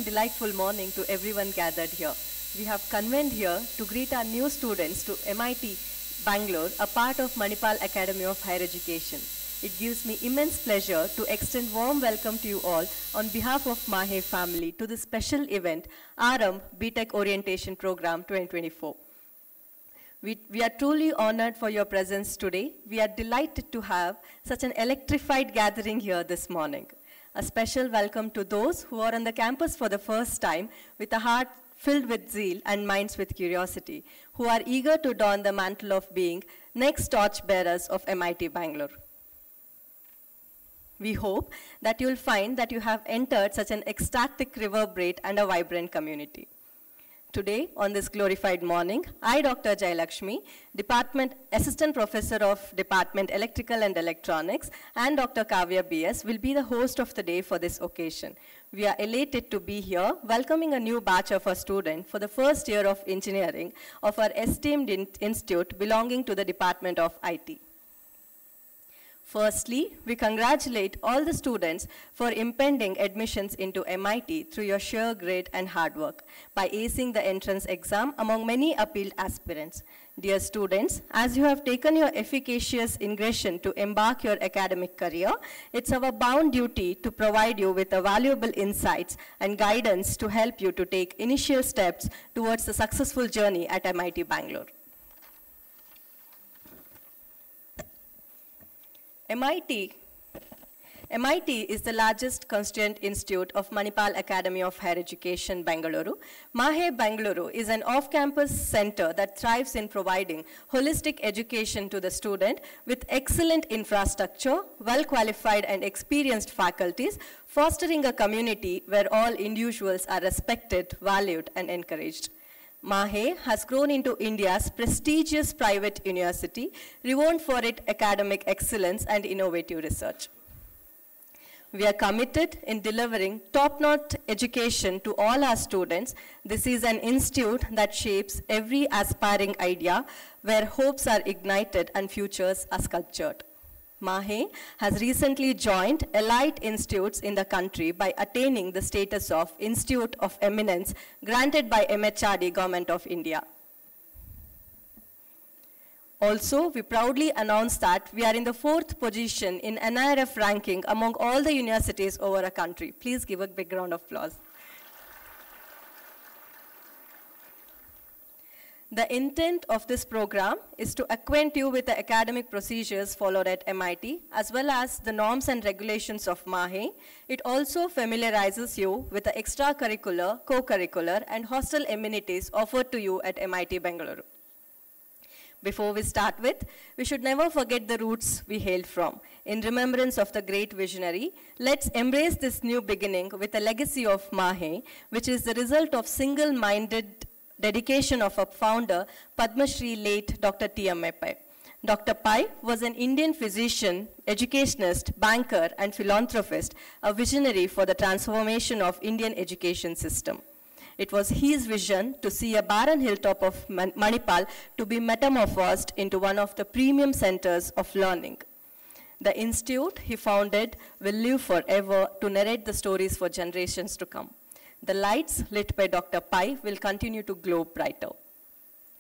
and delightful morning to everyone gathered here. We have convened here to greet our new students to MIT Bangalore, a part of Manipal Academy of Higher Education. It gives me immense pleasure to extend warm welcome to you all on behalf of Mahe family to this special event, Arambh BTech Orientation Program 2024. We are truly honored for your presence today. We are delighted to have such an electrified gathering here this morning. A special welcome to those who are on the campus for the first time with a heart filled with zeal and minds with curiosity, who are eager to don the mantle of being next torchbearers of MIT Bangalore. We hope that you will find that you have entered such an ecstatic reverberate and a vibrant community. Today, on this glorified morning, I, Dr. Jayalakshmi, Assistant Professor of Department Electrical and Electronics, and Dr. Kavya BS will be the host of the day for this occasion. We are elated to be here, welcoming a new batch of our students for the first year of engineering of our esteemed institute belonging to the Department of IT. Firstly, we congratulate all the students for impending admissions into MIT through your sheer grit and hard work by acing the entrance exam among many appealed aspirants. Dear students, as you have taken your efficacious ingression to embark your academic career, it's our bound duty to provide you with the valuable insights and guidance to help you to take initial steps towards the successful journey at MIT Bangalore. MIT is the largest constituent institute of Manipal Academy of Higher Education, Bengaluru. Mahe Bengaluru is an off-campus center that thrives in providing holistic education to the student with excellent infrastructure, well-qualified and experienced faculties, fostering a community where all individuals are respected, valued, and encouraged. Mahe has grown into India's prestigious private university, renowned for its academic excellence and innovative research. We are committed in delivering top-notch education to all our students. This is an institute that shapes every aspiring idea, where hopes are ignited and futures are sculptured. Mahe has recently joined elite institutes in the country by attaining the status of Institute of Eminence granted by MHRD, Government of India. Also, we proudly announce that we are in the 4th position in NIRF ranking among all the universities over a country. Please give a big round of applause. The intent of this program is to acquaint you with the academic procedures followed at MIT, as well as the norms and regulations of Mahe. It also familiarizes you with the extracurricular, co-curricular, and hostel amenities offered to you at MIT Bengaluru. Before we start with, we should never forget the roots we hailed from. In remembrance of the great visionary, let's embrace this new beginning with a legacy of Mahe, which is the result of single-minded dedication of our founder, Padma Shri late Dr. T.M.A. Pai. Dr. Pai was an Indian physician, educationist, banker, and philanthropist, a visionary for the transformation of Indian education system. It was his vision to see a barren hilltop of Manipal to be metamorphosed into one of the premium centers of learning. The institute he founded will live forever to narrate the stories for generations to come. The lights lit by Dr. Pai will continue to glow brighter.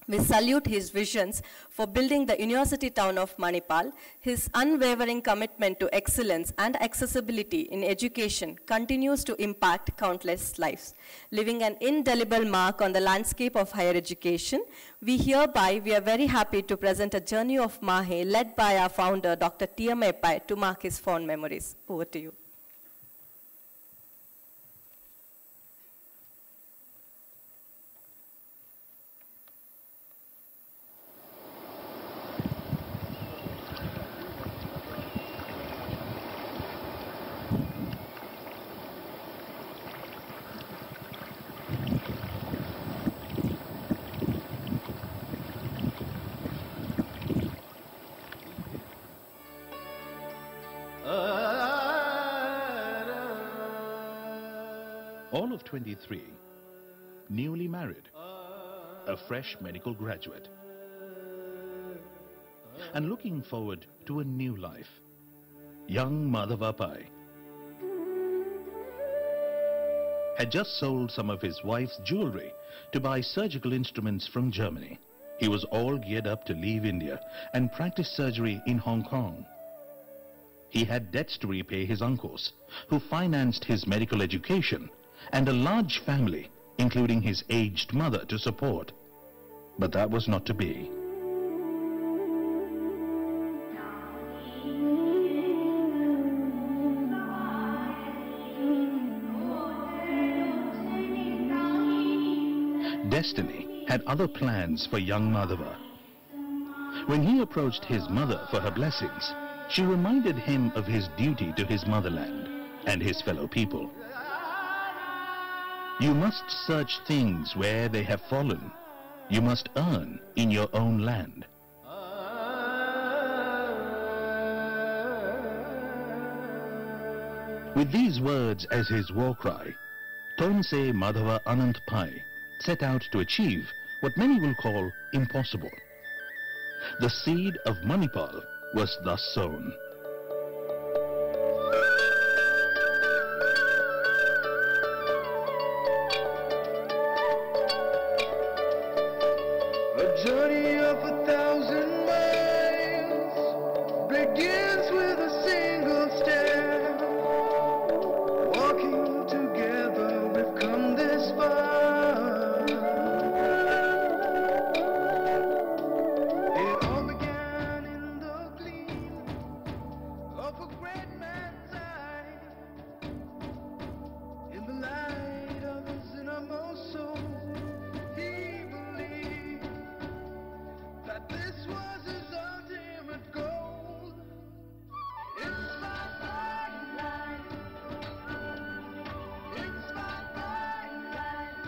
We salute his visions for building the university town of Manipal. His unwavering commitment to excellence and accessibility in education continues to impact countless lives. Leaving an indelible mark on the landscape of higher education, we are very happy to present a journey of Mahe led by our founder, Dr. T.M.A. Pai, to mark his fond memories. Over to you. All of 23, newly married, a fresh medical graduate, and looking forward to a new life. Young Madhava Pai had just sold some of his wife's jewelry to buy surgical instruments from Germany. He was all geared up to leave India and practice surgery in Hong Kong. He had debts to repay his uncles, who financed his medical education, and a large family, including his aged mother, to support. But that was not to be. Destiny had other plans for young Madhava. When he approached his mother for her blessings, she reminded him of his duty to his motherland and his fellow people. You must search things where they have fallen. You must earn in your own land. With these words as his war cry, Tonse Madhava Anant Pai set out to achieve what many will call impossible. The seed of Manipal was thus sown. A journey of 1,000 miles begins with a single step. Walking together, we've come this far. It all began in the gleam of a great man's eye, in the light of his innermost soul. He believed that this was his ultimate goal. It's my bright light. It's my bright light.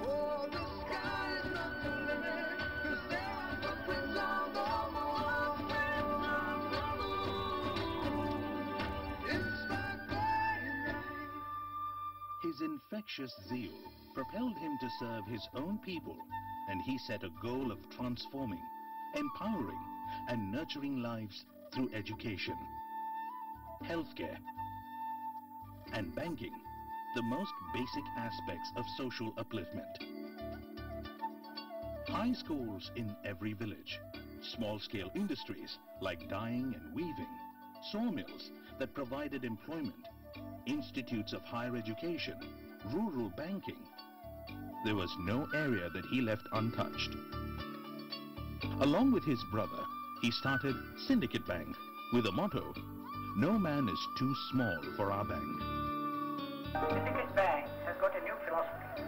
Oh, the sky is not the limit, 'cause there are footprints on the wall. It's my bright light. His infectious zeal propelled him to serve his own people, and he set a goal of transforming, empowering, and nurturing lives through education, healthcare, and banking, the most basic aspects of social upliftment. High schools in every village, small-scale industries like dyeing and weaving, sawmills that provided employment, institutes of higher education, rural banking. There was no area that he left untouched. Along with his brother, he started Syndicate Bank with a motto, "No man is too small for our bank." Syndicate Bank has got a new philosophy.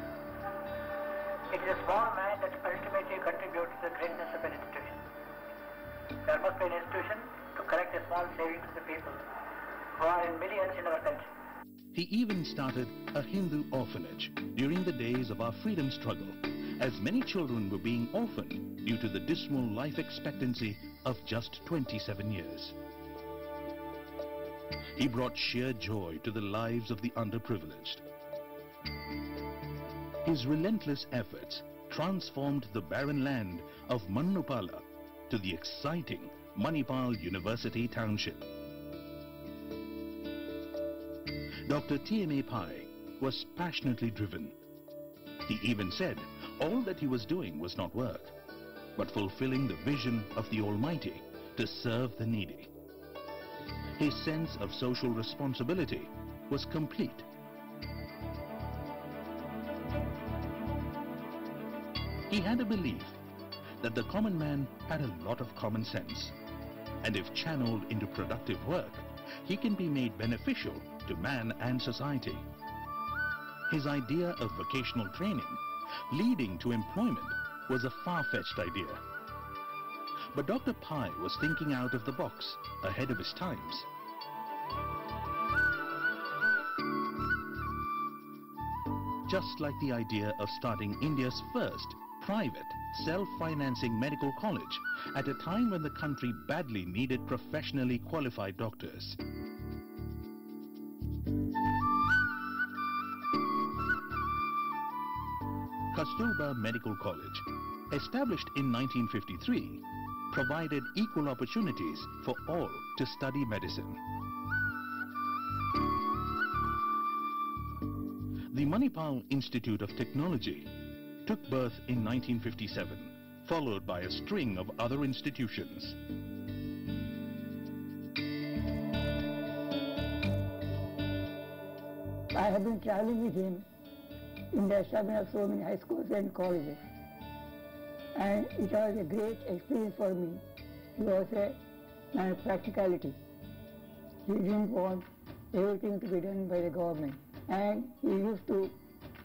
It is a small man that ultimately contributes to the greatness of an institution. There must be an institution to collect a small savings of the people who are in millions in our country. He even started a Hindu orphanage during the days of our freedom struggle, as many children were being orphaned due to the dismal life expectancy of just 27 years. He brought sheer joy to the lives of the underprivileged. His relentless efforts transformed the barren land of Manipal to the exciting Manipal University Township. Dr. T.M.A. Pai was passionately driven. He even said all that he was doing was not work, but fulfilling the vision of the Almighty to serve the needy. His sense of social responsibility was complete. He had a belief that the common man had a lot of common sense, and if channeled into productive work, he can be made beneficial to man and society. His idea of vocational training leading to employment was a far-fetched idea. But Dr. Pai was thinking out of the box, ahead of his times. Just like the idea of starting India's first private, self-financing medical college at a time when the country badly needed professionally qualified doctors. Kasturba Medical College, established in 1953, provided equal opportunities for all to study medicine. The Manipal Institute of Technology took birth in 1957, followed by a string of other institutions. I have been traveling with him in the establishment of so many high schools and colleges. And it was a great experience for me. He was a man of practicality. He didn't want everything to be done by the government. And he used to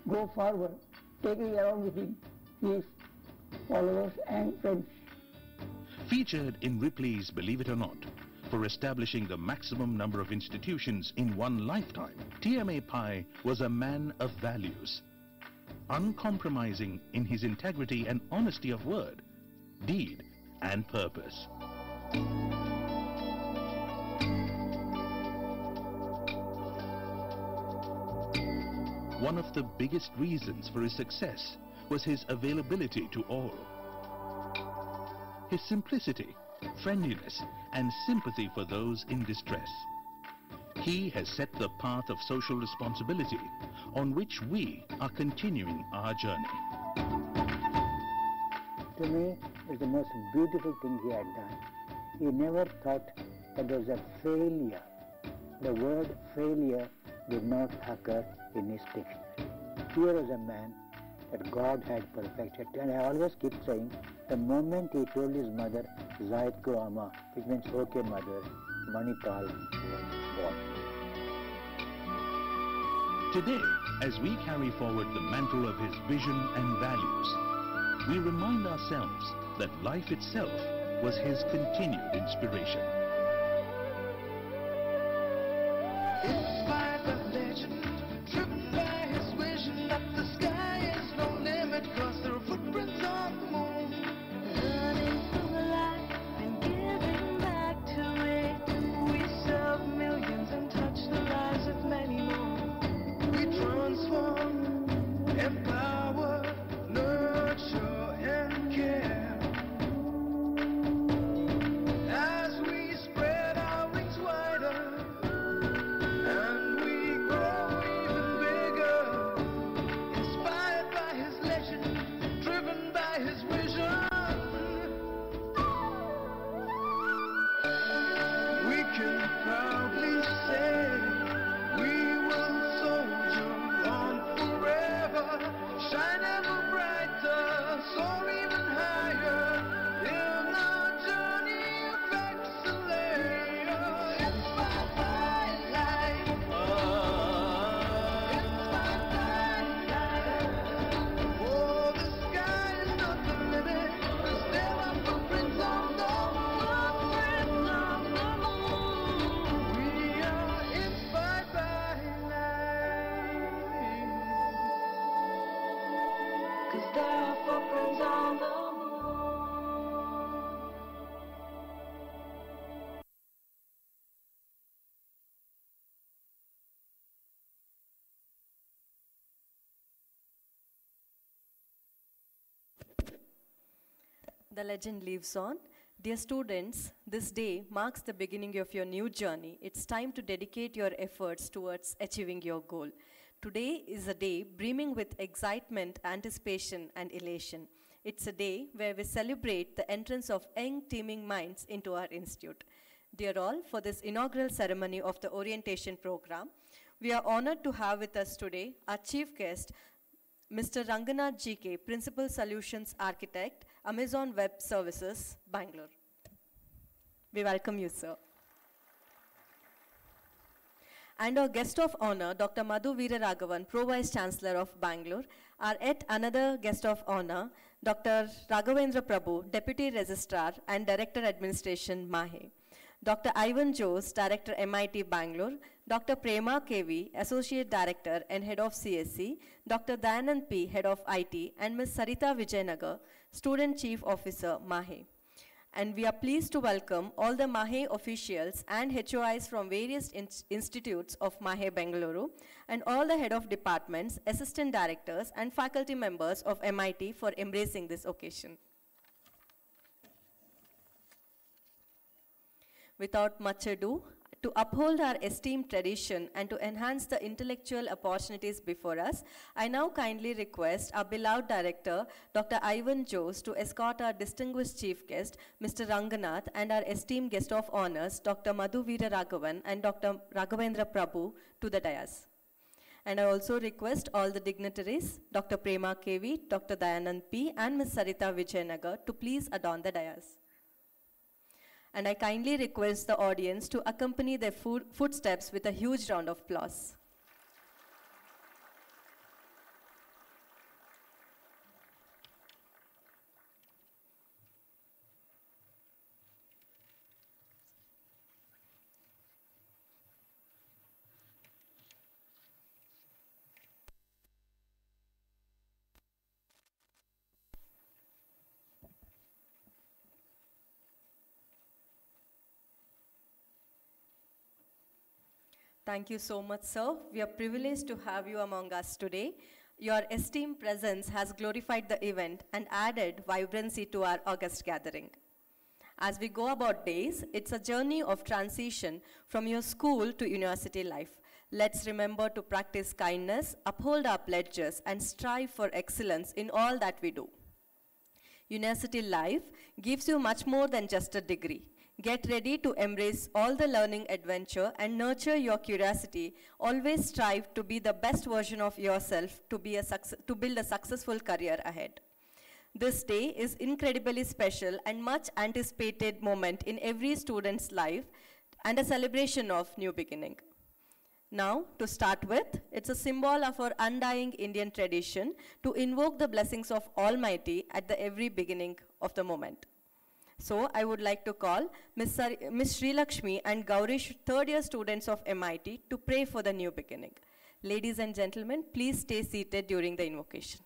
go forward, taking along with him his followers and friends. Featured in Ripley's Believe It or Not, for establishing the maximum number of institutions in one lifetime, TMA Pai was a man of values, uncompromising in his integrity and honesty of word, deed and purpose. One of the biggest reasons for his success was his availability to all. His simplicity, friendliness and sympathy for those in distress. He has set the path of social responsibility on which we are continuing our journey. To me, it's the most beautiful thing he had done. He never thought that there was a failure. The word failure did not occur in his dictionary. Here was a man that God had perfected. And I always keep saying, the moment he told his mother, Zaitko Ama, which means okay mother, Manipal was born. Today, as we carry forward the mantle of his vision and values, we remind ourselves that life itself was his continued inspiration. Inspired by legend, driven by his vision that the sky is no limit, 'cause there are footprints on the moon. Learning from life and giving back to it. We serve millions and touch the lives of many more. We transform, empower, nurture and care. As we spread our wings wider and we grow even bigger, inspired by his legend, driven by his vision, we can proudly say we will soldier on forever, shine ever brighter, soar even higher in our journey of excellence. Inspired by life, inspired by life. Oh, the sky is not the limit, 'cause there are footprints on the moon. We are inspired by life, 'Cause there are footprints on the moon. The legend lives on. Dear students, this day marks the beginning of your new journey. It's time to dedicate your efforts towards achieving your goal. Today is a day brimming with excitement, anticipation, and elation. It's a day where we celebrate the entrance of young, teeming minds into our institute. Dear all, for this inaugural ceremony of the orientation program, we are honored to have with us today our chief guest, Mr. Ranganath GK, Principal Solutions Architect, Amazon Web Services, Bangalore. We welcome you, sir. And our guest of honor, Dr. Madhu Veeraraghavan, Pro Vice Chancellor of Bangalore. Our yet another guest of honor, Dr. Raghavendra Prabhu, Deputy Registrar and Director Administration, Mahe. Dr. Ivan Jose, Director MIT Bangalore, Dr. Prema KV, Associate Director and Head of CSC, Dr. Dayanand P, Head of IT, and Ms. Sarita Vijayanagar, Student Chief Officer, Mahe. And we are pleased to welcome all the Mahe officials and HOIs from various institutes of Mahe Bengaluru, and all the head of departments, assistant directors, and faculty members of MIT for embracing this occasion. Without much ado, To uphold our esteemed tradition and to enhance the intellectual opportunities before us, I now kindly request our beloved director, Dr. Ivan Jose, to escort our distinguished chief guest, Mr. Ranganath, and our esteemed guest of honors, Dr. Madhu Veera Raghavan and Dr. Raghavendra Prabhu, to the dais. And I also request all the dignitaries, Dr. Prema KV, Dr. Dayanand P, and Ms. Sarita Vijayanagar, to please adorn the dais. And I kindly request the audience to accompany their footsteps with a huge round of applause. Thank you so much, sir. We are privileged to have you among us today. Your esteemed presence has glorified the event and added vibrancy to our august gathering. As we go about days, it's a journey of transition from your school to university life. Let's remember to practice kindness, uphold our pledges, and strive for excellence in all that we do. University life gives you much more than just a degree. Get ready to embrace all the learning adventure and nurture your curiosity. Always strive to be the best version of yourself to build a successful career ahead. This day is incredibly special and much anticipated moment in every student's life and a celebration of new beginning. Now, to start with, it's a symbol of our undying Indian tradition to invoke the blessings of Almighty at the every beginning of the moment. So, I would like to call Ms. Sri Lakshmi and Gaurish third year students of MIT to pray for the new beginning. Ladies and gentlemen, please stay seated during the invocation.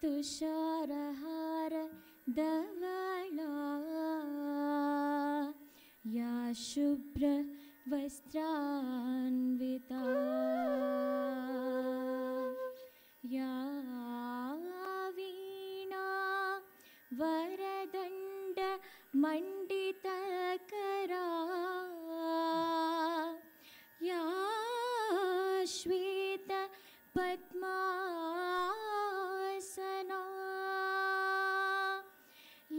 तुषारहार धवला या शुभ्र वस्त्रान्विता या वीणा वरदण्ड मण्डितकरा या श्वेत पद्मासना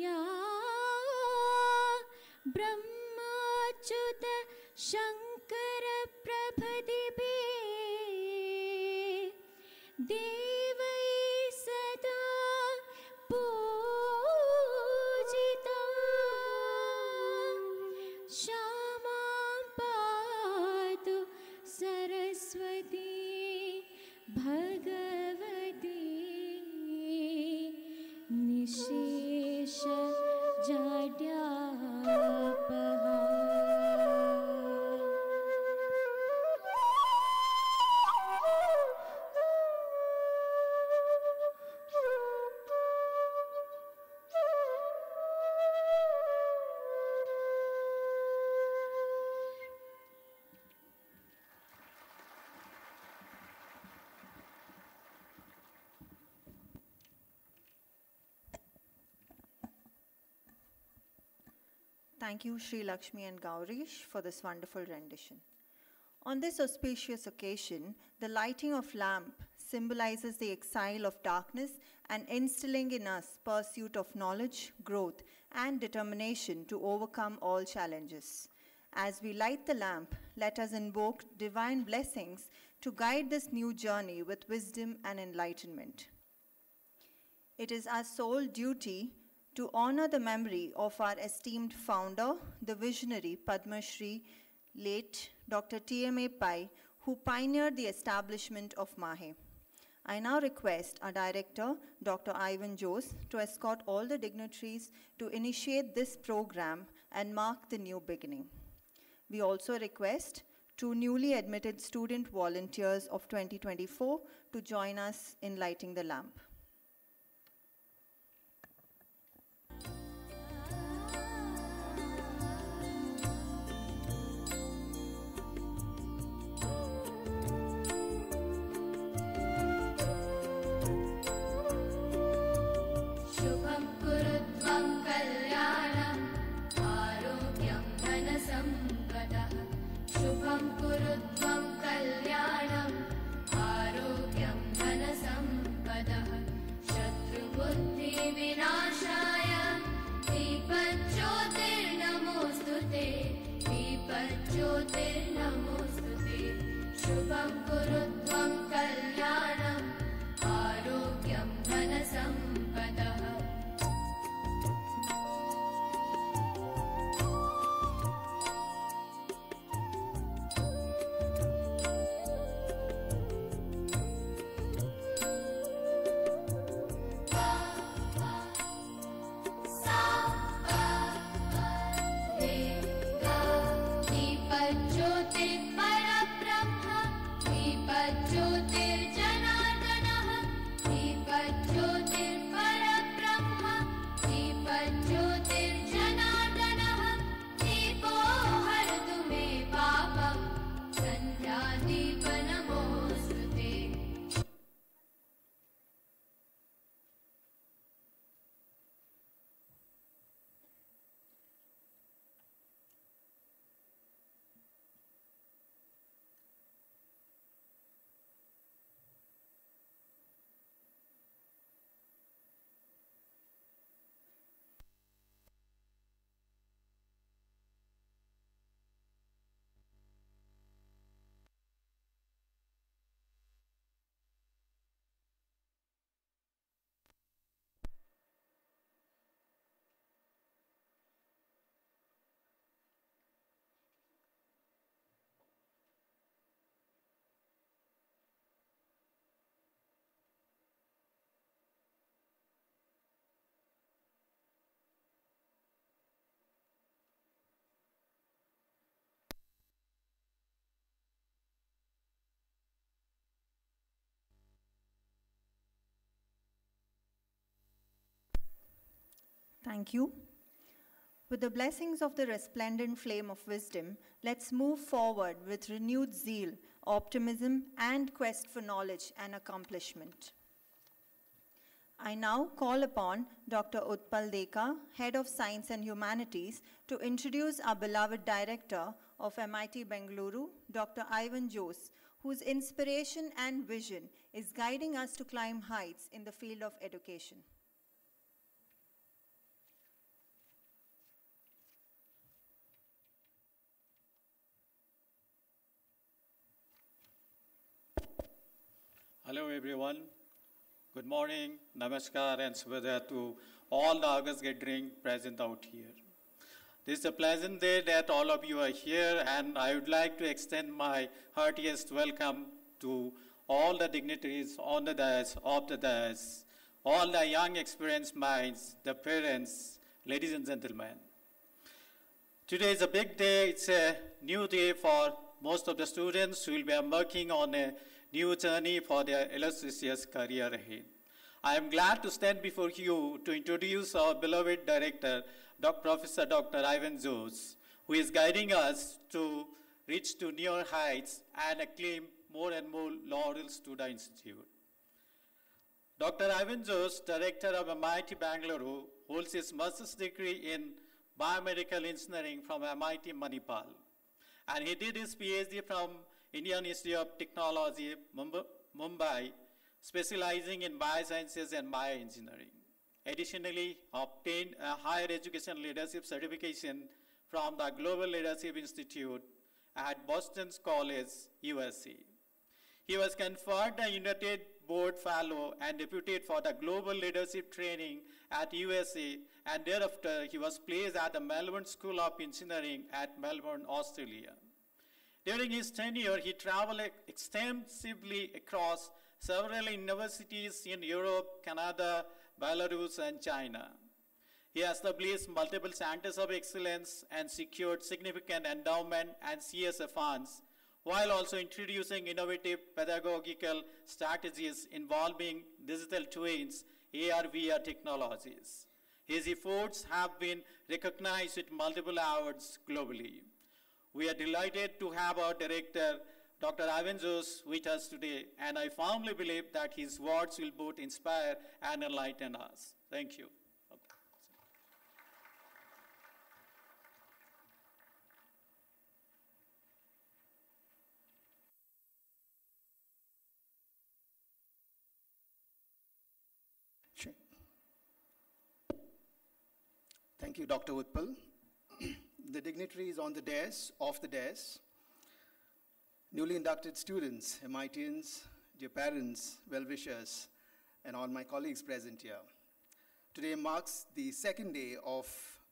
या ब्रह्माच्युत शंकर प्रभदिभे देवै सदा पूजिता श्यामां पातु Saraswati Bhagwati निशेष जाड्यापहा Thank you, Sri Lakshmi and Gaurish, for this wonderful rendition. On this auspicious occasion, the lighting of lamp symbolizes the exile of darkness and instilling in us pursuit of knowledge, growth, and determination to overcome all challenges. As we light the lamp, let us invoke divine blessings to guide this new journey with wisdom and enlightenment. It is our sole duty to honor the memory of our esteemed founder, the visionary Padma Shri, late Dr. T.M.A. Pai, who pioneered the establishment of Mahe. I now request our director, Dr. Ivan Jose, to escort all the dignitaries to initiate this program and mark the new beginning. We also request 2 newly admitted student volunteers of 2024 to join us in lighting the lamp. शुभं कुरुत्वं कल्याणम् आरोग्यं धनसम्पदः शुभं कुरुत्वं कल्याणम् आरोग्यं धनसम्पदः शत्रुबुद्धिविनाशाय दीपज्योतिर्नमोऽस्तु ते दीपज्योतिर्नमोऽस्तु ते शुभं कुरुत्वं कल्याणम् आरोग्यं धनसम्पदः दीपज्योतिर्जनार्दनः दीपज्योतिर्परब्रह्म दीपज्योतिर्जनार्दनः दीपो हरतु मे पापं सन्ध्यादीपनमोऽस्तु ते Thank you. With the blessings of the resplendent flame of wisdom, let's move forward with renewed zeal, optimism, and quest for knowledge and accomplishment. I now call upon Dr. Utpal Deka, Head of Science and Humanities, to introduce our beloved Director of MIT-Bengaluru, Dr. Ivan Jose, whose inspiration and vision is guiding us to climb heights in the field of education. Hello everyone. Good morning, namaskar and subhadaya to all the August gathering present out here. This is a pleasant day that all of you are here, and I would like to extend my heartiest welcome to all the dignitaries on the dais, off the dais, all the young experienced minds, the parents, ladies and gentlemen. Today is a big day. It's a new day for most of the students who will be embarking on a new journey for their illustrious career ahead. I am glad to stand before you to introduce our beloved director, Professor Dr. Ivan Jose, who is guiding us to reach to newer heights and acclaim more and more laurels to the institute. Dr. Ivan Jose, director of MIT-BLR, holds his master's degree in biomedical engineering from MIT Manipal. And he did his PhD from Indian Institute of Technology, Mumbai, specializing in biosciences and bioengineering. Additionally, obtained a higher education leadership certification from the Global Leadership Institute at Boston College, USA. He was conferred a United Board Fellow and deputed for the Global Leadership Training at USA, and thereafter he was placed at the Melbourne School of Engineering at Melbourne, Australia. During his tenure, he traveled extensively across several universities in Europe, Canada, Belarus, and China. He established multiple centers of excellence and secured significant endowment and CSF funds, while also introducing innovative pedagogical strategies involving digital twins, AR/VR technologies. His efforts have been recognized with multiple awards globally. We are delighted to have our director, Dr. Avenjos, with us today, and I firmly believe that his words will both inspire and enlighten us. Thank you. Thank you, Dr. Utpal. The dignitaries on the dais, off the dais, newly inducted students, MITians, dear parents, well-wishers, and all my colleagues present here. Today marks the second day of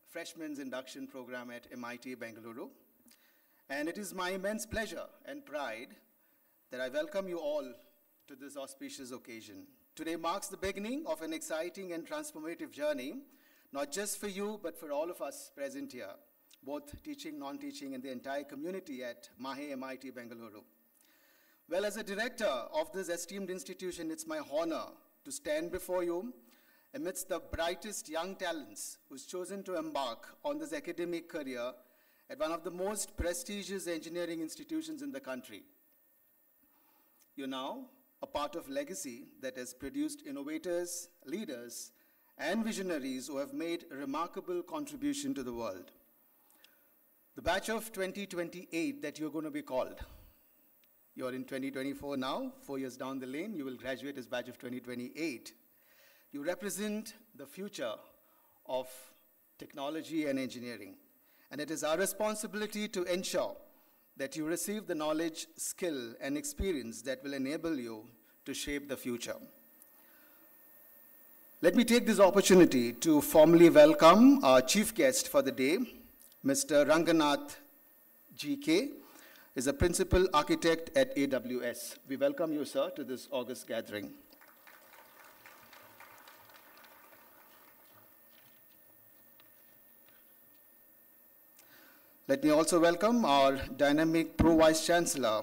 Freshmen's Induction Program at MIT Bengaluru, and it is my immense pleasure and pride that I welcome you all to this auspicious occasion. Today marks the beginning of an exciting and transformative journey, not just for you, but for all of us present here, both teaching, non-teaching, and the entire community at Mahe MIT Bengaluru. Well, as a director of this esteemed institution, it's my honor to stand before you amidst the brightest young talents who's chosen to embark on this academic career at one of the most prestigious engineering institutions in the country. You're now a part of legacy that has produced innovators, leaders, and visionaries who have made a remarkable contribution to the world. The batch of 2028 that you're going to be called. You're in 2024 now, 4 years down the lane, you will graduate as batch of 2028. You represent the future of technology and engineering. And it is our responsibility to ensure that you receive the knowledge, skill, and experience that will enable you to shape the future. Let me take this opportunity to formally welcome our chief guest for the day, Mr. Ranganath GK, is a principal architect at AWS. We welcome you, sir, to this August gathering. Let me also welcome our dynamic Pro Vice Chancellor,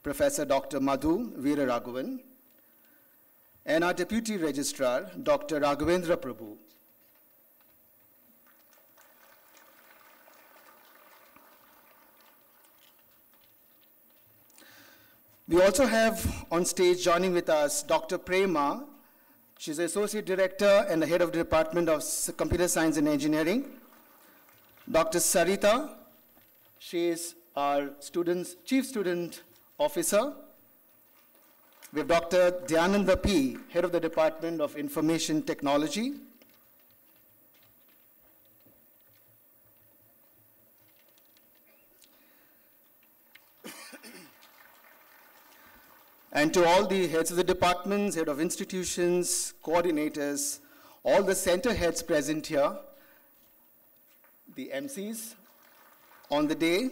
Professor Dr. Madhu Veeraraghavan, and our Deputy Registrar, Dr. Raghavendra Prabhu. We also have on stage joining with us Dr. Prema. She's the Associate Director and the Head of the Department of Computer Science and Engineering. Dr. Sarita, she is our Chief Student Officer. We have Dr. Dhyananda P., Head of the Department of Information Technology. And to all the heads of the departments, head of institutions, coordinators, all the center heads present here, the MCs on the day,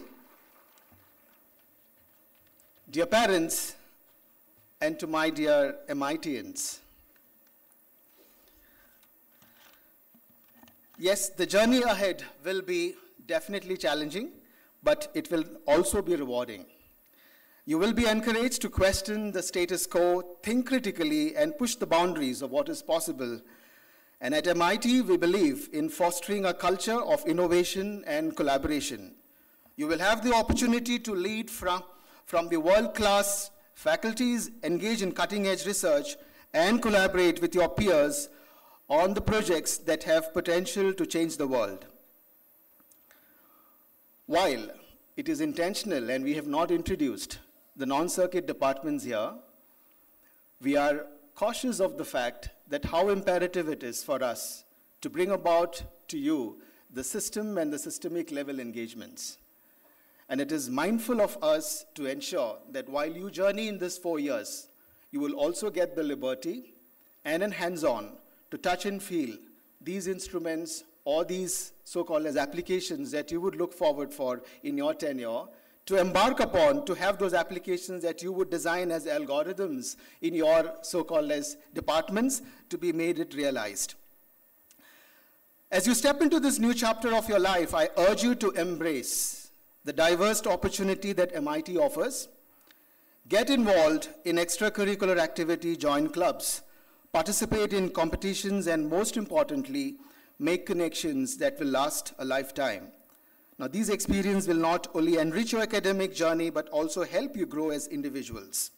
dear parents, and to my dear MITians. Yes, the journey ahead will be definitely challenging, but it will also be rewarding. You will be encouraged to question the status quo, think critically, and push the boundaries of what is possible. And at MIT, we believe in fostering a culture of innovation and collaboration. You will have the opportunity to lead from the world-class faculties, engage in cutting-edge research, and collaborate with your peers on the projects that have potential to change the world. While it is intentional and we have not introduced the non-circuit departments here, we are cautious of the fact that how imperative it is for us to bring about to you the system and the systemic level engagements. And it is mindful of us to ensure that while you journey in this 4 years, you will also get the liberty and in hands-on to touch and feel these instruments or these so-called as applications that you would look forward for in your tenure, to embark upon, to have those applications that you would design as algorithms in your so-called as departments to be made it realized. As you step into this new chapter of your life, I urge you to embrace the diverse opportunity that MIT offers. Get involved in extracurricular activity, join clubs, participate in competitions, and most importantly, make connections that will last a lifetime. Now, these experiences will not only enrich your academic journey, but also help you grow as individuals.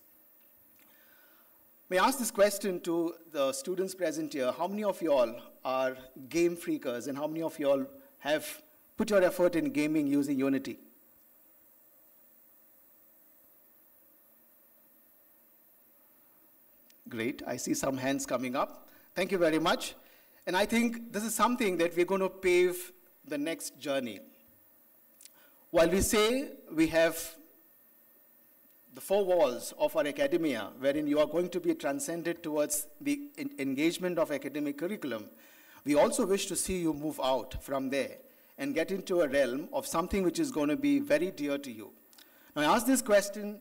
May I ask this question to the students present here. How many of you all are game freakers, and how many of you all have put your effort in gaming using Unity? Great, I see some hands coming up. Thank you very much. And I think this is something that we're going to pave the next journey. While we say we have the 4 walls of our academia, wherein you are going to be transcended towards the engagement of academic curriculum, we also wish to see you move out from there and get into a realm of something which is going to be very dear to you. Now, I ask this question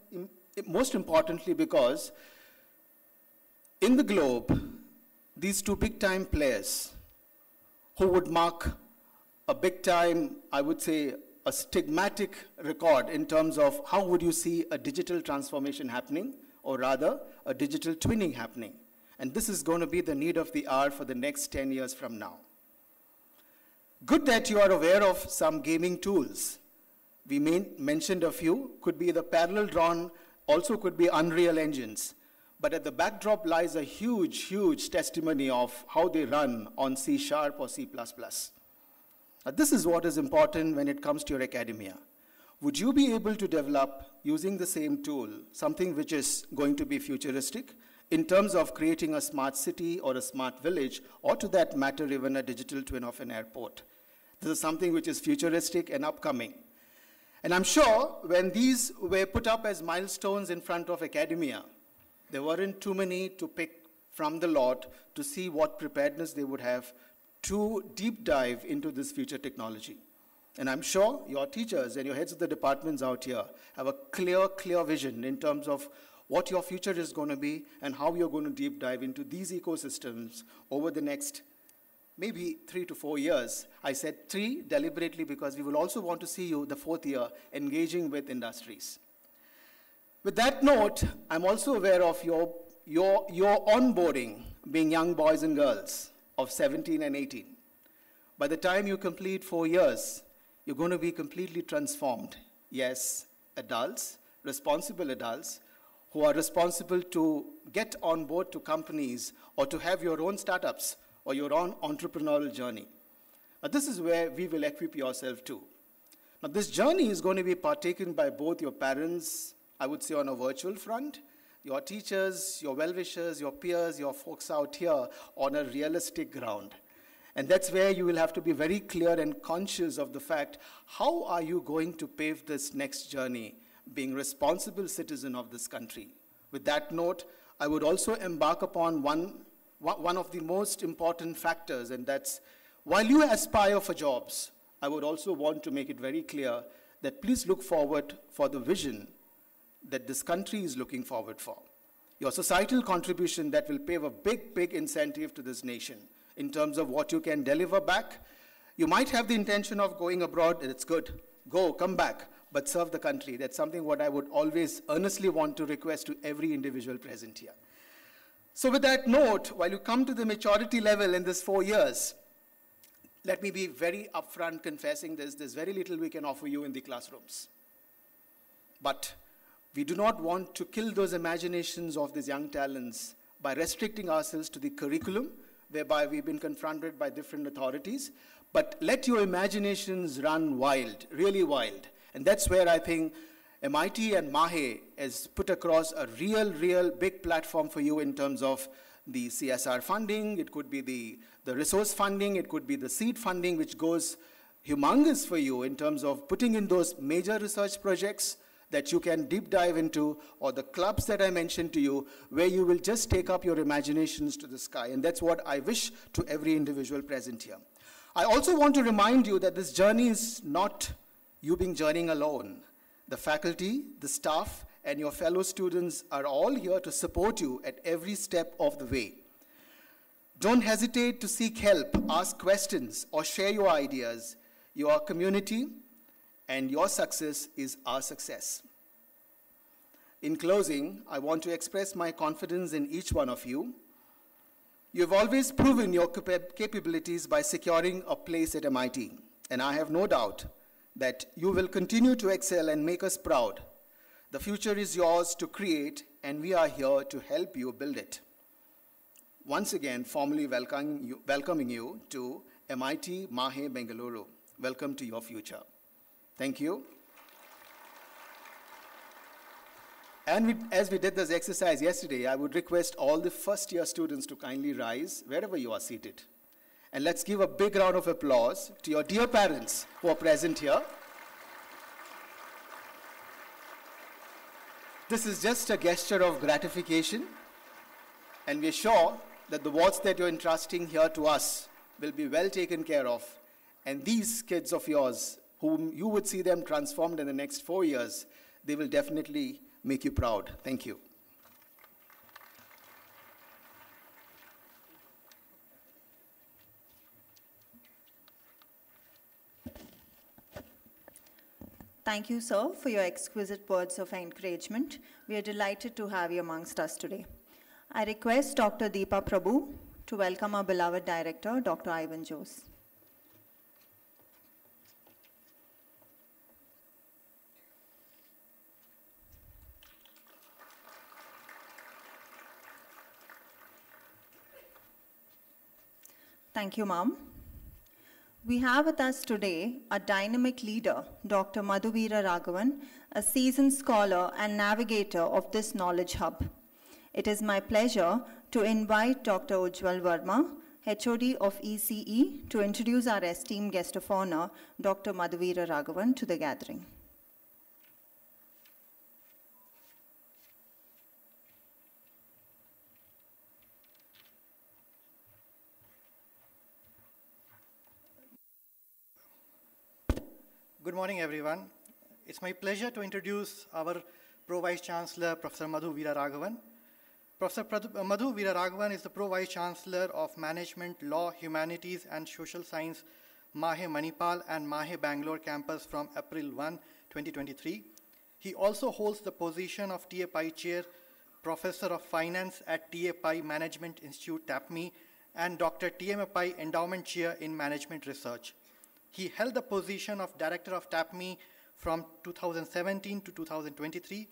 most importantly because in the globe, these 2 big-time players who would mark a big-time, I would say, a stigmatic record in terms of how would you see a digital transformation happening, or rather, a digital twinning happening. And this is going to be the need of the hour for the next 10 years from now. Good that you are aware of some gaming tools. We mentioned a few, could be the parallel drawn, also could be Unreal engines. But at the backdrop lies a huge, huge testimony of how they run on C# or C++. Now, this is what is important when it comes to your academia. Would you be able to develop, using the same tool, something which is going to be futuristic in terms of creating a smart city or a smart village, or to that matter, even a digital twin of an airport? This is something which is futuristic and upcoming. And I'm sure when these were put up as milestones in front of academia, there weren't too many to pick from the lot to see what preparedness they would have to deep dive into this future technology. And I'm sure your teachers and your heads of the departments out here have a clear vision in terms of what your future is going to be and how you're going to deep dive into these ecosystems over the next maybe 3 to 4 years. I said 3 deliberately because we will also want to see you the 4th year engaging with industries. With that note, I'm also aware of your onboarding being young boys and girls of 17 and 18. By the time you complete 4 years, you're going to be completely transformed. Yes, adults, responsible adults, who are responsible to get on board to companies or to have your own startups or your own entrepreneurial journey. Now, this is where we will equip yourself to. Now, this journey is going to be partaken by both your parents, I would say on a virtual front, your teachers, your well-wishers, your peers, your folks out here on a realistic ground. And that's where you will have to be very clear and conscious of the fact, how are you going to pave this next journey, being responsible citizen of this country? With that note, I would also embark upon one of the most important factors, and that's, while you aspire for jobs, I would also want to make it very clear that please look forward for the vision that this country is looking forward for. Your societal contribution that will pave a big incentive to this nation in terms of what you can deliver back. You might have the intention of going abroad, and it's good. Go, come back, but serve the country. That's something what I would always earnestly want to request to every individual present here. So with that note, while you come to the maturity level in this 4 years, let me be very upfront confessing there's very little we can offer you in the classrooms. But we do not want to kill those imaginations of these young talents by restricting ourselves to the curriculum, whereby we've been confronted by different authorities. But let your imaginations run wild, really wild. And that's where I think MIT and Mahe has put across a real big platform for you in terms of the CSR funding. It could be the resource funding. It could be the seed funding, which goes humongous for you in terms of putting in those major research projects that you can deep dive into, or the clubs that I mentioned to you, where you will just take up your imaginations to the sky. And that's what I wish to every individual present here. I also want to remind you that this journey is not you being journeying alone. The faculty, the staff, and your fellow students are all here to support you at every step of the way. Don't hesitate to seek help, ask questions, or share your ideas. Your community and your success is our success. In closing, I want to express my confidence in each one of you. You have always proven your capabilities by securing a place at MIT, and I have no doubt that you will continue to excel and make us proud. The future is yours to create, and we are here to help you build it. Once again, formally welcoming you to MIT Mahe Bengaluru. Welcome to your future. Thank you. And as we did this exercise yesterday, I would request all the first-year students to kindly rise wherever you are seated. And let's give a big round of applause to your dear parents who are present here. This is just a gesture of gratification, and we're sure that the awards that you're entrusting here to us will be well taken care of. And these kids of yours, whom you would see them transformed in the next 4 years, they will definitely make you proud. Thank you. Thank you, sir, for your exquisite words of encouragement. We are delighted to have you amongst us today. I request Dr. Deepa Prabhu to welcome our beloved director, Dr. Ivan Jose. Thank you, Ma'am. We have with us today a dynamic leader, Dr. Madhuvira Raghavan, a seasoned scholar and navigator of this knowledge hub. It is my pleasure to invite Dr. Ujjwal Verma, HOD of ECE, to introduce our esteemed guest of honor, Dr. Madhuvira Raghavan, to the gathering. Good morning, everyone. It's my pleasure to introduce our Pro Vice Chancellor, Professor Madhu Veera Raghavan. Professor Madhu Veera Raghavan is the Pro Vice Chancellor of Management, Law, Humanities, and Social Science, Mahe Manipal and Mahe Bengaluru campus from April 1, 2023. He also holds the position of TA Pai Chair, Professor of Finance at TA Pai Management Institute, TAPMI, and Dr. T.M. Pai Endowment Chair in Management Research. He held the position of Director of TAPMI from 2017 to 2023.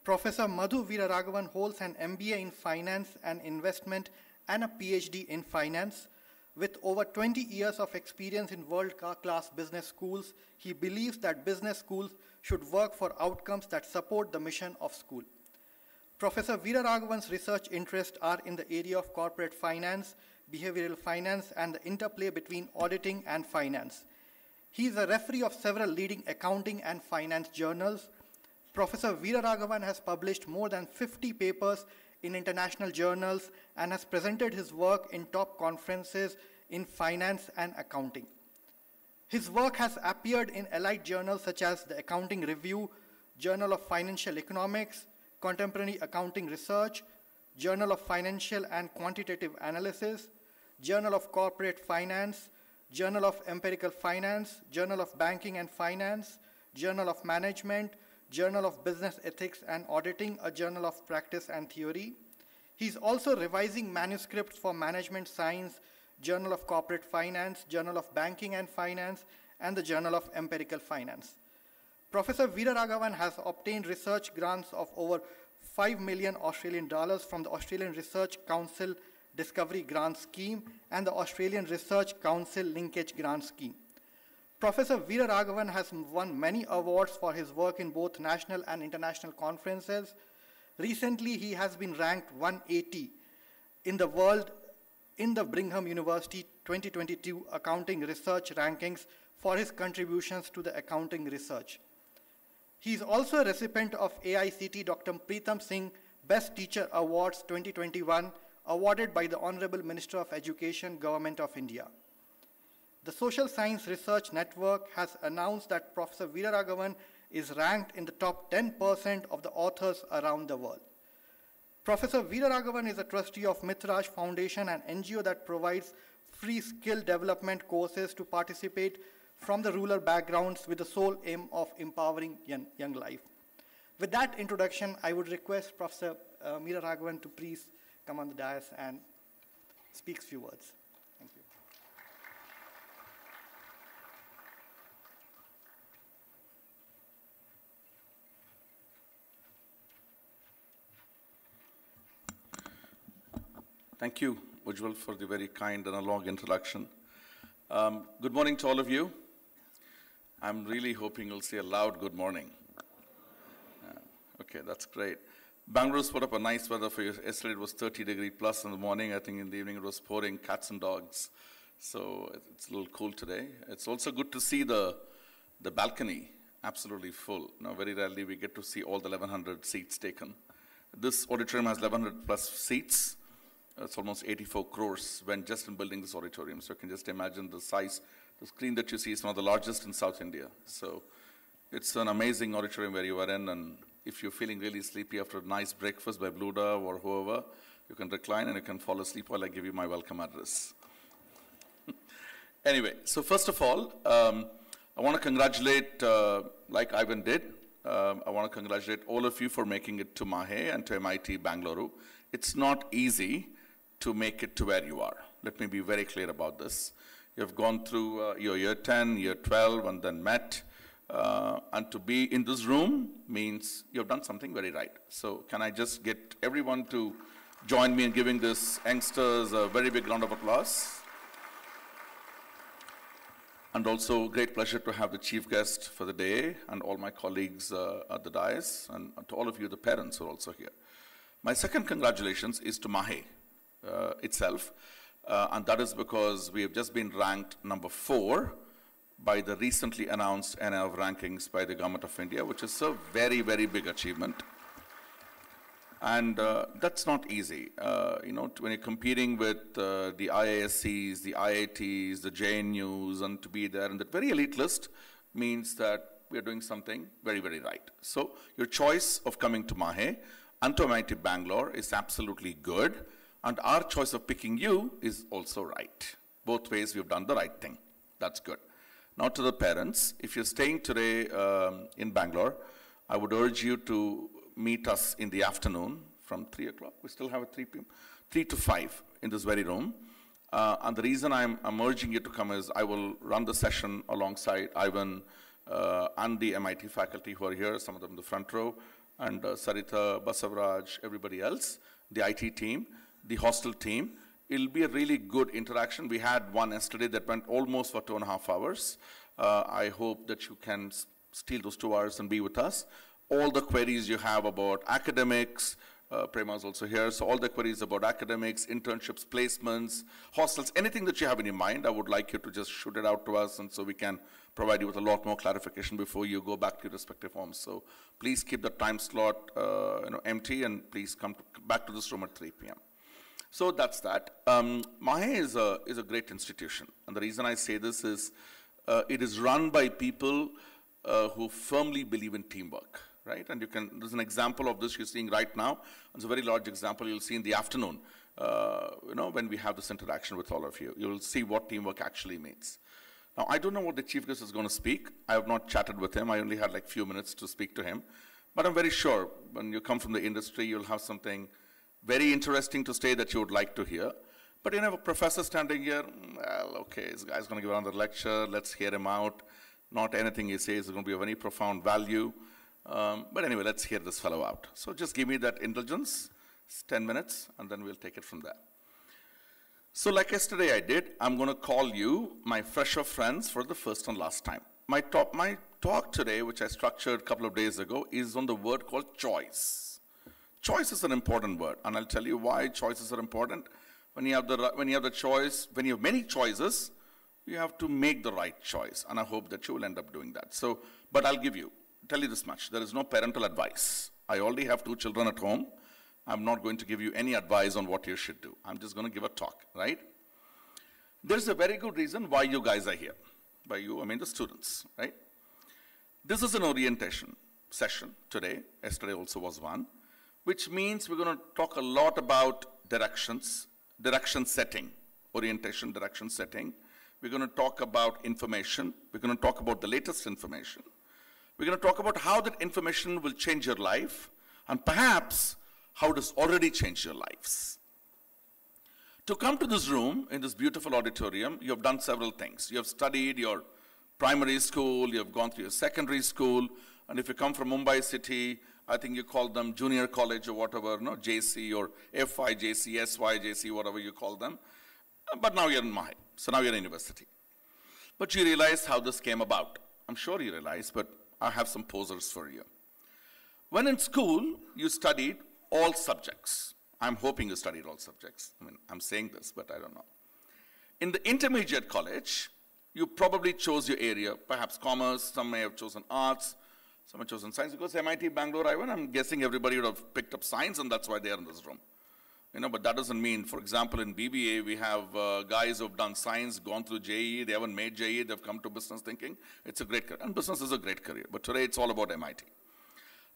Professor Madhu Veera Raghavan holds an MBA in Finance and Investment and a PhD in Finance. With over 20 years of experience in world-class business schools, he believes that business schools should work for outcomes that support the mission of school. Professor Veera Raghavan's research interests are in the area of corporate finance, behavioral finance, and the interplay between auditing and finance. He is a referee of several leading accounting and finance journals. Professor Veera Raghavan has published more than 50 papers in international journals and has presented his work in top conferences in finance and accounting. His work has appeared in elite journals such as the Accounting Review, Journal of Financial Economics, Contemporary Accounting Research, Journal of Financial and Quantitative Analysis, Journal of Corporate Finance, Journal of Empirical Finance, Journal of Banking and Finance, Journal of Management, Journal of Business Ethics and Auditing, a Journal of Practice and Theory. He's also revising manuscripts for Management Science, Journal of Corporate Finance, Journal of Banking and Finance, and the Journal of Empirical Finance. Professor Veera Raghavan has obtained research grants of over 5 million Australian dollars from the Australian Research Council Discovery Grant Scheme and the Australian Research Council Linkage Grant Scheme. Professor Veera Raghavan has won many awards for his work in both national and international conferences. Recently, he has been ranked 180 in the world in the Brigham University 2022 Accounting Research Rankings for his contributions to the accounting research. He is also a recipient of AICT Dr. Preetam Singh Best Teacher Awards 2021, awarded by the Honorable Minister of Education, Government of India. The Social Science Research Network has announced that Professor Veera Raghavan is ranked in the top 10% of the authors around the world. Professor Veera Raghavan is a trustee of Mitraj Foundation, an NGO that provides free skill development courses to participate from the rural backgrounds with the sole aim of empowering young life. With that introduction, I would request Professor Veera Raghavan to please come on the dais and speak a few words. Thank you. Thank you, Ujjwal, for the very kind and a long introduction. Good morning to all of you. I'm really hoping you'll say a loud good morning. Okay, that's great. Bangalore's put up a nice weather for you. Yesterday it was 30 degree plus in the morning. I think in the evening it was pouring cats and dogs. So it's a little cool today. It's also good to see the balcony absolutely full. Now, very rarely we get to see all the 1,100 seats taken. This auditorium has 1,100 plus seats. It's almost 84 crores when just in building this auditorium. So you can just imagine the size. The screen that you see is one of the largest in South India. So it's an amazing auditorium where you are in. And if you're feeling really sleepy after a nice breakfast by Blue Dove or whoever, you can recline and you can fall asleep while I give you my welcome address. Anyway, so first of all, I want to congratulate, like Ivan did, I want to congratulate all of you for making it to Mahe and to MIT Bengaluru. It's not easy to make it to where you are. Let me be very clear about this. You've gone through your year 10, year 12, and then met. And to be in this room means you've done something very right. So can I just get everyone to join me in giving this youngsters a very big round of applause? And also great pleasure to have the chief guest for the day and all my colleagues at the dais, and to all of you, the parents who are also here. My second congratulations is to Mahe itself, and that is because we have just been ranked number 4 by the recently announced NIF rankings by the Government of India, which is a very, very big achievement. And that's not easy. You know, when you're competing with the IISCs, the IITs, the JNUs, and to be there in that very elite list means that we are doing something very, very right. So your choice of coming to Mahe and to MIT Bangalore is absolutely good, and our choice of picking you is also right. Both ways we've done the right thing. That's good. Now to the parents, if you're staying today in Bangalore, I would urge you to meet us in the afternoon from 3 o'clock. We still have a 3 p.m. 3 to 5 in this very room. And the reason I'm urging you to come is I will run the session alongside Ivan and the MIT faculty who are here, some of them in the front row, and Sarita, Basavaraj, everybody else, the IT team, the hostel team. It'll be a really good interaction. We had one yesterday that went almost for 2.5 hours. I hope that you can steal those 2 hours and be with us. All the queries you have about academics, Prema is also here, so all the queries about academics, internships, placements, hostels, anything that you have in your mind, I would like you to just shoot it out to us, and so we can provide you with a lot more clarification before you go back to your respective homes. So please keep the time slot empty, and please come back to this room at 3 p.m. So that's that. Mahe is a great institution, and the reason I say this is it is run by people who firmly believe in teamwork. Right? And there's an example of this you're seeing right now. It's a very large example you'll see in the afternoon, when we have this interaction with all of you. You'll see what teamwork actually means. Now, I don't know what the chief guest is going to speak. I have not chatted with him. I only had like a few minutes to speak to him. But I'm very sure when you come from the industry, you'll have something very interesting to say that you would like to hear. But you have a professor standing here, well, okay, this guy's going to give another lecture. Let's hear him out. Not anything he says is going to be of any profound value. But anyway, let's hear this fellow out. So just give me that indulgence, it's 10 minutes, and then we'll take it from there. So like yesterday I did, I'm going to call you my fresher friends for the first and last time. My talk today, which I structured a couple of days ago, is on the word called choice. Choice is an important word, and I'll tell you why choices are important. When you have many choices, you have to make the right choice, and I hope that you will end up doing that. So, but I'll tell you this much, there is no parental advice. I already have 2 children at home. I'm not going to give you any advice on what you should do. I'm just going to give a talk, right? There's a very good reason why you guys are here. By you, I mean the students, right? This is an orientation session today. Yesterday also was one, which means we're going to talk a lot about direction setting, orientation, direction setting. We're going to talk about information. We're going to talk about the latest information. We're going to talk about how that information will change your life, and perhaps how it has already changed your lives. To come to this room, in this beautiful auditorium, you have done several things. You have studied your primary school, you have gone through your secondary school, and if you come from Mumbai city, I think you call them junior college or whatever, no, JC or FY JC, SY JC, whatever you call them. But now you're in Mahe, so now you're in university. But you realize how this came about. I'm sure you realize, but I have some posers for you. When in school, you studied all subjects. I'm hoping you studied all subjects. I mean, I'm saying this, but I don't know. In the intermediate college, you probably chose your area, perhaps commerce, some may have chosen arts, some have chosen science, because MIT-BLR, I'm guessing everybody would have picked up science, and that's why they're in this room. You know, but that doesn't mean, for example, in BBA, we have guys who've done science, gone through JEE, they haven't made JEE, they've come to business thinking. It's a great career, and business is a great career, but today it's all about MIT.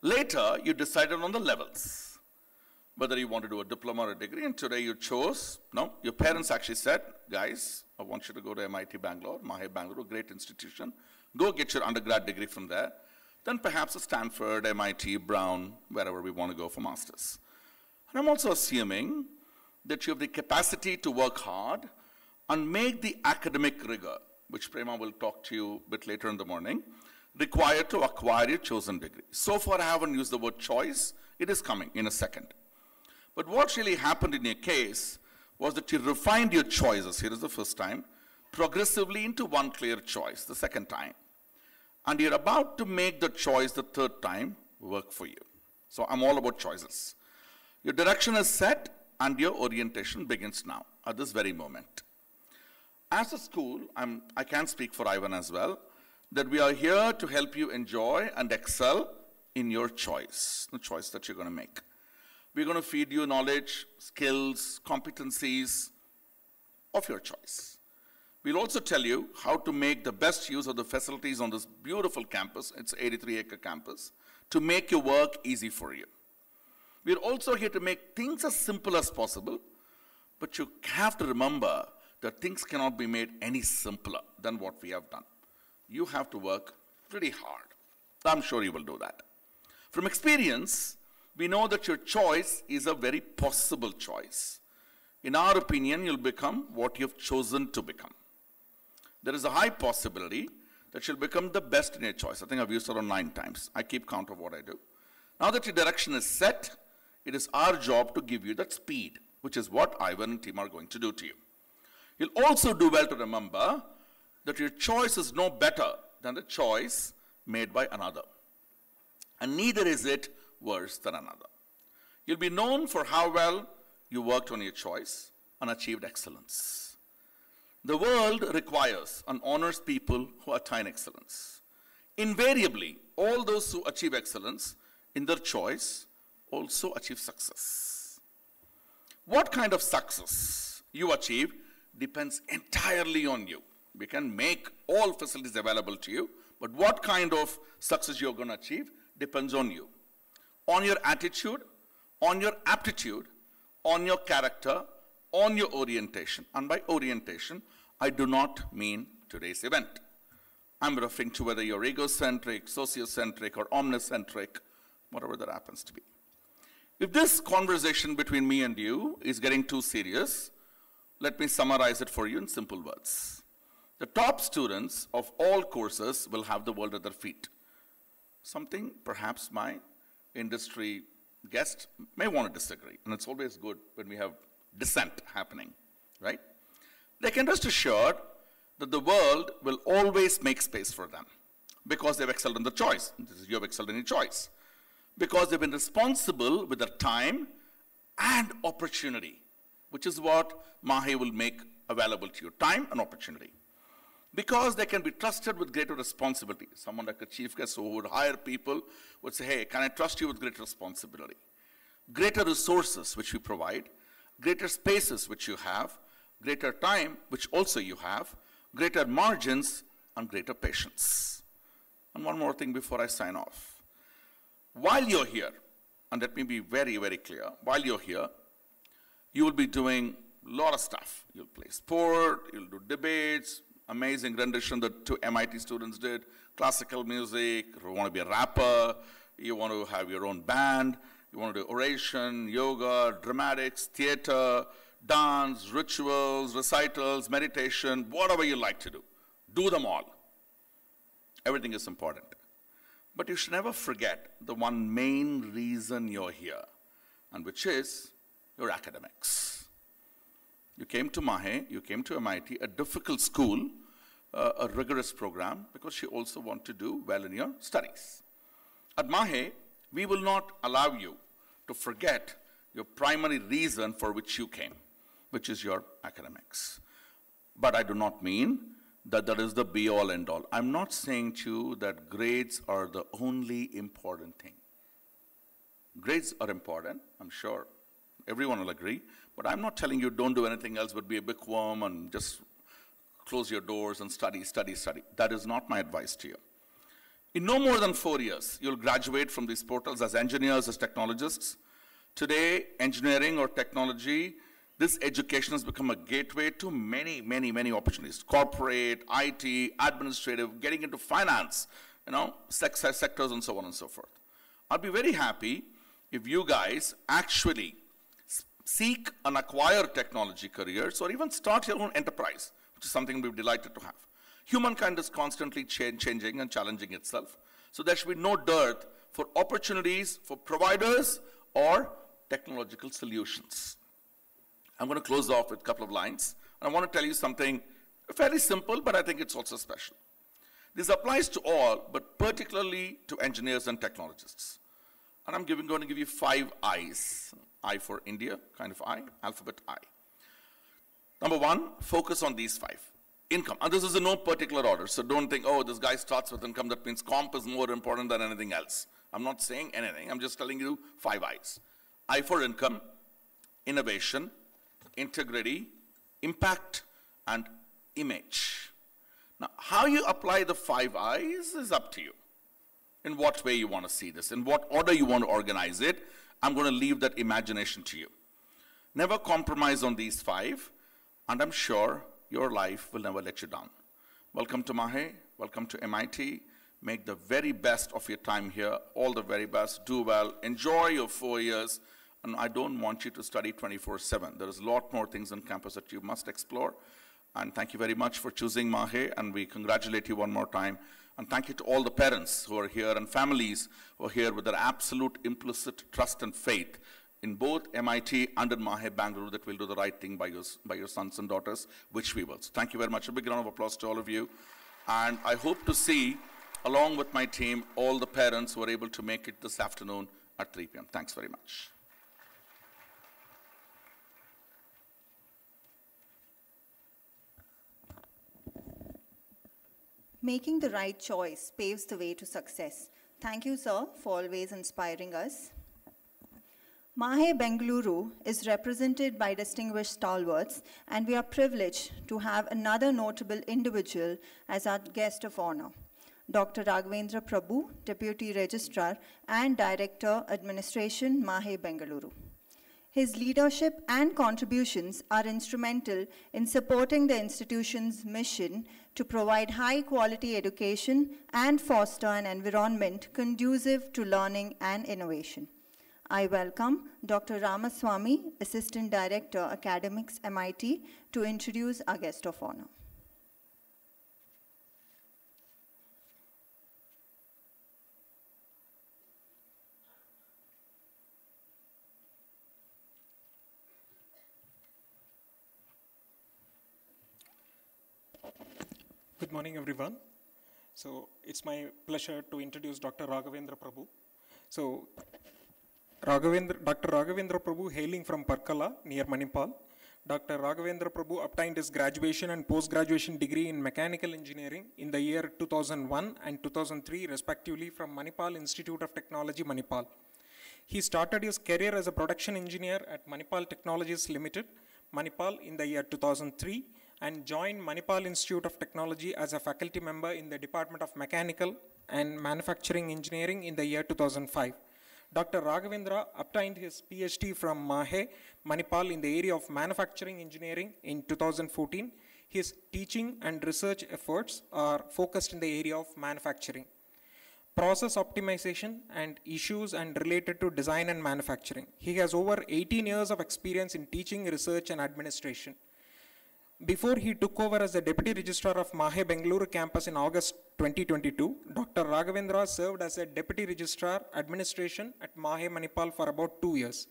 Later, you decided on the levels, whether you want to do a diploma or a degree, and today you chose, no, your parents actually said, guys, I want you to go to MIT-Bangalore, Mahe Bengaluru, great institution. Go get your undergrad degree from there. Then perhaps at Stanford, MIT, Brown, wherever we want to go for masters. And I'm also assuming that you have the capacity to work hard and make the academic rigor, which Prema will talk to you a bit later in the morning, required to acquire your chosen degree. So far, I haven't used the word choice. It is coming in a second. But what really happened in your case was that you refined your choices, here is the first time, progressively into one clear choice, the second time. And you're about to make the choice the third time work for you. So I'm all about choices. Your direction is set and your orientation begins now, at this very moment. As a school, I can speak for Ivan as well, that we are here to help you enjoy and excel in your choice, the choice that you're going to make. We're going to feed you knowledge, skills, competencies of your choice. We'll also tell you how to make the best use of the facilities on this beautiful campus, it's an 83-acre campus, to make your work easy for you. We're also here to make things as simple as possible, but you have to remember that things cannot be made any simpler than what we have done. You have to work pretty hard. I'm sure you will do that. From experience, we know that your choice is a very possible choice. In our opinion, you'll become what you've chosen to become. There is a high possibility that you'll become the best in your choice. I think I've used it around 9 times. I keep count of what I do. Now that your direction is set, it is our job to give you that speed, which is what Ivan and team are going to do to you. You'll also do well to remember that your choice is no better than the choice made by another. And neither is it worse than another. You'll be known for how well you worked on your choice and achieved excellence. The world requires and honors people who attain excellence. Invariably, all those who achieve excellence in their choice also achieve success. What kind of success you achieve depends entirely on you. We can make all facilities available to you, but what kind of success you're going to achieve depends on you. On your attitude, on your aptitude, on your character, on your orientation. And by orientation, I do not mean today's event. I'm referring to whether you're egocentric, sociocentric, or omnicentric, whatever that happens to be. If this conversation between me and you is getting too serious, let me summarize it for you in simple words. The top students of all courses will have the world at their feet. Something perhaps my industry guest may want to disagree, and it's always good when we have dissent happening, right? They can rest assured that the world will always make space for them because they've excelled in the choice. You have excelled in your choice. Because they've been responsible with their time and opportunity, which is what Mahe will make available to you, time and opportunity. Because they can be trusted with greater responsibility. Someone like a chief guest who would hire people would say, hey, can I trust you with greater responsibility? Greater resources which we provide, greater spaces which you have, greater time which also you have, greater margins and greater patience. And one more thing before I sign off. While you're here, and let me be very, very clear, while you're here, you will be doing a lot of stuff. You'll play sport, you'll do debates, amazing rendition that two MIT students did, classical music, you want to be a rapper, you want to have your own band, you want to do oration, yoga, dramatics, theater, dance, rituals, recitals, meditation, whatever you like to do. Do them all. Everything is important. But you should never forget the one main reason you're here, and which is your academics. You came to Mahe, you came to MIT, a difficult school, a rigorous program, because you also want to do well in your studies. At Mahe, we will not allow you to forget your primary reason for which you came, which is your academics. But I do not mean that that is the be-all, end-all. I'm not saying to you that grades are the only important thing. Grades are important, I'm sure. Everyone will agree. But I'm not telling you don't do anything else but be a bookworm and just close your doors and study, study, study. That is not my advice to you. In no more than 4 years, you'll graduate from these portals as engineers, as technologists. Today, engineering or technology, this education has become a gateway to many, many, many opportunities. Corporate, IT, administrative, getting into finance, sectors and so on and so forth. I'll be very happy if you guys actually seek and acquire technology careers or even start your own enterprise, which is something we're delighted to have. Humankind is constantly changing and challenging itself. So there should be no dearth for opportunities for providers or technological solutions. I'm going to close off with a couple of lines. And I want to tell you something fairly simple, but I think it's also special. This applies to all, but particularly to engineers and technologists. And I'm going to give you 5 I's. I for India, kind of I, alphabet I. Number 1, focus on these 5. Income. And this is in no particular order. So don't think, oh, this guy starts with income. That means comp is more important than anything else. I'm not saying anything. I'm just telling you 5 I's. I for income, innovation, integrity, impact, and image. Now, how you apply the 5 I's is up to you. In what way you want to see this, in what order you want to organize it, I'm going to leave that imagination to you. Never compromise on these 5, and I'm sure your life will never let you down. Welcome to Mahe, welcome to MIT. Make the very best of your time here, all the very best, do well, enjoy your 4 years, and I don't want you to study 24/7. There is a lot more things on campus that you must explore, and thank you very much for choosing Mahe, and we congratulate you one more time. And thank you to all the parents who are here and families who are here with their absolute implicit trust and faith in both MIT and in Mahe Bengaluru that we'll do the right thing by your sons and daughters, which we will. So thank you very much. A big round of applause to all of you. And I hope to see, along with my team, all the parents who are able to make it this afternoon at 3 p.m. Thanks very much. Making the right choice paves the way to success. Thank you, sir, for always inspiring us. Mahe Bengaluru is represented by distinguished stalwarts, and we are privileged to have another notable individual as our guest of honor, Dr. Raghavendra Prabhu, Deputy Registrar and Director, Administration, Mahe Bengaluru. His leadership and contributions are instrumental in supporting the institution's mission to provide high-quality education and foster an environment conducive to learning and innovation. I welcome Dr. Ramaswamy, Assistant Director, Academics, MIT, to introduce our guest of honor. Good morning, everyone. So it's my pleasure to introduce Dr. Raghavendra Prabhu. So Dr. Raghavendra Prabhu, hailing from Parkala near Manipal. Dr. Raghavendra Prabhu obtained his graduation and post-graduation degree in mechanical engineering in the year 2001 and 2003 respectively from Manipal Institute of Technology, Manipal. He started his career as a production engineer at Manipal Technologies Limited, Manipal in the year 2003 and joined Manipal Institute of Technology as a faculty member in the Department of Mechanical and Manufacturing Engineering in the year 2005. Dr. Raghavendra obtained his PhD from Mahe, Manipal in the area of manufacturing engineering in 2014. His teaching and research efforts are focused in the area of manufacturing, process optimization and issues and related to design and manufacturing. He has over 18 years of experience in teaching, research and administration. Before he took over as the Deputy Registrar of Mahe Bengaluru campus in August 2022, Dr. Raghavendra served as a Deputy Registrar Administration at Mahe Manipal for about 2 years.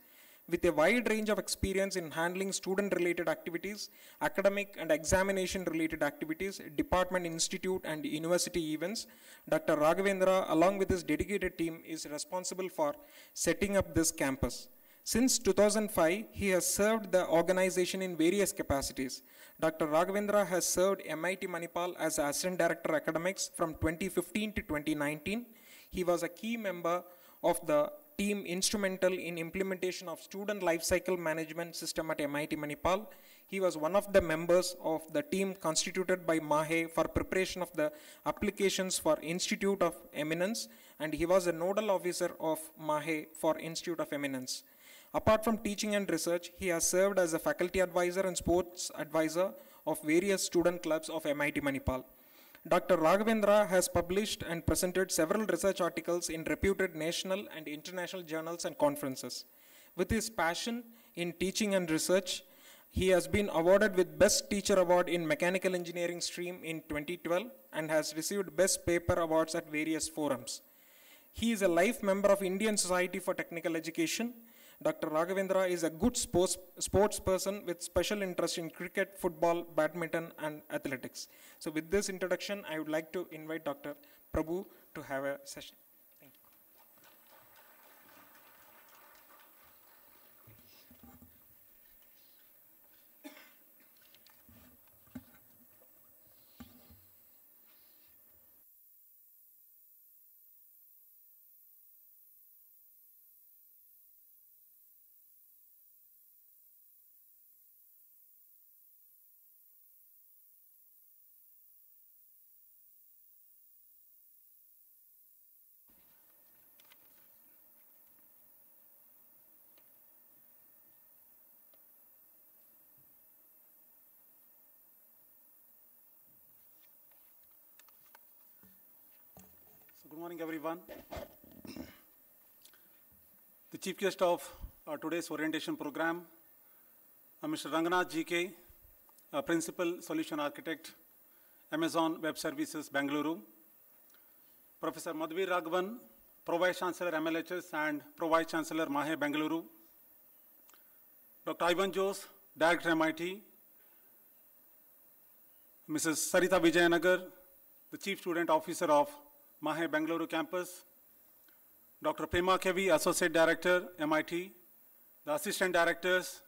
With a wide range of experience in handling student-related activities, academic and examination-related activities, department, institute, and university events, Dr. Raghavendra, along with his dedicated team, is responsible for setting up this campus. Since 2005, he has served the organization in various capacities. Dr. Raghavendra has served MIT Manipal as Assistant Director Academics from 2015 to 2019. He was a key member of the team instrumental in implementation of student lifecycle management system at MIT Manipal. He was one of the members of the team constituted by Mahe for preparation of the applications for Institute of Eminence, and he was a nodal officer of Mahe for Institute of Eminence. Apart from teaching and research, he has served as a faculty advisor and sports advisor of various student clubs of MIT Manipal. Dr. Raghavendra has published and presented several research articles in reputed national and international journals and conferences. With his passion in teaching and research, he has been awarded with Best Teacher Award in Mechanical Engineering stream in 2012 and has received Best Paper Awards at various forums. He is a life member of Indian Society for Technical Education. Dr. Raghavendra is a good sports person with special interest in cricket, football, badminton, and athletics. So with this introduction, I would like to invite Dr. Prabhu to have a session. Thank you. Good morning, everyone. The chief guest of today's orientation program, Mr. Ranganath GK, Principal Solution Architect, Amazon Web Services, Bengaluru. Professor Madhuvir Raghavan, Pro-Vice Chancellor, MLHS, and Pro-Vice Chancellor, Mahe Bengaluru. Dr. Ivan Jose, Director, MIT. Mrs. Sarita Vijayanagar, the Chief Student Officer of Mahe Bengaluru campus, Dr. Prema Kevi, Associate Director, MIT, the Assistant Directors,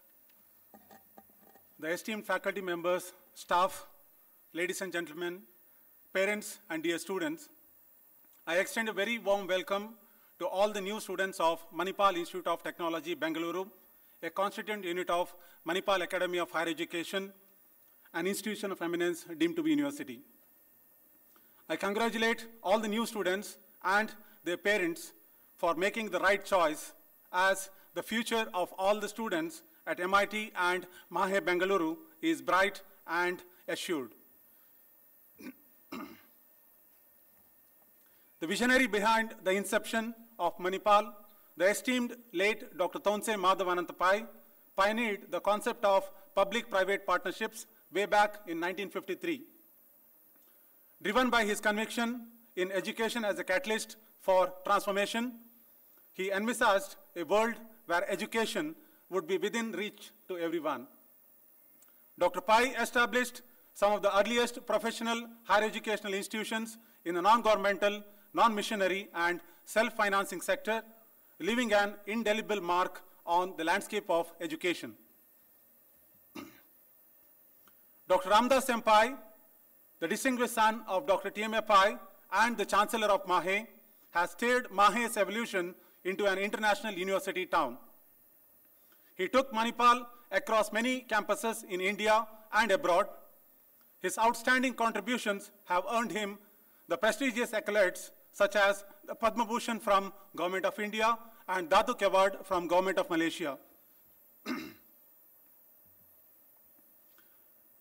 the esteemed faculty members, staff, ladies and gentlemen, parents, and dear students, I extend a very warm welcome to all the new students of Manipal Institute of Technology, Bengaluru, a constituent unit of Manipal Academy of Higher Education, an institution of eminence deemed to be university. I congratulate all the new students and their parents for making the right choice, as the future of all the students at MIT and Mahe Bengaluru is bright and assured. The visionary behind the inception of Manipal, the esteemed late Dr. Tonse Madhavanantapai, pioneered the concept of public-private partnerships way back in 1953. Driven by his conviction in education as a catalyst for transformation, he envisaged a world where education would be within reach to everyone. Dr. Pai established some of the earliest professional higher educational institutions in the non-governmental, non-missionary, and self-financing sector, leaving an indelible mark on the landscape of education. Dr. Ramdas Senpai, the distinguished son of Dr. T.M.A. Pai and the Chancellor of Mahe, has steered Mahe's evolution into an international university town. He took Manipal across many campuses in India and abroad. His outstanding contributions have earned him the prestigious accolades such as the Padma Bhushan from Government of India and Datuk Award from Government of Malaysia.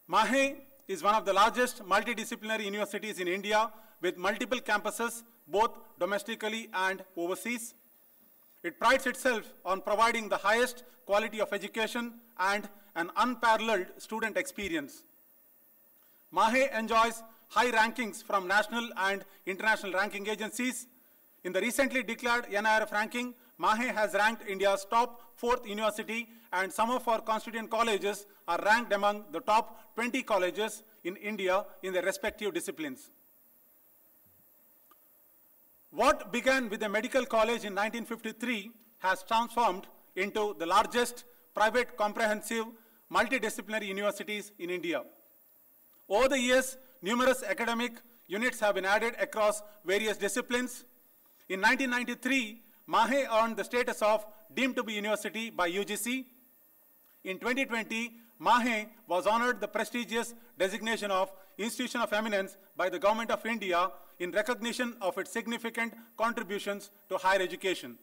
Mahe is one of the largest multidisciplinary universities in India with multiple campuses both domestically and overseas. It prides itself on providing the highest quality of education and an unparalleled student experience. Mahe enjoys high rankings from national and international ranking agencies. In the recently declared NIRF ranking, Mahe has ranked India's top 4th university, and some of our constituent colleges are ranked among the top 20 colleges in India in their respective disciplines. What began with a medical college in 1953 has transformed into the largest private comprehensive multidisciplinary universities in India. Over the years, numerous academic units have been added across various disciplines. In 1993, Mahe earned the status of deemed to be university by UGC. In 2020, Mahe was honored the prestigious designation of Institution of Eminence by the Government of India in recognition of its significant contributions to higher education.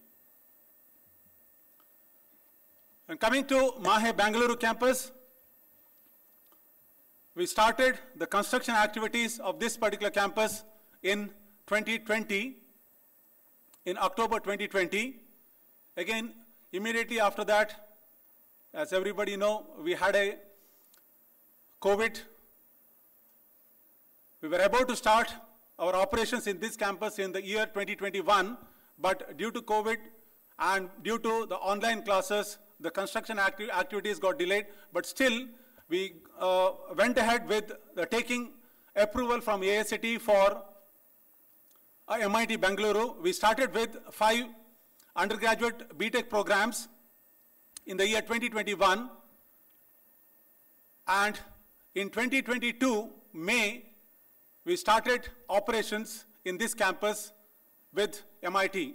And coming to Mahe Bengaluru campus, we started the construction activities of this particular campus in 2020, in October 2020. Again, immediately after that, as everybody know, we had a COVID. We were about to start our operations in this campus in the year 2021, but due to COVID and due to the online classes, the construction activities got delayed, but still we went ahead with taking approval from AICTE for MIT Bengaluru. We started with 5 undergraduate BTech programs in the year 2021, and in 2022, May, we started operations in this campus with MIT.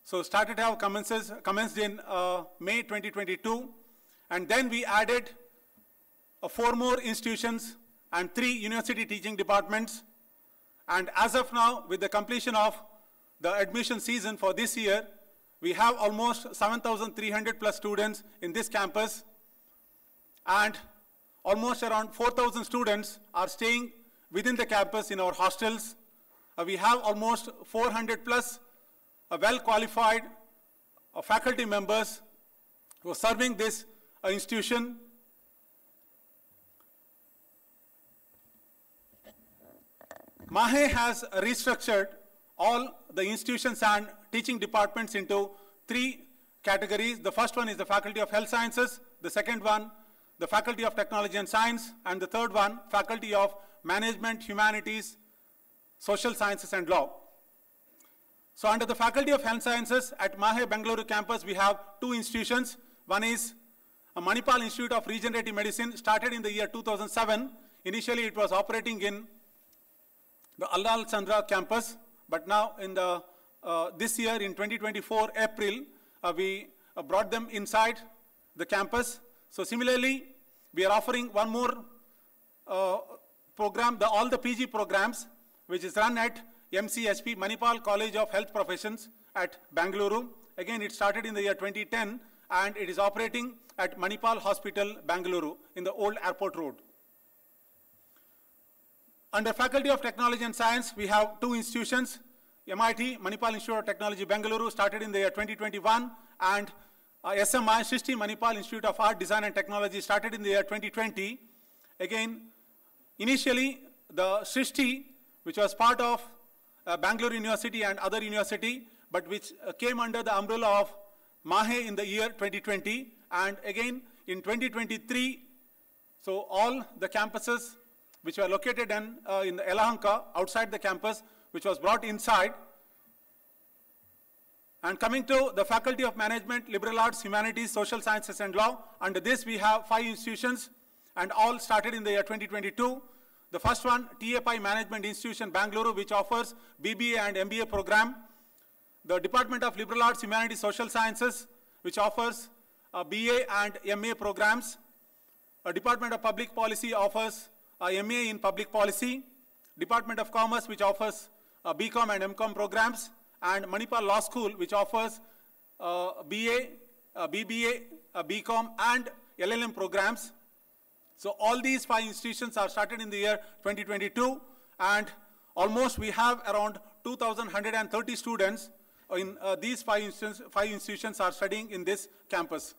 So started to have commenced in May 2022, and then we added 4 more institutions and 3 university teaching departments. And as of now, with the completion of the admission season for this year, we have almost 7,300 plus students in this campus, and almost around 4,000 students are staying within the campus in our hostels. We have almost 400 plus well-qualified faculty members who are serving this institution. Mahe has restructured all the institutions and teaching departments into 3 categories. The first one is the Faculty of Health Sciences, the second one, the Faculty of Technology and Science, and the third one, Faculty of Management, Humanities, Social Sciences and Law. So under the Faculty of Health Sciences at Mahe Bengaluru campus, we have 2 institutions. One is a Manipal Institute of Regenerative Medicine, started in the year 2007. Initially it was operating in the Allal Chandra campus, but now in the this year in 2024 April, we brought them inside the campus. So similarly, we are offering one more program, all the PG programs, which is run at MCHP, Manipal College of Health Professions at Bengaluru. Again, it started in the year 2010, and it is operating at Manipal Hospital, Bengaluru, in the old airport road. Under Faculty of Technology and Science, we have 2 institutions. MIT, Manipal Institute of Technology, Bengaluru, started in the year 2021, and SMI, Srishti Manipal Institute of Art, Design and Technology, started in the year 2020. Again, initially, the Srishti, which was part of Bangalore University and other university, but which came under the umbrella of Mahe in the year 2020, and again in 2023, So all the campuses which were located in the Yelahanka, outside the campus, which was brought inside. And coming to the Faculty of Management, Liberal Arts, Humanities, Social Sciences and Law, under this we have 5 institutions, and all started in the year 2022. The first one, TFI Management Institution, Bangalore, which offers BBA and MBA program. The Department of Liberal Arts, Humanities, Social Sciences, which offers BA and MA programs. A Department of Public Policy offers MA in Public Policy. Department of Commerce, which offers BCom and MCom programs. And Manipal Law School, which offers BA, BBA, BCom and LLM programs. So all these 5 institutions are started in the year 2022, and almost we have around 2,130 students in these 5 institutions are studying in this campus.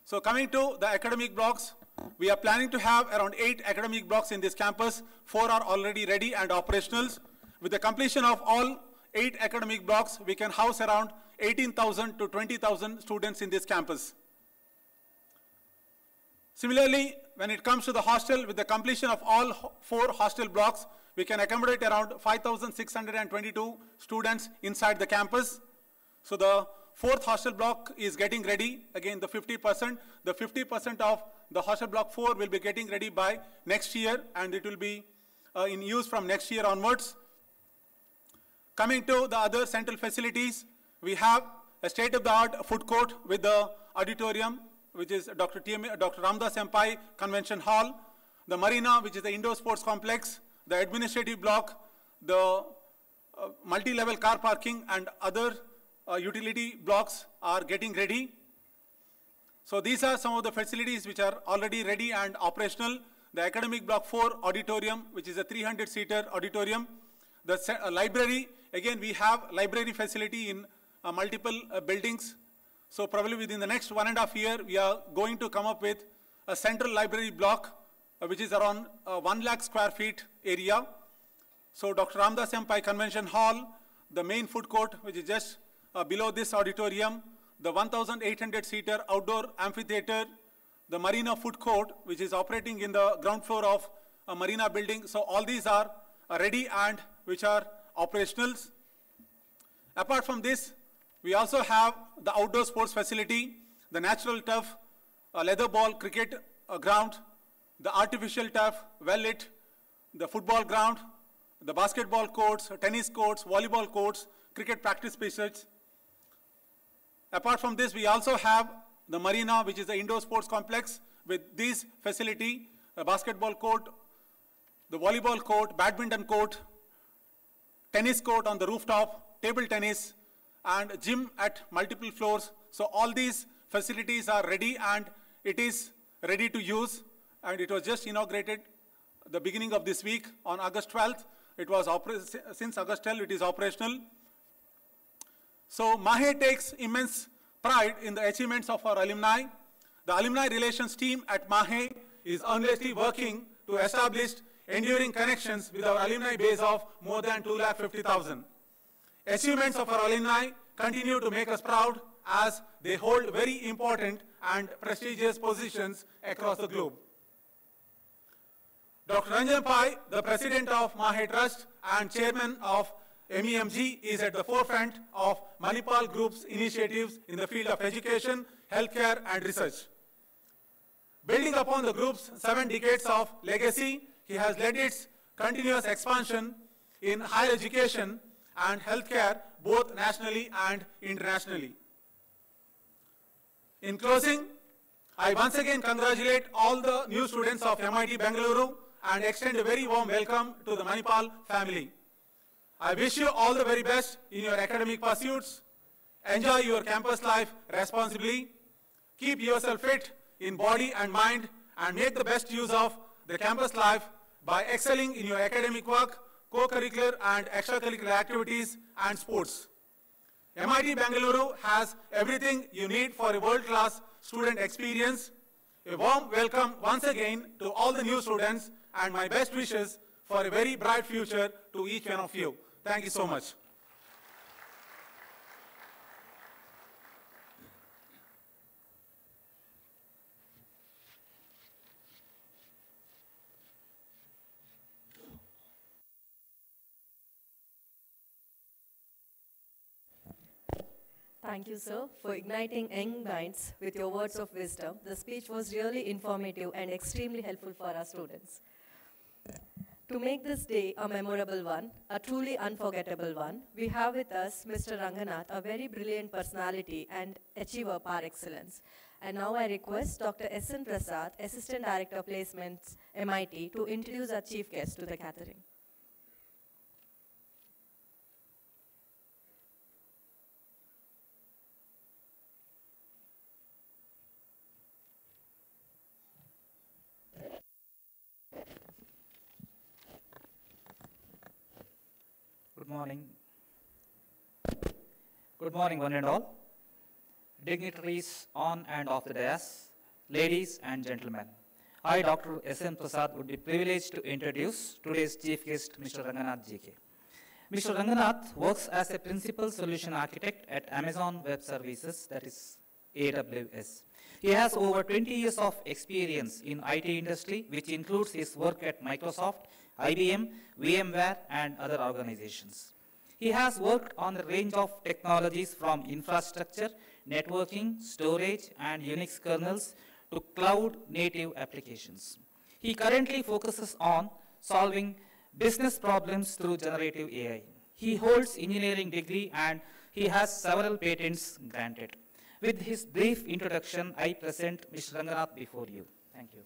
So coming to the academic blocks, we are planning to have around 8 academic blocks in this campus. 4 are already ready and operational. With the completion of all 8 academic blocks, we can house around 18,000 to 20,000 students in this campus. Similarly, when it comes to the hostel, with the completion of all 4 hostel blocks, we can accommodate around 5,622 students inside the campus. So the 4th hostel block is getting ready. Again, the 50%. The 50% of the hostel block 4 will be getting ready by next year, and it will be in use from next year onwards. Coming to the other central facilities, we have a state-of-the-art food court with the auditorium, which is Dr. Ramdas Senpai Convention Hall, the marina, which is the indoor sports complex, the administrative block, the multi-level car parking and other utility blocks are getting ready. So these are some of the facilities which are already ready and operational. The academic block 4 auditorium, which is a 300-seater auditorium. The library, again we have library facility in multiple buildings. So probably within the next 1.5 years, we are going to come up with a central library block, which is around 1 lakh square feet area. So Dr. Ramdas Senpai Convention Hall, the main food court, which is just below this auditorium, the 1,800-seater outdoor amphitheater, the marina food court, which is operating in the ground floor of a marina building. So all these are ready and which are operationals. Apart from this, we also have the outdoor sports facility, the natural turf, leather ball cricket ground, the artificial turf, well lit, the football ground, the basketball courts, tennis courts, volleyball courts, cricket practice pitches. Apart from this, we also have the marina, which is the indoor sports complex with this facility, a basketball court, the volleyball court, badminton court, tennis court on the rooftop, table tennis, and gym at multiple floors. So all these facilities are ready and it is ready to use, and it was just inaugurated the beginning of this week on August 12th. It was since August 12th it is operational. So Mahe takes immense pride in the achievements of our alumni. The alumni relations team at Mahe is earnestly working to establish enduring connections with our alumni base of more than 250,000. Achievements of our alumni continue to make us proud as they hold very important and prestigious positions across the globe. Dr. Ranjan Pai, the president of Mahe Trust and chairman of MEMG, is at the forefront of Manipal Group's initiatives in the field of education, healthcare and research. Building upon the group's 7 decades of legacy, he has led its continuous expansion in higher education and healthcare both nationally and internationally. In closing, I once again congratulate all the new students of MIT-Bengaluru and extend a very warm welcome to the Manipal family. I wish you all the very best in your academic pursuits. Enjoy your campus life responsibly. Keep yourself fit in body and mind and make the best use of the campus life by excelling in your academic work, co-curricular and extracurricular activities and sports. MIT-Bengaluru has everything you need for a world-class student experience. A warm welcome once again to all the new students and my best wishes for a very bright future to each one of you. Thank you so much. Thank you, sir, for igniting young minds with your words of wisdom. The speech was really informative and extremely helpful for our students. To make this day a memorable one, a truly unforgettable one, we have with us Mr. Ranganath, a very brilliant personality and achiever par excellence. And now I request Dr. S.N. Prasad, Assistant Director Placements, MIT, to introduce our chief guest to the gathering. Good morning. Good morning, one and all. Dignitaries on and off the dais, ladies and gentlemen. I, Dr. S.N. Prasad, would be privileged to introduce today's chief guest, Mr. Ranganath G.K. Mr. Ranganath works as a principal solution architect at Amazon Web Services, that is AWS. He has over 20 years of experience in IT industry, which includes his work at Microsoft, IBM, VMware, and other organizations. He has worked on a range of technologies from infrastructure, networking, storage, and Unix kernels to cloud-native applications. He currently focuses on solving business problems through generative AI. He holds engineering degree and he has several patents granted. With his brief introduction, I present Mr. Ranganath before you. Thank you.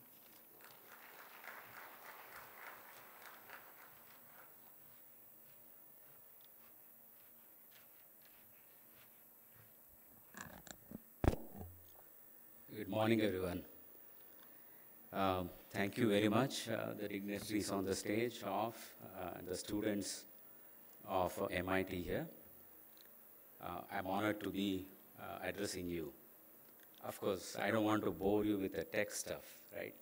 Good morning, everyone. Thank you very much, the dignitaries on the stage of the students of MIT here. I'm honored to be addressing you. Of course, I don't want to bore you with the tech stuff, right?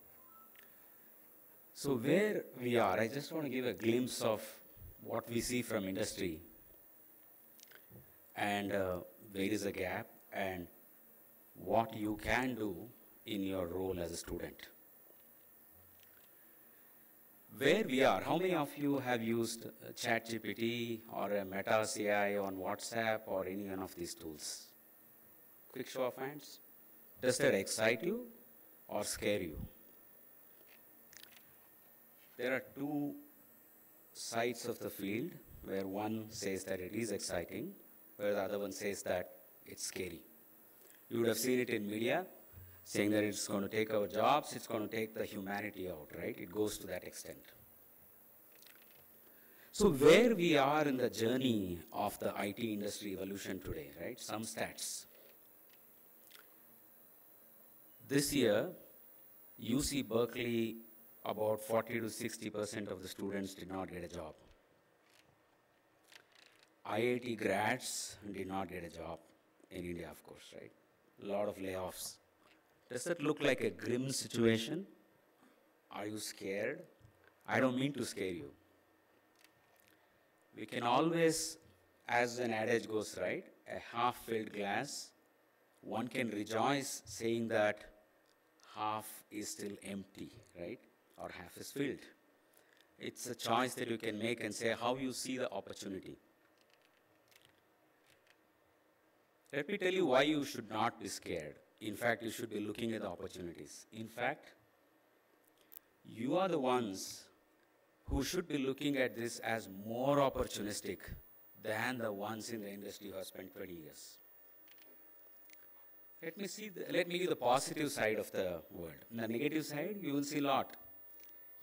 So where we are, I just want to give a glimpse of what we see from industry and where is the gap and what you can do in your role as a student. Where we are, how many of you have used ChatGPT or a Meta AI on WhatsApp or any one of these tools? Quick show of hands. Does that excite you or scare you? There are two sides of the field where one says that it is exciting, where the other one says that it's scary. You would have seen it in media, saying that it's going to take our jobs, it's going to take the humanity out, right? It goes to that extent. So where we are in the journey of the IT industry evolution today, right? Some stats. This year, UC Berkeley, about 40 to 60% of the students did not get a job. IIT grads did not get a job in India, of course, right? A lot of layoffs. Does that look like a grim situation? Are you scared? I don't mean to scare you. We can always, as an adage goes, right, a half-filled glass, one can rejoice saying that half is still empty, right, or half is filled. It's a choice that you can make and say how you see the opportunity. Let me tell you why you should not be scared. In fact, you should be looking at the opportunities. In fact, you are the ones who should be looking at this as more opportunistic than the ones in the industry who have spent 20 years. Let me give the positive side of the world. On the negative side, you will see a lot.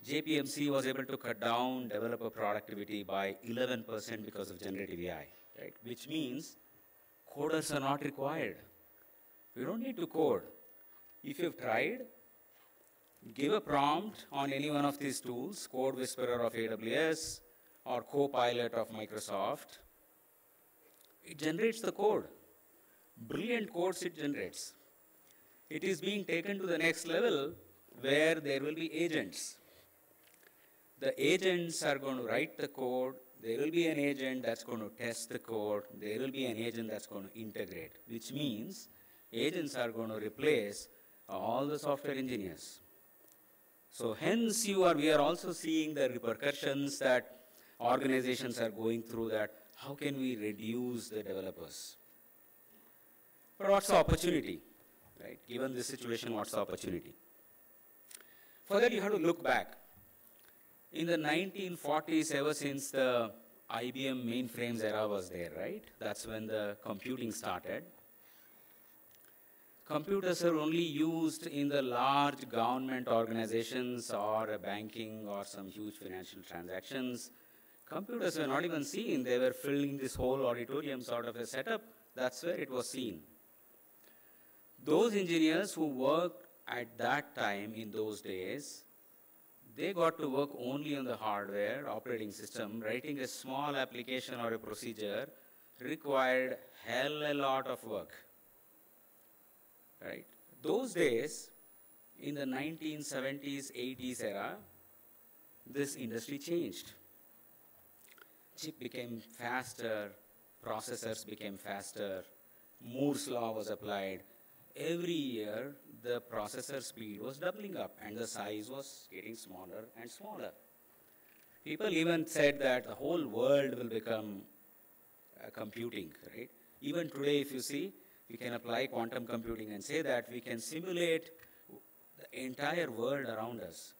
JPMC was able to cut down developer productivity by 11% because of generative AI, right? Which means coders are not required. You don't need to code. If you've tried, give a prompt on any one of these tools, Code Whisperer of AWS or Copilot of Microsoft. It generates the code. Brilliant codes it generates. It is being taken to the next level where there will be agents. The agents are going to write the code. There will be an agent that's going to test the code. There will be an agent that's going to integrate, which means agents are going to replace all the software engineers. So hence we are also seeing the repercussions that organizations are going through, that how can we reduce the developers? But what's the opportunity, right? Given this situation, what's the opportunity? For that, you have to look back. In the 1940s, ever since the IBM mainframes era was there, right? That's when the computing started. Computers are only used in the large government organizations or banking or some huge financial transactions. Computers were not even seen. They were filling this whole auditorium sort of a setup. That's where it was seen. Those engineers who worked at that time in those days, they got to work only on the hardware, operating system. Writing a small application or a procedure required hell a lot of work. Right? Those days, in the 1970s, 80s era, this industry changed. Chip became faster, processors became faster, Moore's law was applied. Every year, the processor speed was doubling up and the size was getting smaller and smaller. People even said that the whole world will become computing, right? Even today, if you see, we can apply quantum computing and say that we can simulate the entire world around us.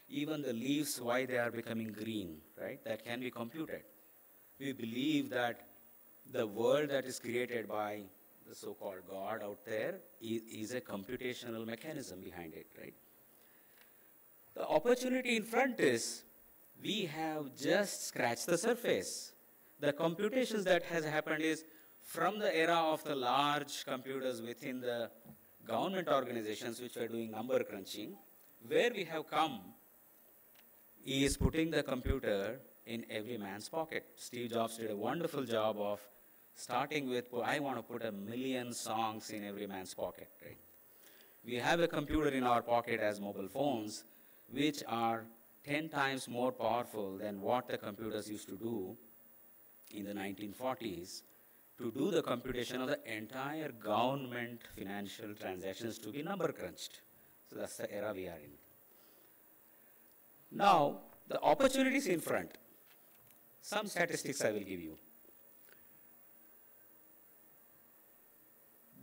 Even the leaves, why they are becoming green, right? That can be computed. We believe that the world that is created by the so-called God out there is a computational mechanism behind it, right? The opportunity in front is we have just scratched the surface. The computations that has happened is from the era of the large computers within the government organizations which were doing number crunching, where we have come is putting the computer in every man's pocket. Steve Jobs did a wonderful job of starting with, I want to put 1 million songs in every man's pocket, right? We have a computer in our pocket as mobile phones, which are 10 times more powerful than what the computers used to do in the 1940s to do the computation of the entire government financial transactions to be number crunched. So that's the era we are in. Now, the opportunities in front. Some statistics I will give you.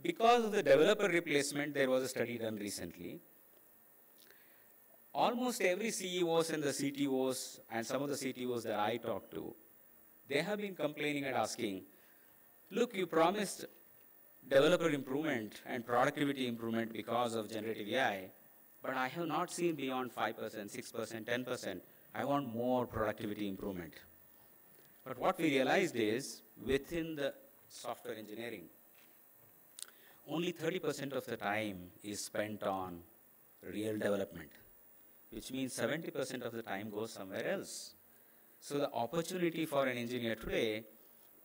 Because of the developer replacement, there was a study done recently. Almost every CEOs and the CTOs and some of the CTOs that I talked to, they have been complaining and asking, look, you promised developer improvement and productivity improvement because of generative AI, but I have not seen beyond 5%, 6%, 10%. I want more productivity improvement. But what we realized is, within the software engineering, only 30% of the time is spent on real development, which means 70% of the time goes somewhere else. So the opportunity for an engineer today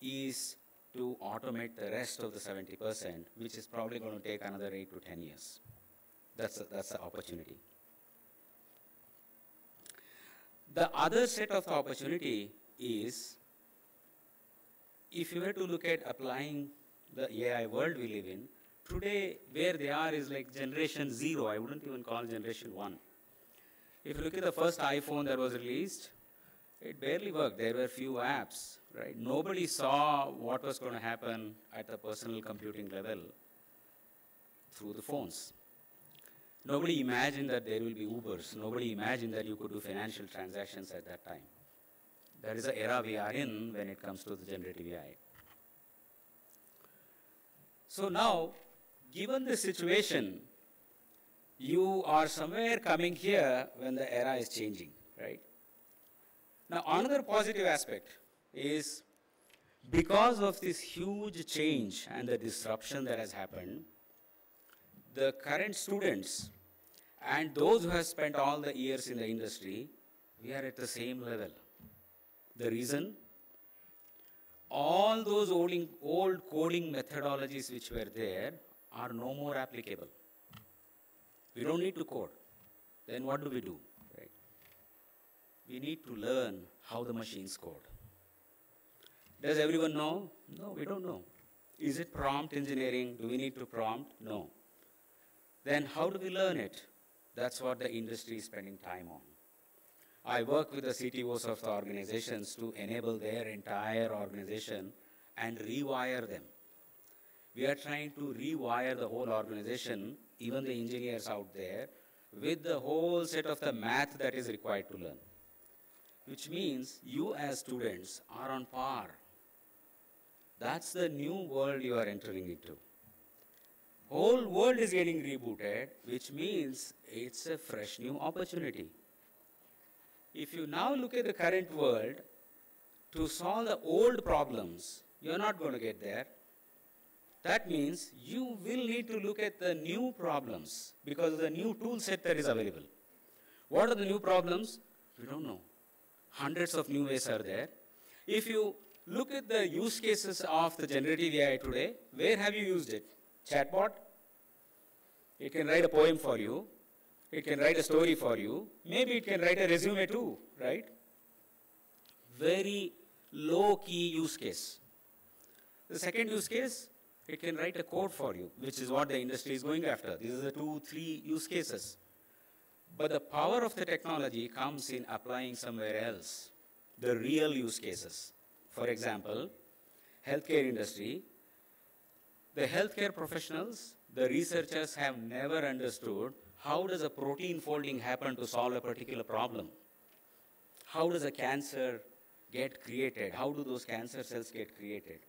is to automate the rest of the 70%, which is probably going to take another 8 to 10 years. That's the opportunity. The other set of the opportunity is, if you were to look at applying the AI world we live in, today where they are is like generation 0. I wouldn't even call generation 1. If you look at the first iPhone that was released, it barely worked. There were few apps, right? Nobody saw what was going to happen at the personal computing level through the phones. Nobody imagined that there will be Ubers. Nobody imagined that you could do financial transactions at that time. That is the era we are in when it comes to the generative AI. So now, given the situation, you are somewhere coming here when the era is changing, right? Now, another positive aspect is because of this huge change and the disruption that has happened, the current students and those who have spent all the years in the industry, we are at the same level. The reason? All those old coding methodologies which were there are no more applicable. We don't need to code. Then what do? Right? We need to learn how the machines code. Does everyone know? No, we don't know. Is it prompt engineering? Do we need to prompt? No. Then how do we learn it? That's what the industry is spending time on. I work with the CTOs of the organizations to enable their entire organization and rewire them. We are trying to rewire the whole organization, even the engineers out there, with the whole set of the math that is required to learn. Which means you as students are on par. That's the new world you are entering into. Whole world is getting rebooted, which means it's a fresh new opportunity. If you now look at the current world, to solve the old problems, you're not going to get there. That means you will need to look at the new problems because of the new tool set that is available. What are the new problems? We don't know. Hundreds of new ways are there. If you look at the use cases of the generative AI today, where have you used it? Chatbot? It can write a poem for you. It can write a story for you. Maybe it can write a resume too, right? Very low-key use case. The second use case, it can write a code for you, which is what the industry is going after. These are the 2, 3 use cases. But the power of the technology comes in applying somewhere else, the real use cases. For example, healthcare industry, the healthcare professionals, the researchers have never understood how does a protein folding happen to solve a particular problem. How does a cancer get created? How do those cancer cells get created?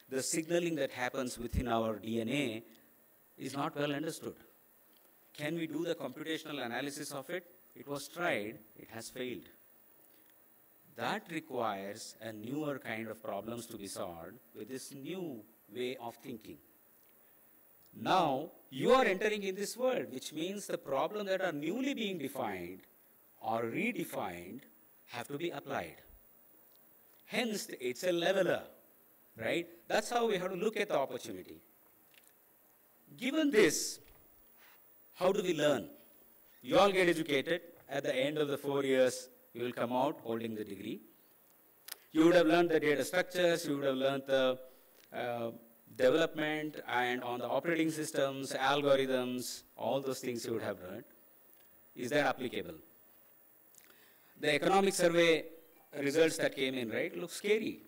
The signaling that happens within our DNA is not well understood. Can we do the computational analysis of it? It was tried, it has failed. That requires a newer kind of problems to be solved with this new way of thinking. Now, you are entering in this world, which means the problems that are newly being defined or redefined have to be applied. Hence, it's a leveler, right? That's how we have to look at the opportunity. Given this, how do we learn? You all get educated. At the end of the 4 years, you will come out holding the degree. You would have learned the data structures, you would have learned the development and on the operating systems, algorithms, all those things you would have learned. Is that applicable? The economic survey results that came in, right, look scary.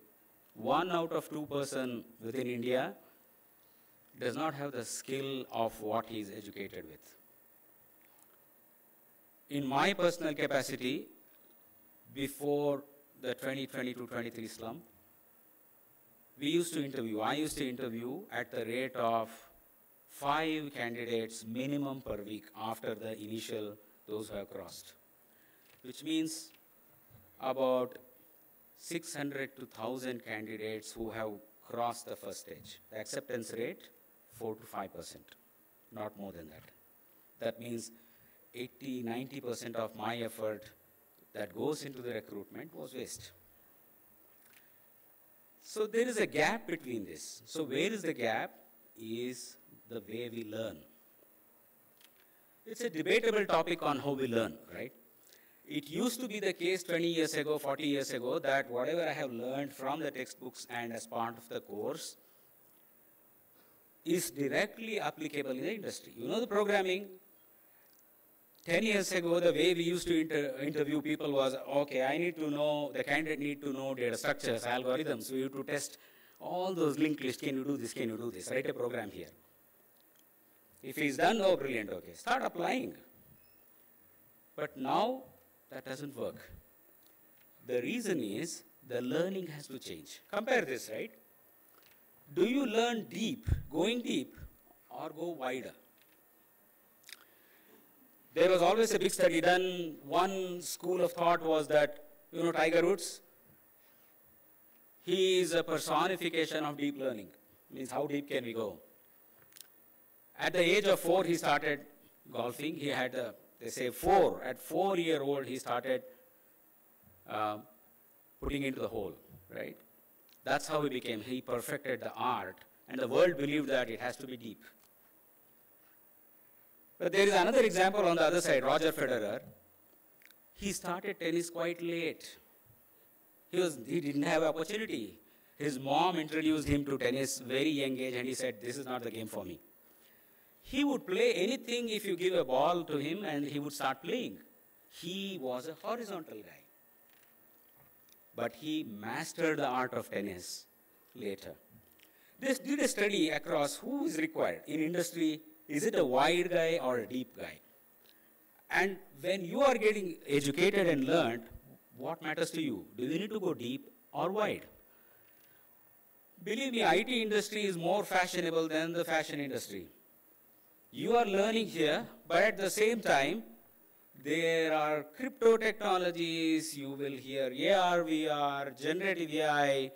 1 out of 2 person within India does not have the skill of what he is educated with. In my personal capacity, before the 2022-23 slump, I used to interview at the rate of 5 candidates minimum per week after the initial, those who have crossed, which means about 600 to 1,000 candidates who have crossed the first stage. The acceptance rate, 4 to 5%, not more than that. That means 80–90% of my effort that goes into the recruitment was waste. So there is a gap between this. So where is the gap? Is the way we learn. It's a debatable topic on how we learn, right? It used to be the case 20 years ago, 40 years ago, that whatever I have learned from the textbooks and as part of the course is directly applicable in the industry. You know the programming, 10 years ago, the way we used to interview people was, okay, I need to know, the candidate need to know data structures, algorithms. We have to test all those linked lists. Can you do this? Can you do this? Write a program here. If he's done, oh, brilliant, okay. Start applying. But now, that doesn't work. The reason is the learning has to change. Compare this, right? Do you learn deep, going deep, or go wider? There was always a big study done. One school of thought was that, you know, Tiger Woods, he is a personification of deep learning. Means how deep can we go? At the age of 4, he started golfing. He had, they say 4. At 4-year-old, he started putting into the hole, right? That's how he became. He perfected the art, and the world believed that it has to be deep. But there is another example on the other side, Roger Federer. He started tennis quite late. He didn't have opportunity. His mom introduced him to tennis very young age, and he said, this is not the game for me. He would play anything if you give a ball to him, and he would start playing. He was a horizontal guy. But he mastered the art of tennis later. This did a study across who is required in industry. Is it a wide guy or a deep guy? And when you are getting educated and learned, what matters to you? Do you need to go deep or wide? Believe me, IT industry is more fashionable than the fashion industry. You are learning here, but at the same time, there are crypto technologies, you will hear AR, VR, generative AI,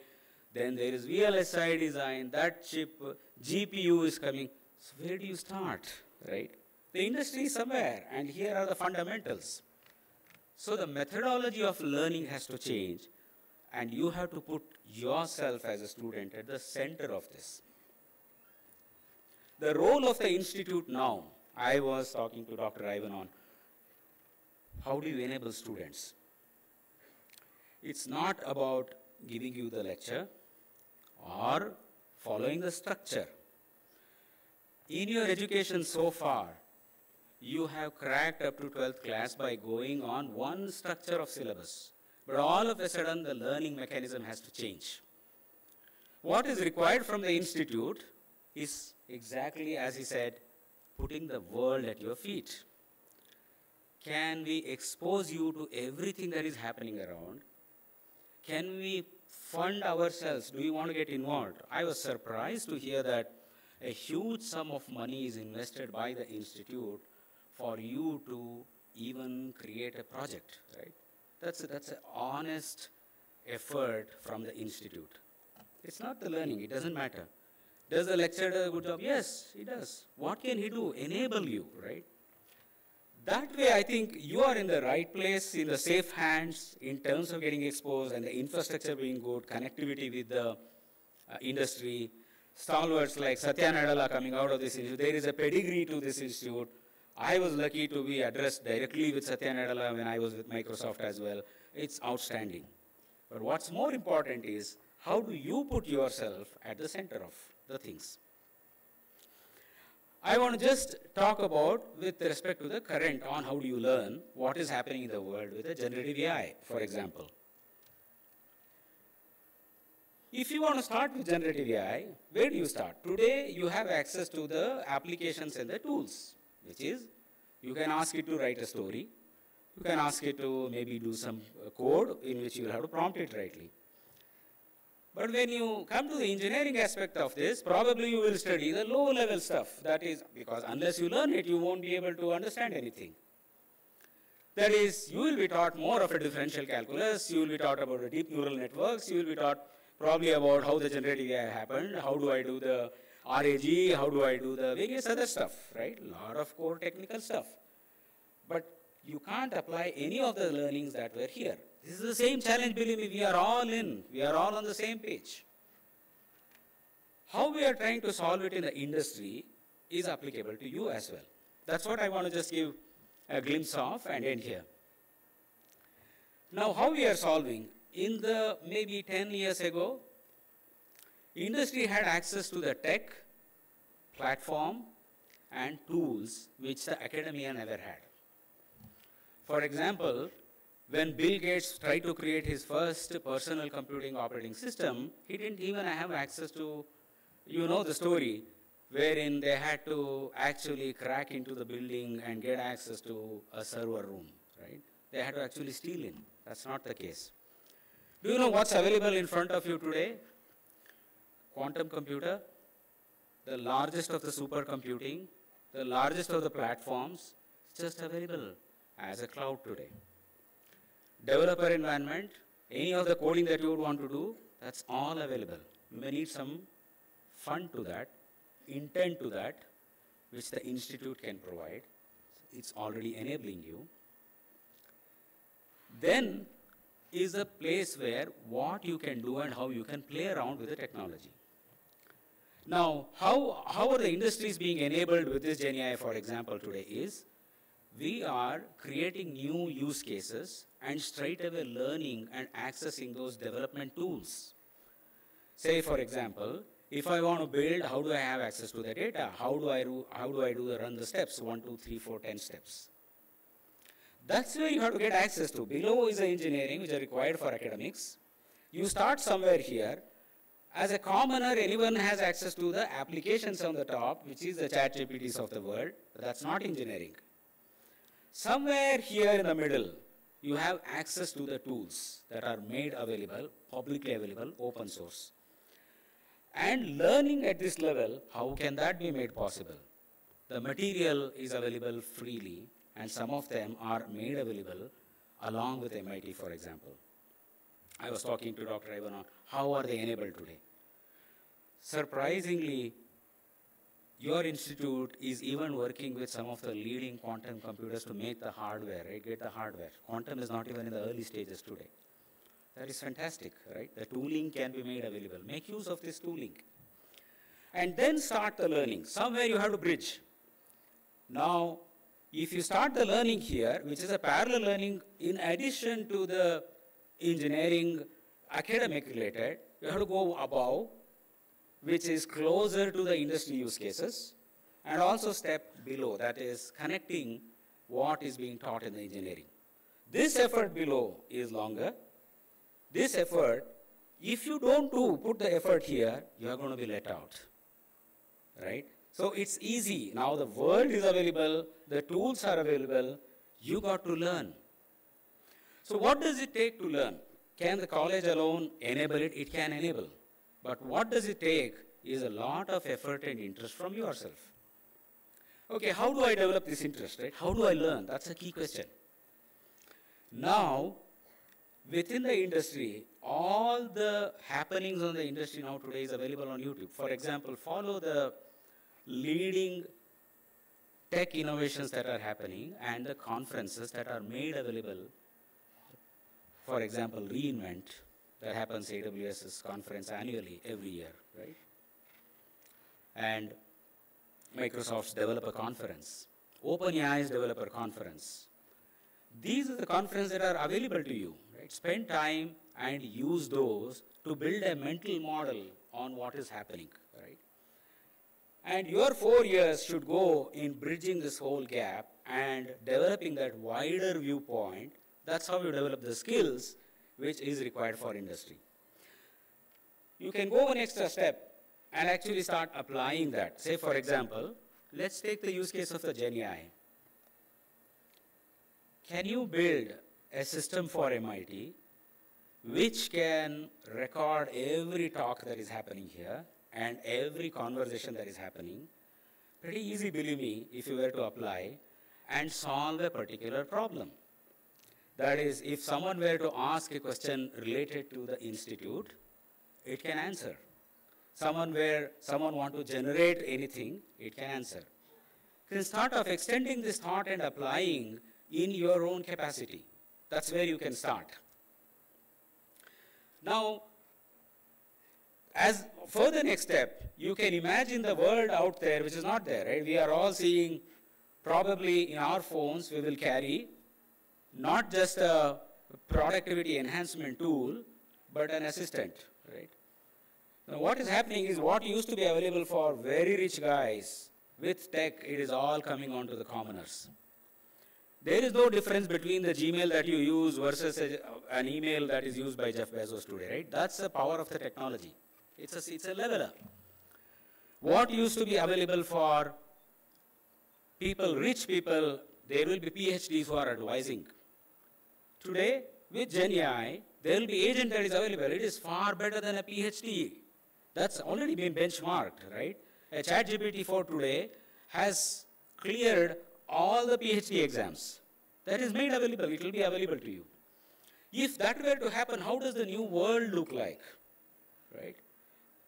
then there is VLSI design, that chip, GPU is coming. So where do you start, right? The industry is somewhere, and here are the fundamentals. So the methodology of learning has to change, and you have to put yourself as a student at the center of this. The role of the institute now, I was talking to Dr. Ivan on, how do you enable students? It's not about giving you the lecture or following the structure. In your education so far, you have cracked up to 12th class by going on one structure of syllabus. But all of a sudden, the learning mechanism has to change. What is required from the institute is exactly as he said, putting the world at your feet. Can we expose you to everything that is happening around? Can we fund ourselves? Do we want to get involved? I was surprised to hear that a huge sum of money is invested by the institute for you to even create a project, right? That's an honest effort from the institute. It's not the learning, it doesn't matter. Does the lecturer do a good job? Yes, he does. What can he do? Enable you, right? That way, I think you are in the right place, in the safe hands, in terms of getting exposed and the infrastructure being good, connectivity with the industry, stalwarts like Satya Nadella coming out of this institute. There is a pedigree to this institute. I was lucky to be addressed directly with Satya Nadella when I was with Microsoft as well. It's outstanding. But what's more important is, how do you put yourself at the center of the things? I want to just talk about, with respect to the current on how do you learn, what is happening in the world with the generative AI, for example. If you want to start with generative AI, where do you start? Today, you have access to the applications and the tools, which is, you can ask it to write a story. You can ask it to maybe do some code in which you will have to prompt it rightly. But when you come to the engineering aspect of this, probably you will study the low-level stuff. That is, because unless you learn it, you won't be able to understand anything. That is, you will be taught more of a differential calculus, you will be taught about the deep neural networks, you will be taught probably about how the generative AI happened, how do I do the RAG, how do I do the various other stuff, right? A lot of core technical stuff. But you can't apply any of the learnings that were here. This is the same challenge, believe me, we are all in. We are all on the same page. How we are trying to solve it in the industry is applicable to you as well. That's what I want to just give a glimpse of and end here. Now, how we are solving, in the maybe 10 years ago, industry had access to the tech, platform, and tools which the academia never had. For example, when Bill Gates tried to create his first personal computing operating system, he didn't even have access to, you know the story, wherein they had to actually crack into the building and get access to a server room, right? They had to actually steal in. That's not the case. Do you know what's available in front of you today? Quantum computer, the largest of the supercomputing, the largest of the platforms, it's just available as a cloud today. Developer environment, any of the coding that you would want to do, that's all available. You may need some fund to that, intent to that, which the institute can provide. It's already enabling you. Then is a place where what you can do and how you can play around with the technology. Now, how are the industries being enabled with this GenAI, for example, today is, we are creating new use cases and straight away learning and accessing those development tools. Say, for example, if I want to build, how do I have access to the data? How do I run the steps? 1, 2, 3, 4, 10 steps. That's where you have to get access to. Below is the engineering, which are required for academics. You start somewhere here, As a commoner, anyone has access to the applications on the top, which is the chat GPTs of the world. That's not engineering. Somewhere here in the middle, you have access to the tools that are made available, publicly available, open source. And learning at this level, how can that be made possible? The material is available freely, and some of them are made available along with MIT, for example. I was talking to Dr. Ivan on how are they enabled today. Surprisingly, your institute is even working with some of the leading quantum computers to make the hardware, right? Get the hardware. Quantum is not even in the early stages today. That is fantastic, right? The tooling can be made available. Make use of this tooling. And then start the learning. Somewhere you have to bridge. Now, if you start the learning here, which is a parallel learning in addition to the engineering academic related, you have to go above, which is closer to the industry use cases, and also step below, that is connecting what is being taught in the engineering. This effort below is longer. This effort, if you don't put the effort here, you are going to be let out, right? So it's easy. Now the world is available, the tools are available, you got to learn. So what does it take to learn? Can the college alone enable it? It can enable. But what does it take is a lot of effort and interest from yourself. Okay, how do I develop this interest, right? How do I learn? That's a key question. Now, within the industry, all the happenings on the industry now today is available on YouTube. For example, follow the leading tech innovations that are happening and the conferences that are made available. For example, reInvent, that happens AWS's conference annually every year, right? And Microsoft's developer conference, OpenAI's developer conference. These are the conferences that are available to you, right? Spend time and use those to build a mental model on what is happening, right? And your 4 years should go in bridging this whole gap and developing that wider viewpoint. That's how you develop the skills which is required for industry. You can go one extra step and actually start applying that. Say, for example, let's take the use case of the GenAI. Can you build a system for MIT which can record every talk that is happening here and every conversation that is happening? Pretty easy, believe me, if you were to apply and solve a particular problem. That is, if someone were to ask a question related to the institute, it can answer. Someone want to generate anything, it can answer. You can start off extending this thought and applying in your own capacity. That's where you can start. Now, as for the next step, you can imagine the world out there which is not there, right? We are all seeing, probably in our phones, we will carry not just a productivity enhancement tool, but an assistant, right? Now what is happening is what used to be available for very rich guys, with tech, it is all coming on to the commoners. There is no difference between the Gmail that you use versus an email that is used by Jeff Bezos today, right? That's the power of the technology. It's a leveler. What used to be available for people, rich people, there will be PhDs who are advising. Today, with GenAI, there will be agent that is available. It is far better than a PhD. That's already been benchmarked, right? A ChatGPT for today has cleared all the PhD exams. That is made available. It will be available to you. If that were to happen, how does the new world look like, right?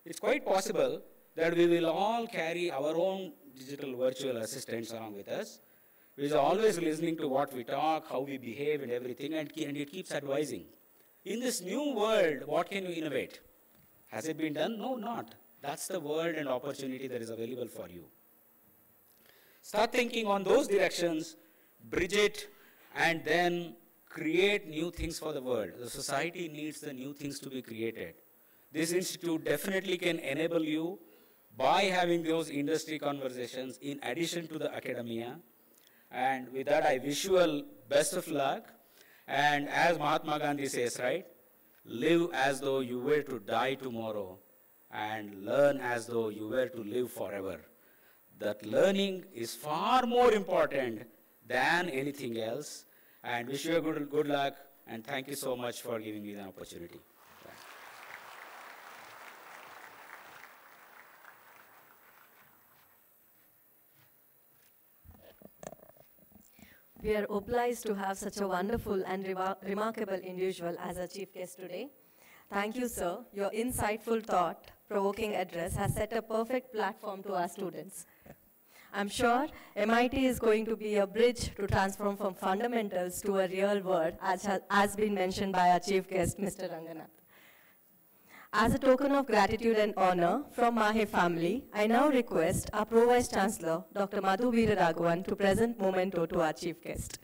It's quite possible that we will all carry our own digital virtual assistants along with us, which is always listening to what we talk, how we behave and everything, and it keeps advising. In this new world, what can you innovate? Has it been done? No, not. That's the world and opportunity that is available for you. Start thinking on those directions, bridge it, and then create new things for the world. The society needs the new things to be created. This institute definitely can enable you by having those industry conversations in addition to the academia. And with that, I wish you all best of luck. And as Mahatma Gandhi says, right, live as though you were to die tomorrow and learn as though you were to live forever. That learning is far more important than anything else. And wish you a good luck, and thank you so much for giving me the opportunity. We are obliged to have such a wonderful and remarkable individual as our chief guest today. Thank you, sir. Your insightful thought-provoking address has set a perfect platform to our students. I'm sure MIT is going to be a bridge to transform from fundamentals to a real world, as has been mentioned by our chief guest, Mr. Ranganath. As a token of gratitude and honor from Mahe family, I now request our Pro Vice Chancellor, Dr. Madhu Veeraraghavan, to present memento to our chief guest.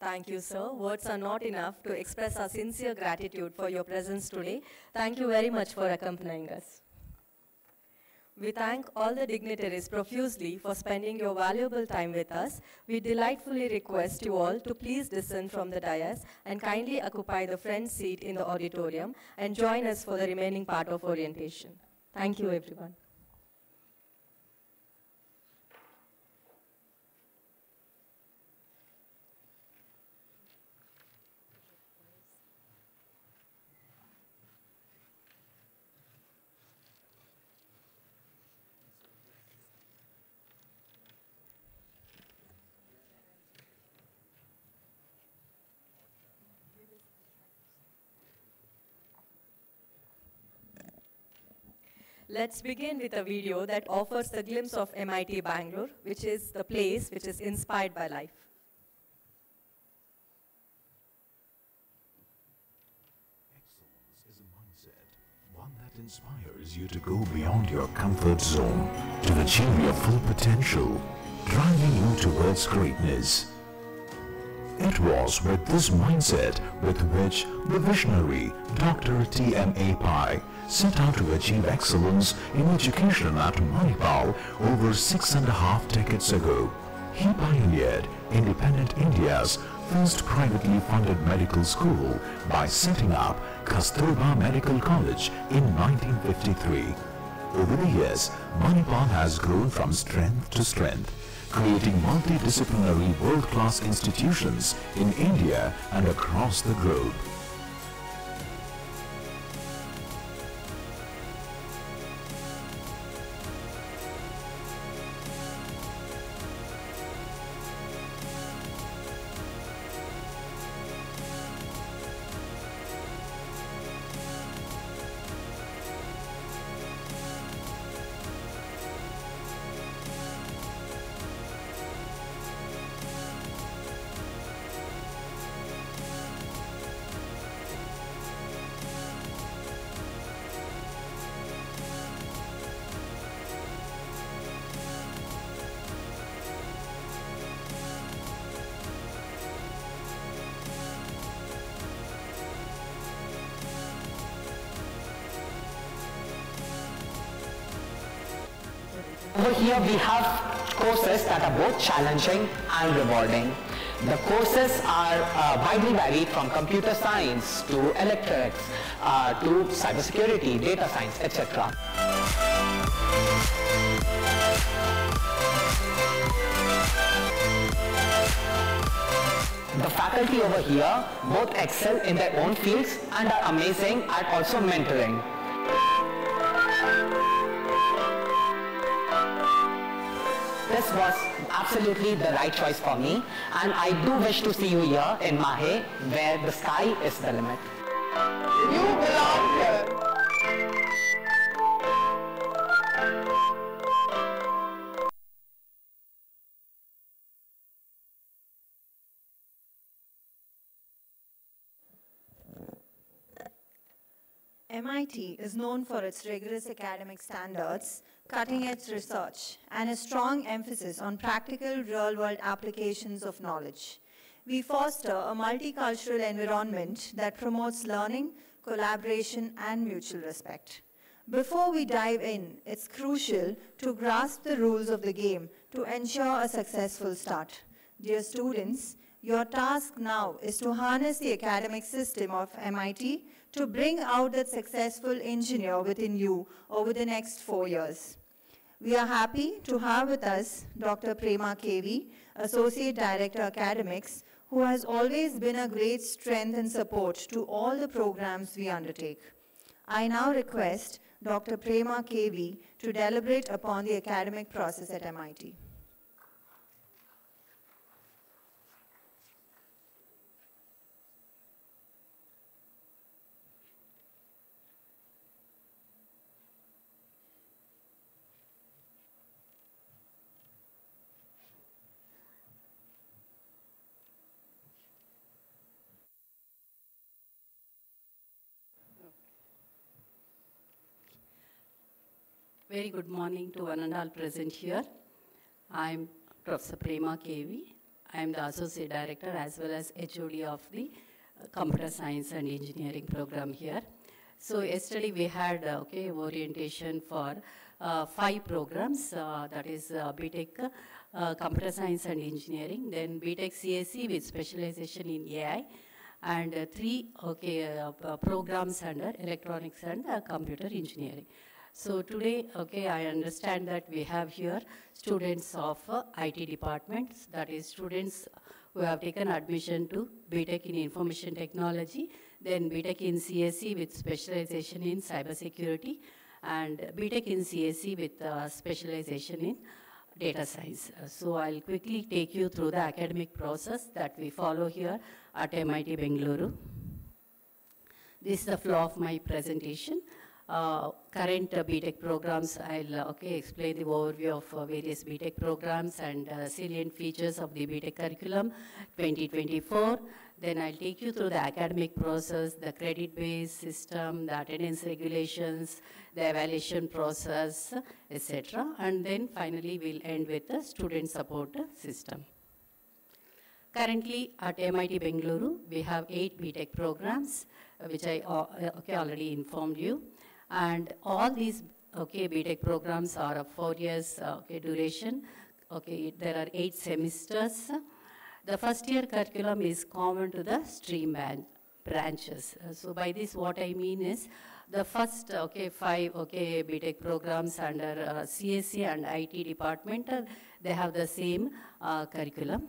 Thank you, sir. Words are not enough to express our sincere gratitude for your presence today. Thank you very much for accompanying us. We thank all the dignitaries profusely for spending your valuable time with us. We delightfully request you all to please descend from the dais and kindly occupy the front seat in the auditorium and join us for the remaining part of orientation. Thank you, everyone. Let's begin with a video that offers a glimpse of MIT Bangalore, which is the place which is inspired by life. Excellence is a mindset, one that inspires you to go beyond your comfort zone to achieve your full potential, driving you towards greatness. It was with this mindset with which the visionary Dr. T.M.A. Pai set out to achieve excellence in education at Manipal over 6.5 decades ago. He pioneered independent India's first privately funded medical school by setting up Kasturba Medical College in 1953. Over the years, Manipal has grown from strength to strength, creating multidisciplinary world-class institutions in India and across the globe. Over here we have courses that are both challenging and rewarding. The courses are widely varied from computer science to electronics to cybersecurity, data science, etc. The faculty over here both excel in their own fields and are amazing at also mentoring. This was absolutely the right choice for me, and I do wish to see you here in Mahe, where the sky is the limit. You belong here. MIT is known for its rigorous academic standards, cutting-edge research, and a strong emphasis on practical real-world applications of knowledge. We foster a multicultural environment that promotes learning, collaboration, and mutual respect. Before we dive in, it's crucial to grasp the rules of the game to ensure a successful start. Dear students, your task now is to harness the academic system of MIT to bring out that successful engineer within you over the next 4 years. We are happy to have with us Dr. Prema KV, Associate Director Academics, who has always been a great strength and support to all the programs we undertake. I now request Dr. Prema KV to deliberate upon the academic process at MIT. Very good morning to one and all present here. I'm Professor Prema KV. I'm the Associate Director as well as HOD of the Computer Science and Engineering program here. So yesterday we had orientation for 5 programs, that is BTech Computer Science and Engineering, then BTech CSE with specialization in AI, and 3 programs under Electronics and Computer Engineering. So today, I understand that we have here students of IT departments, that is students who have taken admission to BTech in Information Technology, then BTech in CSE with specialization in Cybersecurity, and BTech in CSE with specialization in Data Science. So I'll quickly take you through the academic process that we follow here at MIT-Bengaluru. This is the flow of my presentation. Current BTech programs, I'll explain the overview of various BTech programs and salient features of the BTech curriculum 2024. Then I'll take you through the academic process, the credit-based system, the attendance regulations, the evaluation process, etc. And then finally we'll end with the student support system. Currently at MIT-Bengaluru, we have 8 BTech programs, which I already informed you. And all these BTech programs are of 4 years duration. There are 8 semesters. The first year curriculum is common to the stream branches. So by this what I mean is the first 5 BTech programs under CSE and IT department, they have the same curriculum.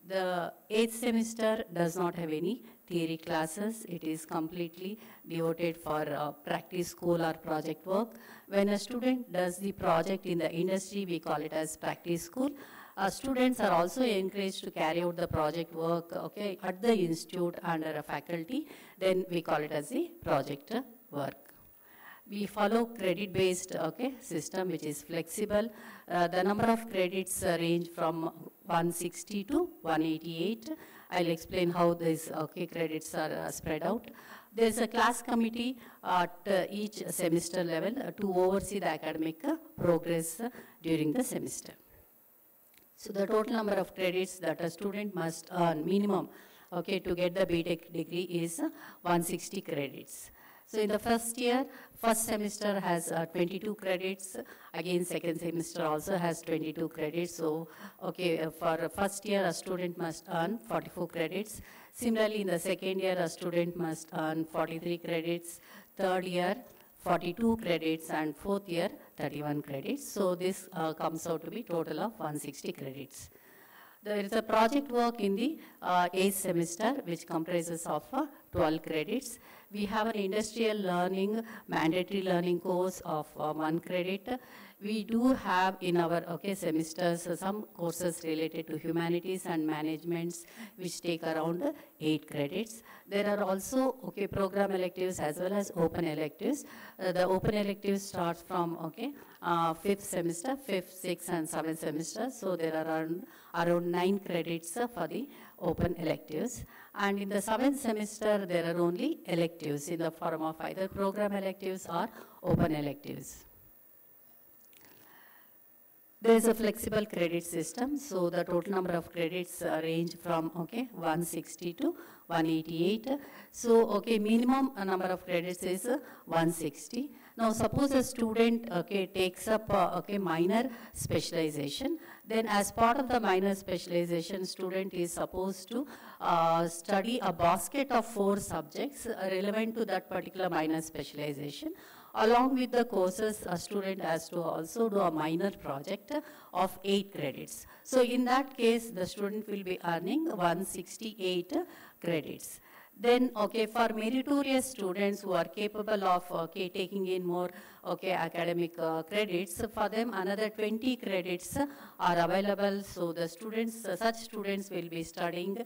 The 8th semester does not have any theory classes. It is completely devoted for practice school or project work. When a student does the project in the industry, we call it as practice school. Students are also encouraged to carry out the project work at the institute under a faculty. Then we call it as the project work. We follow credit-based system, which is flexible. The number of credits range from 160 to 188. I'll explain how these credits are spread out. There's a class committee at each semester level to oversee the academic progress during the semester. So the total number of credits that a student must earn minimum to get the BTech degree is 160 credits. So in the first year, first semester has 22 credits. Again, second semester also has 22 credits. So, for first year, a student must earn 44 credits. Similarly, in the second year, a student must earn 43 credits. Third year, 42 credits, and fourth year, 31 credits. So this comes out to be total of 160 credits. There is a project work in the 8th semester, which comprises of 12 credits. We have an industrial learning, mandatory learning course of 1 credit. We do have in our semesters some courses related to humanities and managements, which take around 8 credits. There are also program electives as well as open electives. The open electives starts from 5th semester, 5th, 6th, and 7th semester. So there are around 9 credits for the open electives. And in the 7th semester, there are only electives in the form of either program electives or open electives. There is a flexible credit system, so the total number of credits range from 160 to 188. So minimum number of credits is 160. Now suppose a student takes up minor specialization, then as part of the minor specialization, student is supposed to study a basket of 4 subjects relevant to that particular minor specialization. Along with the courses, a student has to also do a minor project of 8 credits. So in that case, the student will be earning 168 credits. Then, for meritorious students who are capable of taking in more academic credits, for them another 20 credits are available. So the students, such students will be studying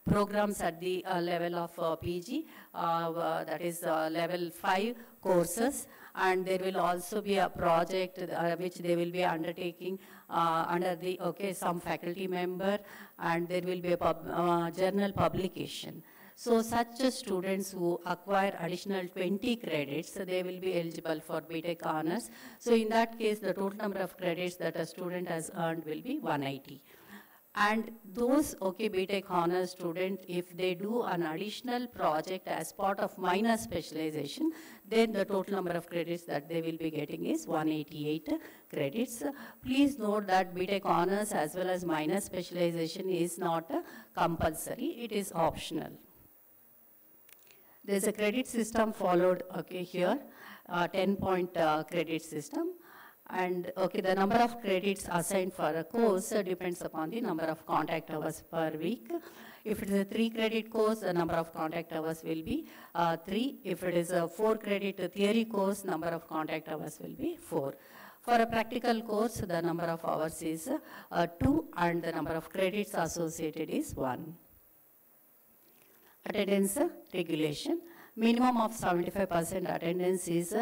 programs at the level of PG, that is level 5 courses, and there will also be a project which they will be undertaking under the some faculty member, and there will be a journal publication. So such students who acquire additional 20 credits, they will be eligible for BTech honors. So in that case, the total number of credits that a student has earned will be 180. And those BTech honors student, if they do an additional project as part of minor specialization, then the total number of credits that they will be getting is 188 credits. Please note that BTech honors as well as minor specialization is not compulsory, it is optional. There's a credit system followed here, 10-point credit system. And the number of credits assigned for a course depends upon the number of contact hours per week. If it is a 3-credit course, the number of contact hours will be 3. If it is a 4-credit theory course, number of contact hours will be 4. For a practical course, the number of hours is 2, and the number of credits associated is 1. Attendance regulation. Minimum of 75% attendance is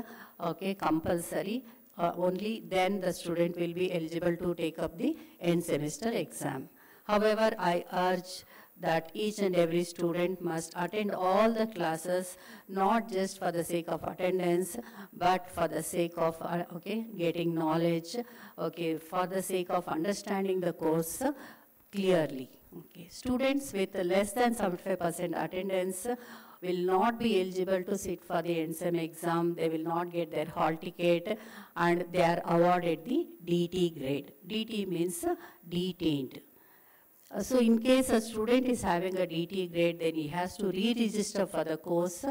compulsory. Only then the student will be eligible to take up the end semester exam. However, I urge that each and every student must attend all the classes, not just for the sake of attendance, but for the sake of getting knowledge, for the sake of understanding the course clearly. Students with less than 75% attendance will not be eligible to sit for the NSEM exam. They will not get their hall ticket, and they are awarded the DT grade. DT means detained. So in case a student is having a DT grade, then he has to re-register for the course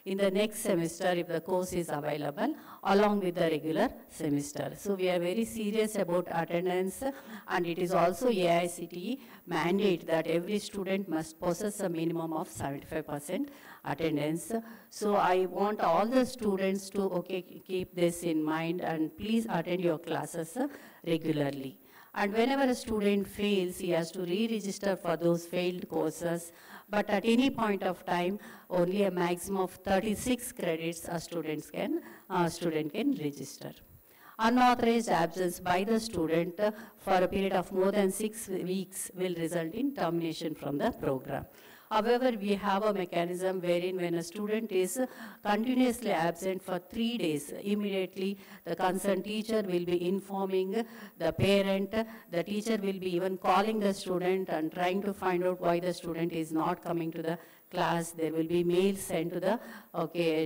in the next semester if the course is available, along with the regular semester. So we are very serious about attendance, and it is also AICTE mandate that every student must possess a minimum of 75% attendance. So I want all the students to keep this in mind, and please attend your classes regularly. And whenever a student fails, he has to re-register for those failed courses. But at any point of time, only a maximum of 36 credits a student can register. Unauthorized absence by the student for a period of more than 6 weeks will result in termination from the program. However, we have a mechanism wherein when a student is continuously absent for 3 days, immediately the concerned teacher will be informing the parent. The teacher will be even calling the student and trying to find out why the student is not coming to the class. There will be mails sent to the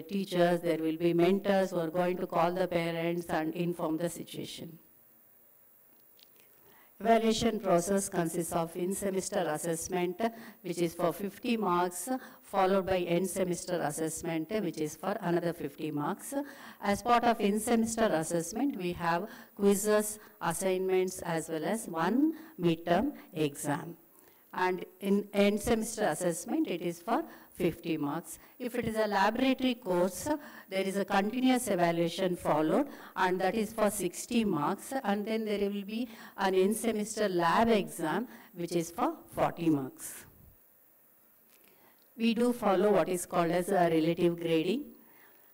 teachers. There will be mentors who are going to call the parents and inform the situation. Evaluation process consists of in-semester assessment, which is for 50 marks, followed by end-semester assessment, which is for another 50 marks. As part of in-semester assessment, we have quizzes, assignments, as well as one midterm exam. And in end semester assessment, it is for 50 marks. If it is a laboratory course, there is a continuous evaluation followed, and that is for 60 marks. And then there will be an end semester lab exam, which is for 40 marks. We do follow what is called as a relative grading.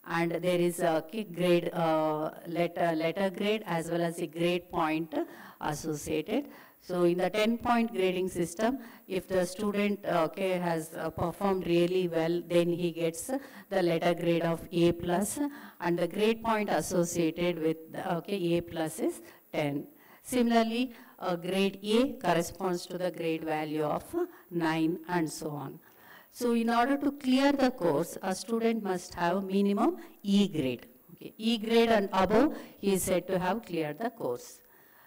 And there is a grade, letter grade, as well as a grade point associated. So in the 10-point grading system, if the student has performed really well, then he gets the letter grade of A+, and the grade point associated with A+ is 10. Similarly, grade A corresponds to the grade value of 9 and so on. So in order to clear the course, a student must have minimum E grade. Okay. E grade and above, he is said to have cleared the course.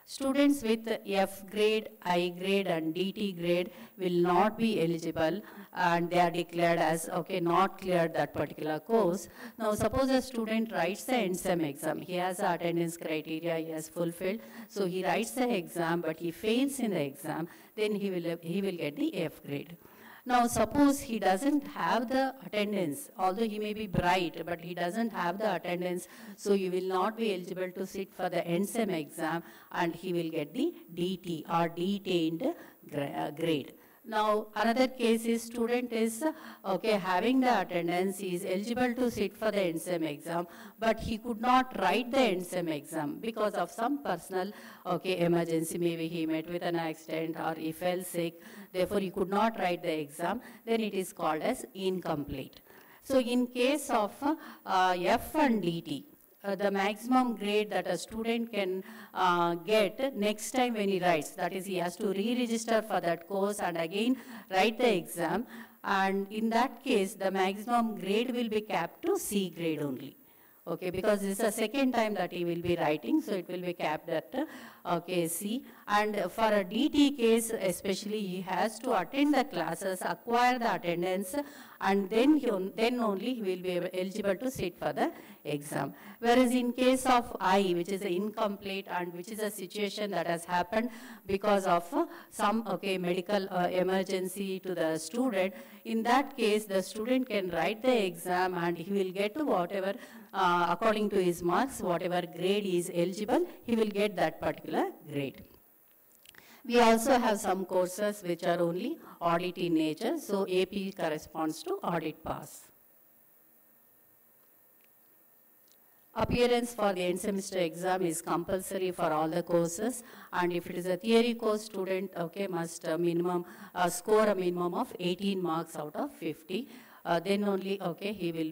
Students with F grade, I grade and DT grade will not be eligible, and they are declared as, okay, not cleared that particular course. Now suppose a student writes the end-sem exam. He has the attendance criteria, he has fulfilled. So he writes the exam, but he fails in the exam, then he will get the F grade. Now suppose he doesn't have the attendance, although he may be bright, but he doesn't have the attendance, so you will not be eligible to sit for the end-sem exam, and he will get the DT or detained grade. Now another case is student is having the attendance, he is eligible to sit for the end-sem exam, but he could not write the end-sem exam because of some personal emergency. Maybe he met with an accident or he fell sick, therefore he could not write the exam. Then it is called as incomplete. So in case of F and DT, the maximum grade that a student can get next time when he writes, that is, he has to re-register for that course and again write the exam, and in that case the maximum grade will be capped to C grade only. Okay, because this is the second time that he will be writing, so it will be capped at C. And for a DT case especially, he has to attend the classes, acquire the attendance, and then only he will be eligible to sit for the exam. Whereas in case of I, which is incomplete and which is a situation that has happened because of some medical emergency to the student, in that case the student can write the exam and he will get to whatever according to his marks, whatever grade he is eligible, he will get that particular grade. We also have some courses which are only audit in nature, so AP corresponds to audit pass. Appearance for the end semester exam is compulsory for all the courses, and if it is a theory course, student must score a minimum of 18 marks out of 50. Then only he will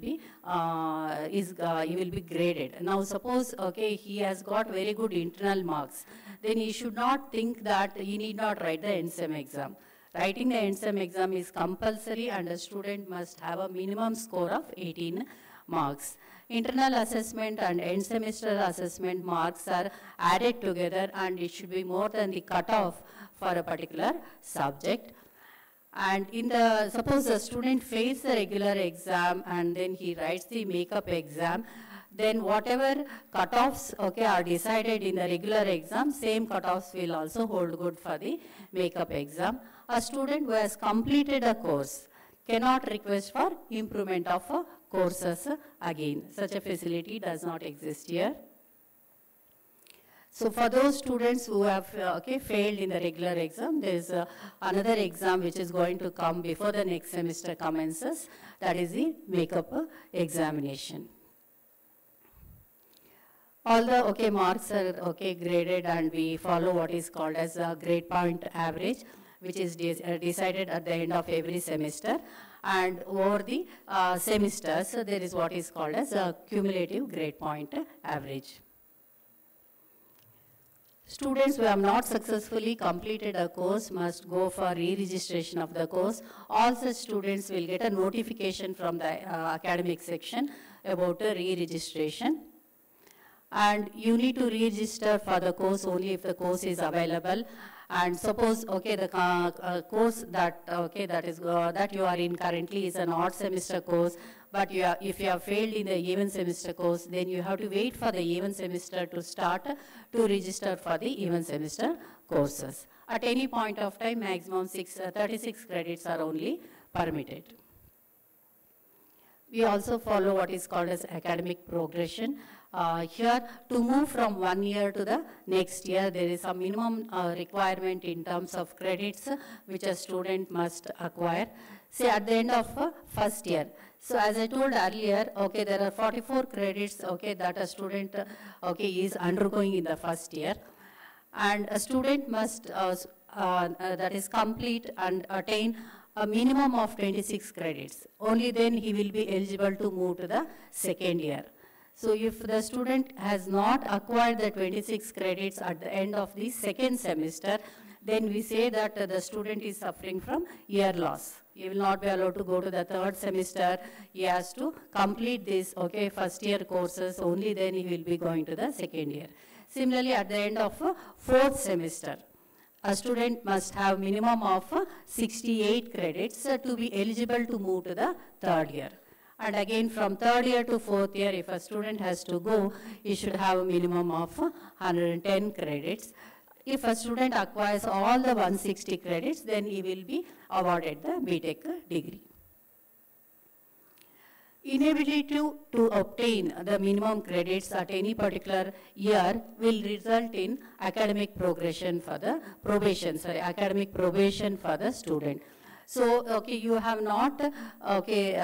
be graded. Now suppose he has got very good internal marks, then he should not think that he need not write the end-sem exam. Writing the end-sem exam is compulsory, and a student must have a minimum score of 18 marks. Internal assessment and end semester assessment marks are added together, and it should be more than the cutoff for a particular subject. And suppose a student fails the regular exam and then he writes the makeup exam, then whatever cutoffs are decided in the regular exam, same cutoffs will also hold good for the makeup exam. A student who has completed a course cannot request for improvement of courses again. Such a facility does not exist here. So for those students who have failed in the regular exam, there is another exam which is going to come before the next semester commences, that is the makeup examination. All the marks are graded, and we follow what is called as a grade point average, which is decided at the end of every semester. And over the semesters, there is what is called as a cumulative grade point average. Students who have not successfully completed a course must go for re-registration of the course. All such students will get a notification from the academic section about a re-registration. And you need to re-register for the course only if the course is available. And suppose the course that you are in currently is an odd semester course, but if you have failed in the even semester course, then you have to wait for the even semester to start to register for the even semester courses. At any point of time, maximum 36 credits are only permitted. We also follow what is called as academic progression. Here, to move from one year to the next year, there is a minimum requirement in terms of credits which a student must acquire. Say at the end of first year. So as I told earlier, there are 44 credits that a student is undergoing in the first year, and a student must that is complete and attain a minimum of 26 credits. Only then he will be eligible to move to the second year. So if the student has not acquired the 26 credits at the end of the second semester, then we say that the student is suffering from year loss. He will not be allowed to go to the third semester. He has to complete this, okay, first year courses, only then he will be going to the second year. Similarly, at the end of fourth semester, a student must have minimum of 68 credits to be eligible to move to the third year. And again, from third year to fourth year, if a student has to go, he should have a minimum of 110 credits. If a student acquires all the 160 credits, then he will be awarded the BTech degree. Inability to obtain the minimum credits at any particular year will result in academic probation for the student. So, okay, you have not, okay,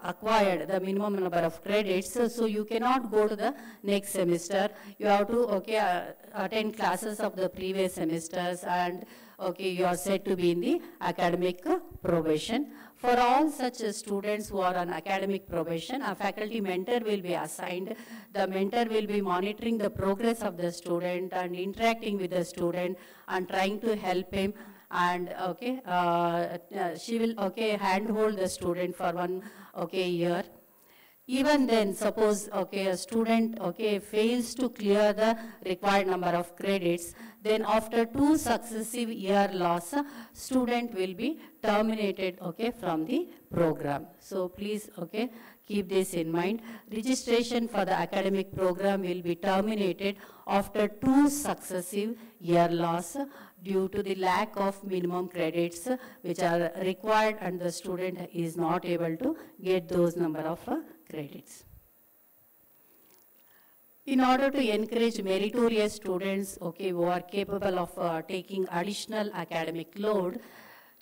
acquired the minimum number of credits, so you cannot go to the next semester. You have to, okay, attend classes of the previous semesters, and, okay, you are said to be in the academic probation. For all such students who are on academic probation, a faculty mentor will be assigned. The mentor will be monitoring the progress of the student and interacting with the student and trying to help him. And okay, she will, okay, handhold the student for one, okay, year. Even then, suppose, okay, a student, okay, fails to clear the required number of credits, then after 2 successive year loss, student will be terminated, okay, from the program. So please, okay, keep this in mind. Registration for the academic program will be terminated after 2 successive year loss due to the lack of minimum credits which are required, and the student is not able to get those number of credits. In order to encourage meritorious students, okay, who are capable of taking additional academic load,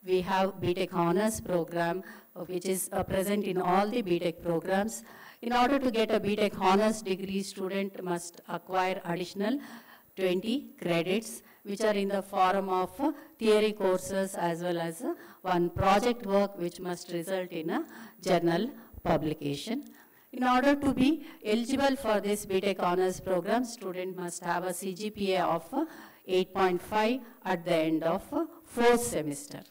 we have BTech Honors program, which is present in all the BTech programs. In order to get a BTech Honors degree, student must acquire additional 20 credits, which are in the form of theory courses as well as one project work, which must result in a journal publication. In order to be eligible for this BTech Honors program, student must have a CGPA of 8.5 at the end of 4th semester.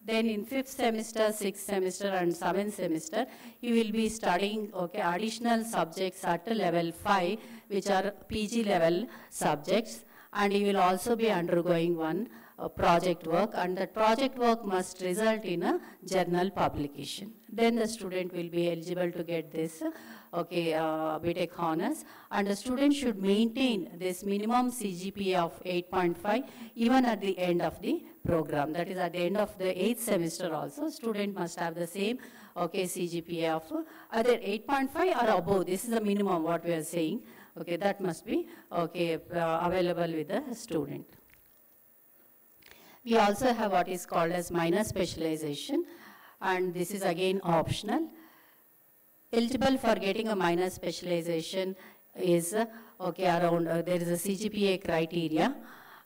Then in 5th semester, 6th semester and 7th semester, he will be studying, okay, additional subjects at level 5, which are PG level subjects, and he will also be undergoing one project work, and that project work must result in a journal publication. Then the student will be eligible to get this, okay, BTech Honors, and the student should maintain this minimum CGPA of 8.5 even at the end of the program. That is, at the end of the 8th semester also, student must have the same, okay, CGPA of either 8.5 or above. This is the minimum what we are saying. Okay, that must be, okay, available with the student. We also have what is called as minor specialization, and this is again optional. Eligible for getting a minor specialization is, okay, around, there is a CGPA criteria,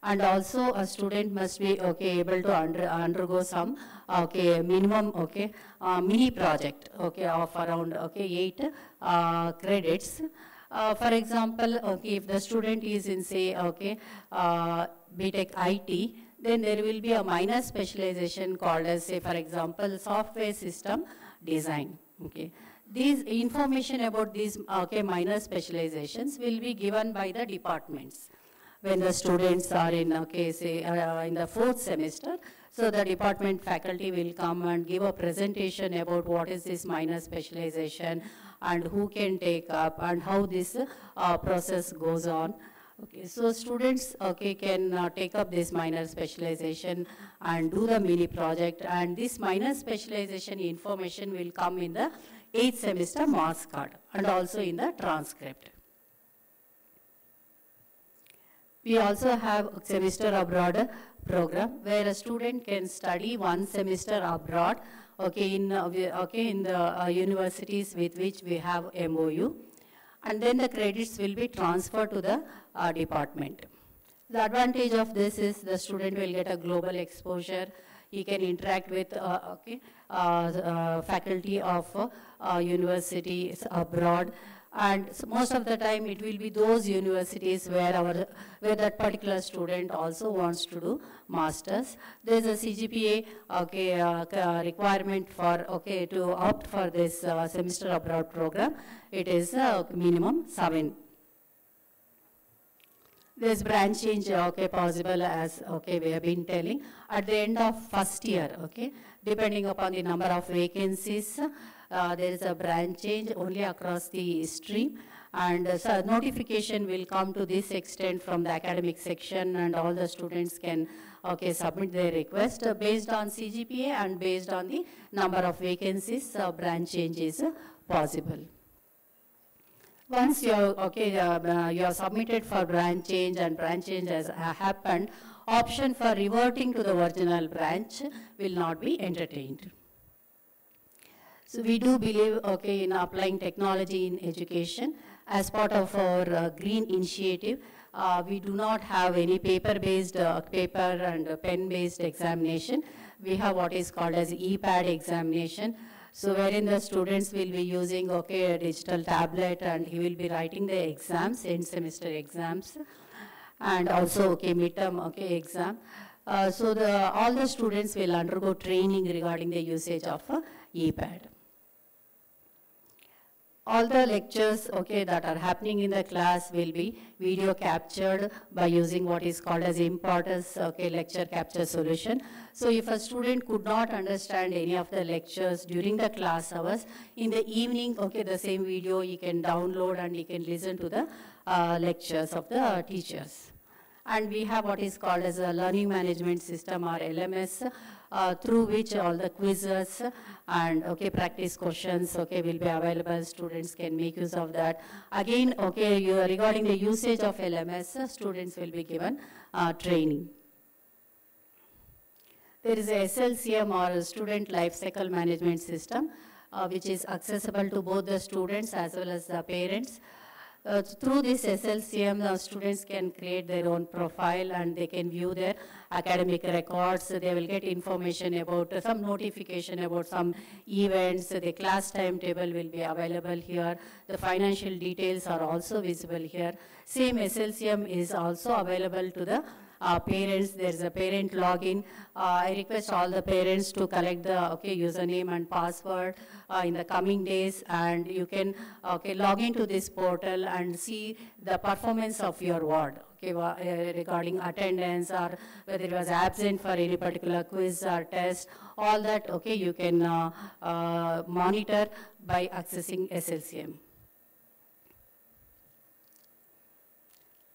and also a student must be, okay, able to undergo some, okay, minimum, okay, mini project, okay, of around, okay, 8 credits. For example, okay, if the student is in, say, okay, BTech IT, then there will be a minor specialization called as, say, for example, software system design. Okay. These information about these, okay, minor specializations will be given by the departments when the students are in, okay, say, in the 4th semester. So the department faculty will come and give a presentation about what is this minor specialization and who can take up and how this process goes on. Okay, so students, okay, can take up this minor specialization and do the mini project, and this minor specialization information will come in the 8th semester marks card and also in the transcript. We also have a semester abroad program where a student can study 1 semester abroad, okay, in the universities with which we have MOU. And then the credits will be transferred to the department. The advantage of this is the student will get a global exposure. He can interact with faculty of universities abroad, And so most of the time it will be those universities where that particular student also wants to do masters. There's a CGPA requirement for to opt for this semester abroad program. It is minimum 7. There's branch change possible, as we have been telling at the end of first year. Depending upon the number of vacancies, there is a branch change only across the stream, and so notification will come to this extent from the academic section, and all the students can submit their request based on CGPA and based on the number of vacancies. Branch change is possible. Once you are submitted for branch change and branch change has happened, option for reverting to the original branch will not be entertained. So we do believe in applying technology in education. As part of our green initiative, we do not have any paper-based, paper and pen-based examination. We have what is called as e-pad examination. So wherein the students will be using a digital tablet, and he will be writing the exams, end semester exams, and also midterm exam. So all the students will undergo training regarding the usage of e-pad. All the lectures that are happening in the class will be video captured by using what is called as importance lecture capture solution. So if a student could not understand any of the lectures during the class hours, in the evening the same video he can download and he can listen to the lectures of the teachers. And we have what is called as a learning management system, or LMS, through which all the quizzes and practice questions will be available. Students can make use of that. Again, regarding the usage of LMS, students will be given training. There is a SLCM, or a student life cycle management system, which is accessible to both the students as well as the parents. Through this SLCM, the students can create their own profile and they can view their academic records. They will get information about some notification about some events. The class timetable will be available here. The financial details are also visible here. Same SLCM is also available to the parents. There's a parent login. I request all the parents to collect the username and password in the coming days, and you can log into this portal and see the performance of your ward regarding attendance, or whether it was absent for any particular quiz or test. All that you can monitor by accessing SLCM.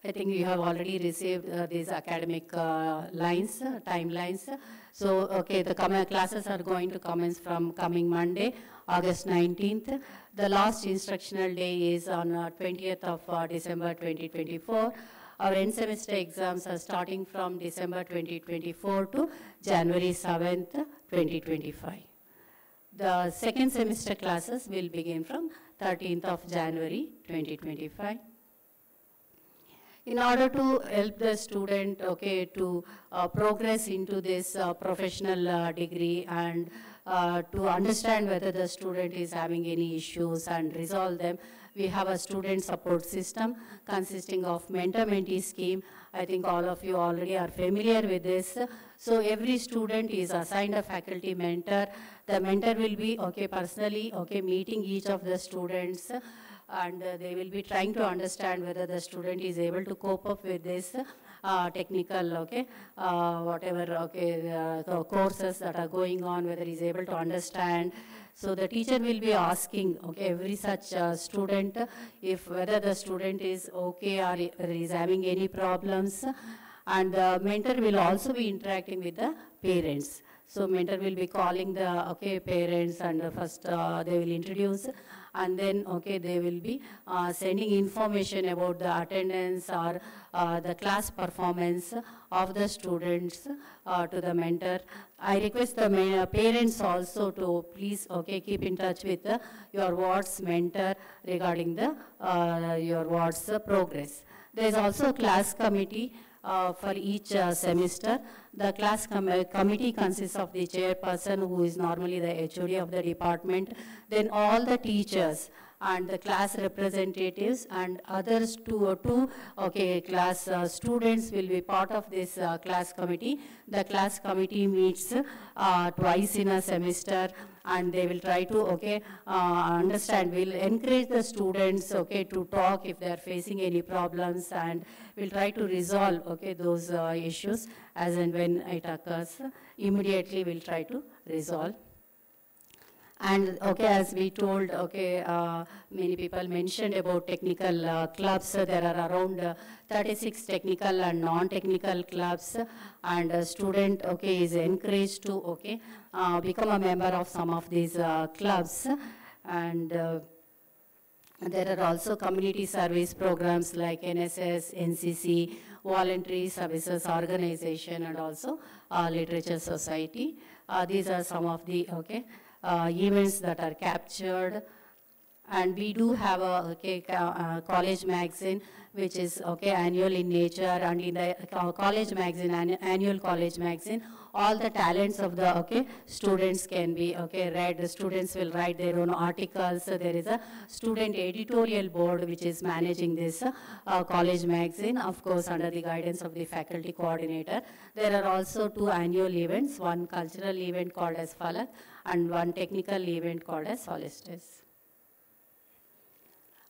I think you have already received these academic timelines. So, the classes are going to commence from coming Monday, August 19th. The last instructional day is on 20th of December 2024. Our end semester exams are starting from December 2024 to January 7th, 2025. The second semester classes will begin from 13th of January 2025. In order to help the student to progress into this professional degree and to understand whether the student is having any issues and resolve them, we have a student support system consisting of mentor-mentee scheme. I think all of you already are familiar with this. So every student is assigned a faculty mentor. The mentor will be personally meeting each of the students, and they will be trying to understand whether the student is able to cope up with this technical, whatever courses that are going on, whether he is able to understand. So the teacher will be asking every such student if whether the student is okay or is having any problems, and the mentor will also be interacting with the parents. So mentor will be calling the parents, and first they will introduce, and then they will be sending information about the attendance or the class performance of the students to the mentor. I request the parents also to please keep in touch with your ward's mentor regarding the your ward's progress. There is also class committee for each semester. The class committee consists of the chairperson, who is normally the HOD of the department, then all the teachers and the class representatives and others two class students will be part of this class committee. The class committee meets twice in a semester, and they will try to understand. We'll encourage the students to talk if they are facing any problems, and we'll try to resolve those issues as and when it occurs. Immediately we'll try to resolve. And as we told, many people mentioned about technical clubs. There are around 36 technical and non-technical clubs, and a student is encouraged to become a member of some of these clubs. And there are also community service programs like NSS, NCC, Voluntary Services Organization, and also Literature Society. These are some of the events that are captured. And we do have a college magazine, which is annual in nature. And in the college magazine, annual college magazine, all the talents of the students can be read. The students will write their own articles. There is a student editorial board which is managing this college magazine, of course under the guidance of the faculty coordinator. There are also 2 annual events, one cultural event called as Falak and one technical event called as Solstice.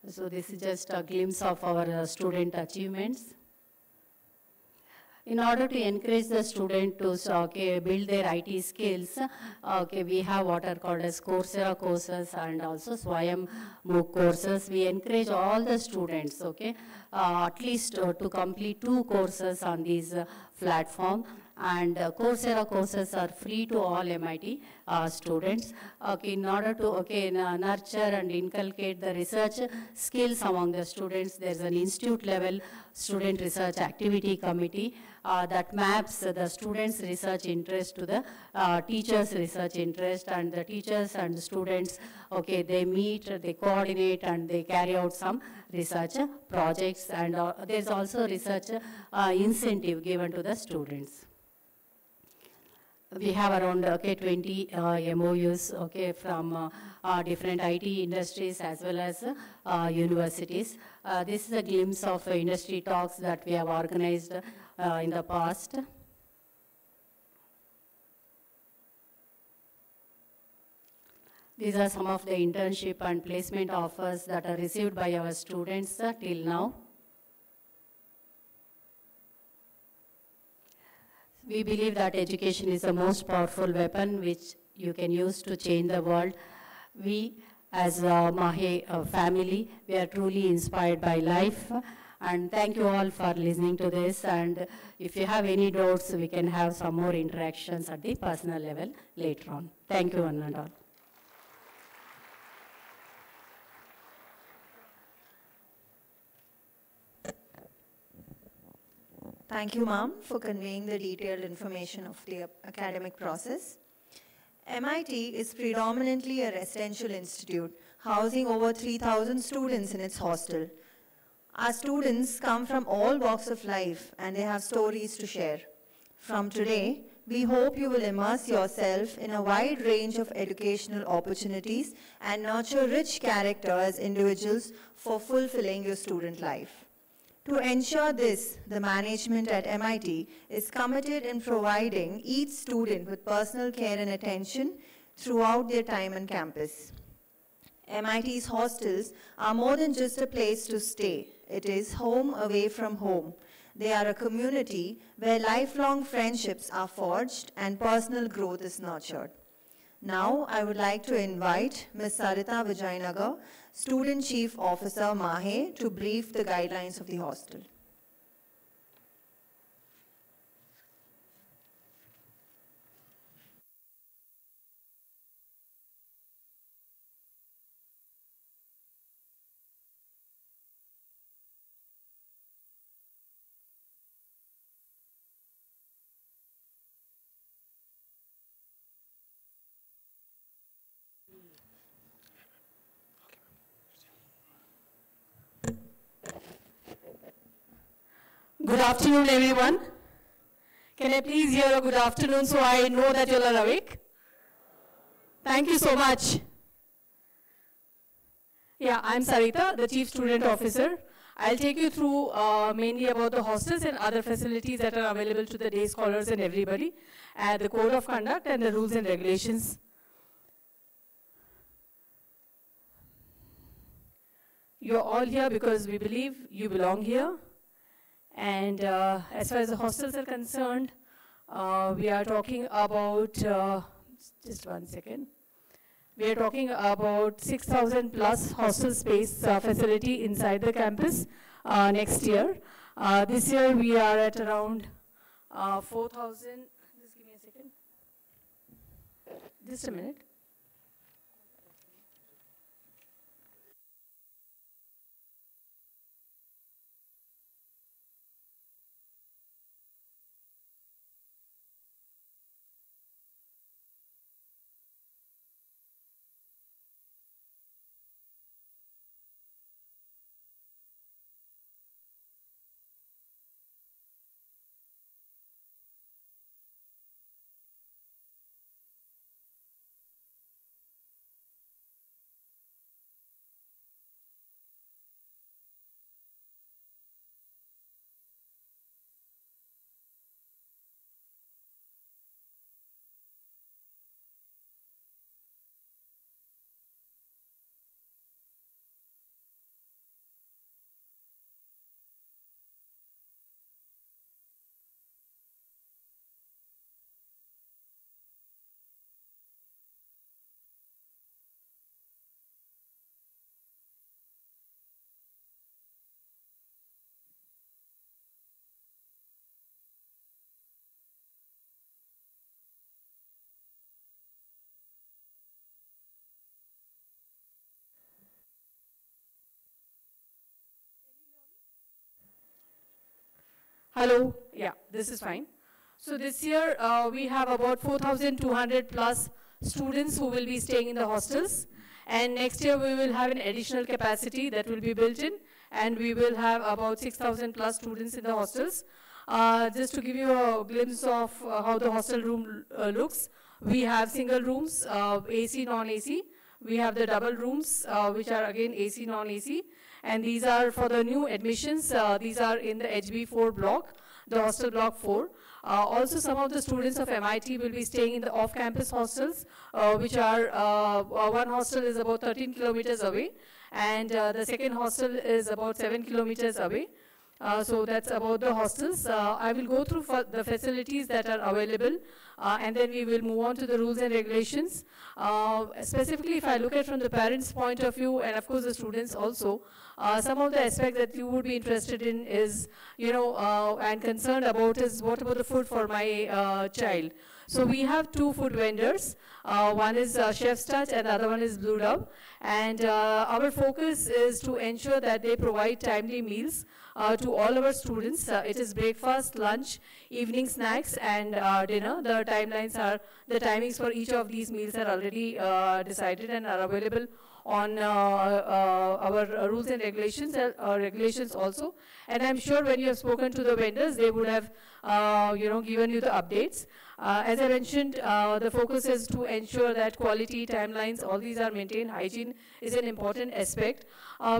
So this is just a glimpse of our student achievements. In order to encourage the student to build their IT skills, we have what are called as Coursera courses and also Swayam MOOC courses. We encourage all the students, at least to complete 2 courses on these platform. And Coursera courses are free to all MIT students. In order to nurture and inculcate the research skills among the students, there's an institute level student research activity committee that maps the students' research interest to the teachers' research interest, and the teachers and students, they meet, they coordinate, and they carry out some research projects, and there's also research incentive given to the students. We have around 20 MOUs from different IT industries as well as universities. This is a glimpse of industry talks that we have organized in the past. These are some of the internship and placement offers that are received by our students till now. We believe that education is the most powerful weapon which you can use to change the world. We, as Mahe family, we are truly inspired by life. And thank you all for listening to this. And if you have any doubts, we can have some more interactions at the personal level later on. Thank you, one and all. Thank you, ma'am, for conveying the detailed information of the academic process. MIT is predominantly a residential institute, housing over 3,000 students in its hostel. Our students come from all walks of life, and they have stories to share. From today, we hope you will immerse yourself in a wide range of educational opportunities and nurture rich character as individuals for fulfilling your student life. To ensure this, the management at MIT is committed in providing each student with personal care and attention throughout their time on campus. MIT's hostels are more than just a place to stay. It is home away from home. They are a community where lifelong friendships are forged and personal growth is nurtured. Now, I would like to invite Ms. Sarita Vijayanagar, Student Chief Officer, Mahe, to brief the guidelines of the hostel. Good afternoon, everyone. Can I please hear a good afternoon so I know that you're all awake? Thank you so much. Yeah, I'm Sarita, the Chief Student Officer. I'll take you through mainly about the hostels and other facilities that are available to the day scholars and everybody, and the code of conduct and the rules and regulations. You're all here because we believe you belong here. And as far as the hostels are concerned, we are talking about, just one second. We are talking about 6,000 plus hostel space facility inside the campus next year. This year we are at around 4,000, just give me a second. Just a minute. Hello, yeah, this is fine. So this year we have about 4,200 plus students who will be staying in the hostels. And next year we will have an additional capacity that will be built in, and we will have about 6,000 plus students in the hostels. Just to give you a glimpse of how the hostel room looks, we have single rooms, AC, non-AC. We have the double rooms, which are again AC, non-AC. And these are for the new admissions. These are in the HB4 block, the hostel block 4. Also, some of the students of MIT will be staying in the off-campus hostels, which are, one hostel is about 13 kilometers away, and the second hostel is about 7 kilometers away. So that's about the hostels. I will go through the facilities that are available, and then we will move on to the rules and regulations. Specifically, if I look at from the parents' point of view, and of course the students also, some of the aspects that you would be interested in is, and concerned about is, what about the food for my child? So we have two food vendors. One is Chef's Touch and the other one is Blue Dove. And our focus is to ensure that they provide timely meals to all our students. It is breakfast, lunch, evening snacks, and dinner. The timings for each of these meals are already decided and are available on our rules and regulations also. And I'm sure when you have spoken to the vendors, they would have given you the updates. As I mentioned, the focus is to ensure that quality, timelines, all these are maintained. Hygiene is an important aspect.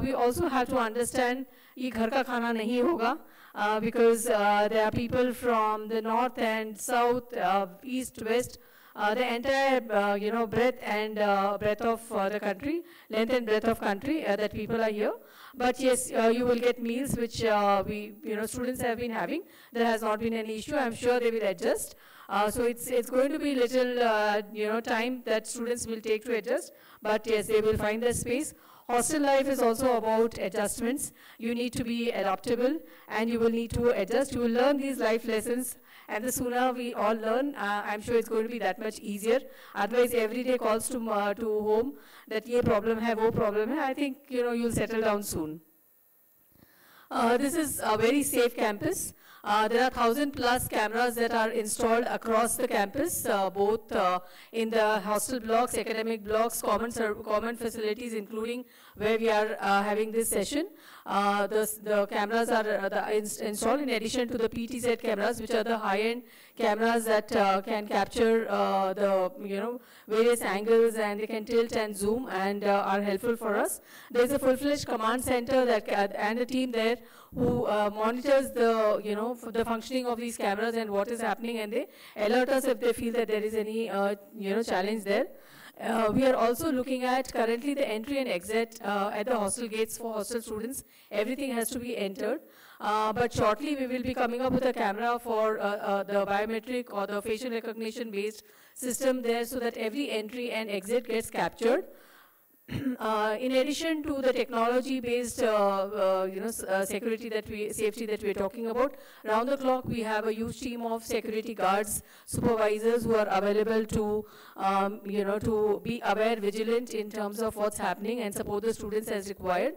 We also have to understand ये घर का खाना नहीं होगा because there are people from the north and south, east, west, the entire breadth of the country, length and breadth of country that people are here. But yes, you will get meals which students have been having. There has not been any issue. I'm sure they will adjust. So it's going to be little time that students will take to adjust. But yes, they will find their space. Hostel life is also about adjustments. You need to be adaptable, and you will need to adjust. You will learn these life lessons, and the sooner we all learn, I'm sure it's going to be that much easier. Otherwise, everyday calls to home that ye problem hai, wo problem hai, I think you'll settle down soon. This is a very safe campus. There are 1,000 plus cameras that are installed across the campus, both in the hostel blocks, academic blocks, common facilities, including where we are having this session. The cameras are installed in addition to the PTZ cameras, which are the high-end cameras that can capture the various angles, and they can tilt and zoom and are helpful for us. There's a full-fledged command center that and a team there who monitors the functioning of these cameras and what is happening, and they alert us if they feel that there is any challenge there. We are also looking at currently the entry and exit at the hostel gates for hostel students. Everything has to be entered. But shortly we will be coming up with a camera for the biometric or the facial recognition based system there, so that every entry and exit gets captured. In addition to the technology-based, safety that we're talking about, round the clock we have a huge team of security guards, supervisors who are available to, to be aware, vigilant in terms of what's happening and support the students as required.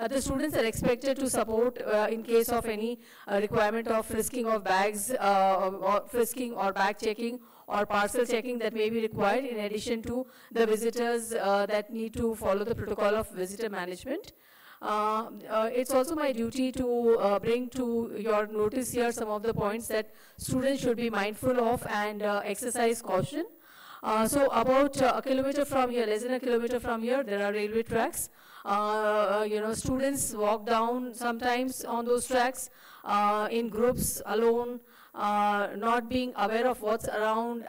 The students are expected to support in case of any requirement of frisking of bags, or frisking or bag checking, or parcel checking that may be required, in addition to the visitors that need to follow the protocol of visitor management. It's also my duty to bring to your notice here some of the points that students should be mindful of and exercise caution. So about a kilometer from here, less than a kilometer from here, there are railway tracks. Students walk down sometimes on those tracks in groups, alone, not being aware of what's around,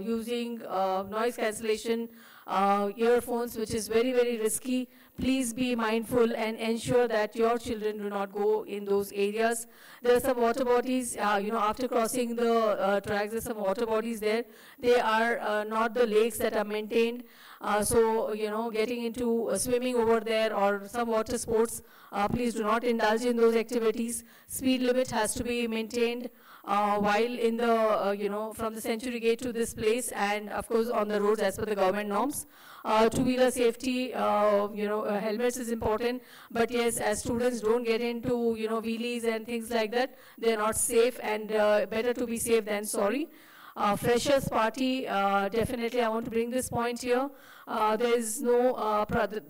using noise cancellation earphones, which is very, very risky. Please be mindful and ensure that your children do not go in those areas. There are some water bodies, after crossing the tracks, there's some water bodies there. They are not the lakes that are maintained. So, getting into swimming over there or some water sports, please do not indulge in those activities. Speed limit has to be maintained while in the, from the Century Gate to this place, and of course on the roads as per the government norms. Two-wheeler safety, helmets is important, but yes, as students don't get into, wheelies and things like that, they're not safe, and better to be safe than sorry. Freshers party, definitely I want to bring this point here. There is no,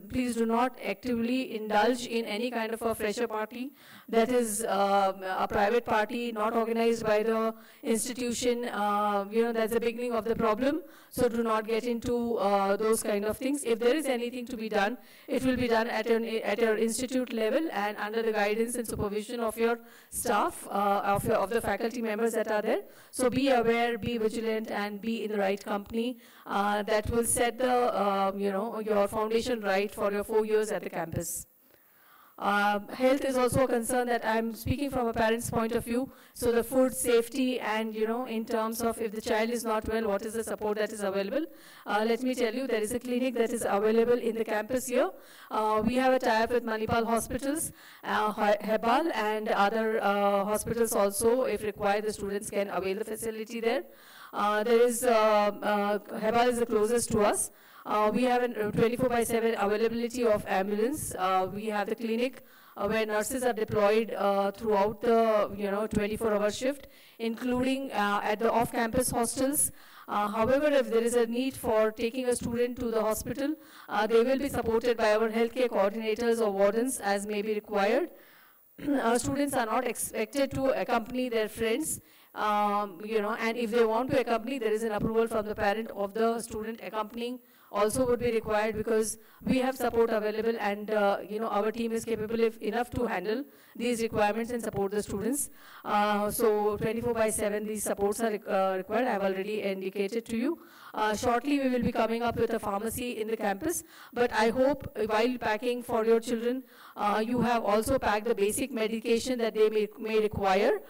please do not actively indulge in any kind of a fresher party. That is a private party, not organized by the institution. That's the beginning of the problem. So do not get into those kind of things. If there is anything to be done, it will be done at your institute level and under the guidance and supervision of your staff, of the faculty members that are there. So be aware, be vigilant, and be in the right company. That will set the your foundation right for your 4 years at the campus. Health is also a concern that I'm speaking from a parent's point of view. So the food safety and, in terms of if the child is not well, what is the support that is available? Let me tell you, there is a clinic that is available in the campus here. We have a tie-up with Manipal hospitals, Hebal, and other hospitals also. If required, the students can avail the facility there. Hebal is the closest to us. We have a 24/7 availability of ambulance. We have the clinic where nurses are deployed throughout the 24-hour shift, including at the off-campus hostels. However, if there is a need for taking a student to the hospital, they will be supported by our healthcare coordinators or wardens as may be required. Students are not expected to accompany their friends. And if they want to accompany, there is an approval from the parent of the student accompanying also would be required, because we have support available, and our team is capable enough to handle these requirements and support the students. So 24/7 these supports are required. I have already indicated to you. Shortly we will be coming up with a pharmacy in the campus, but I hope while packing for your children, you have also packed the basic medication that they may require,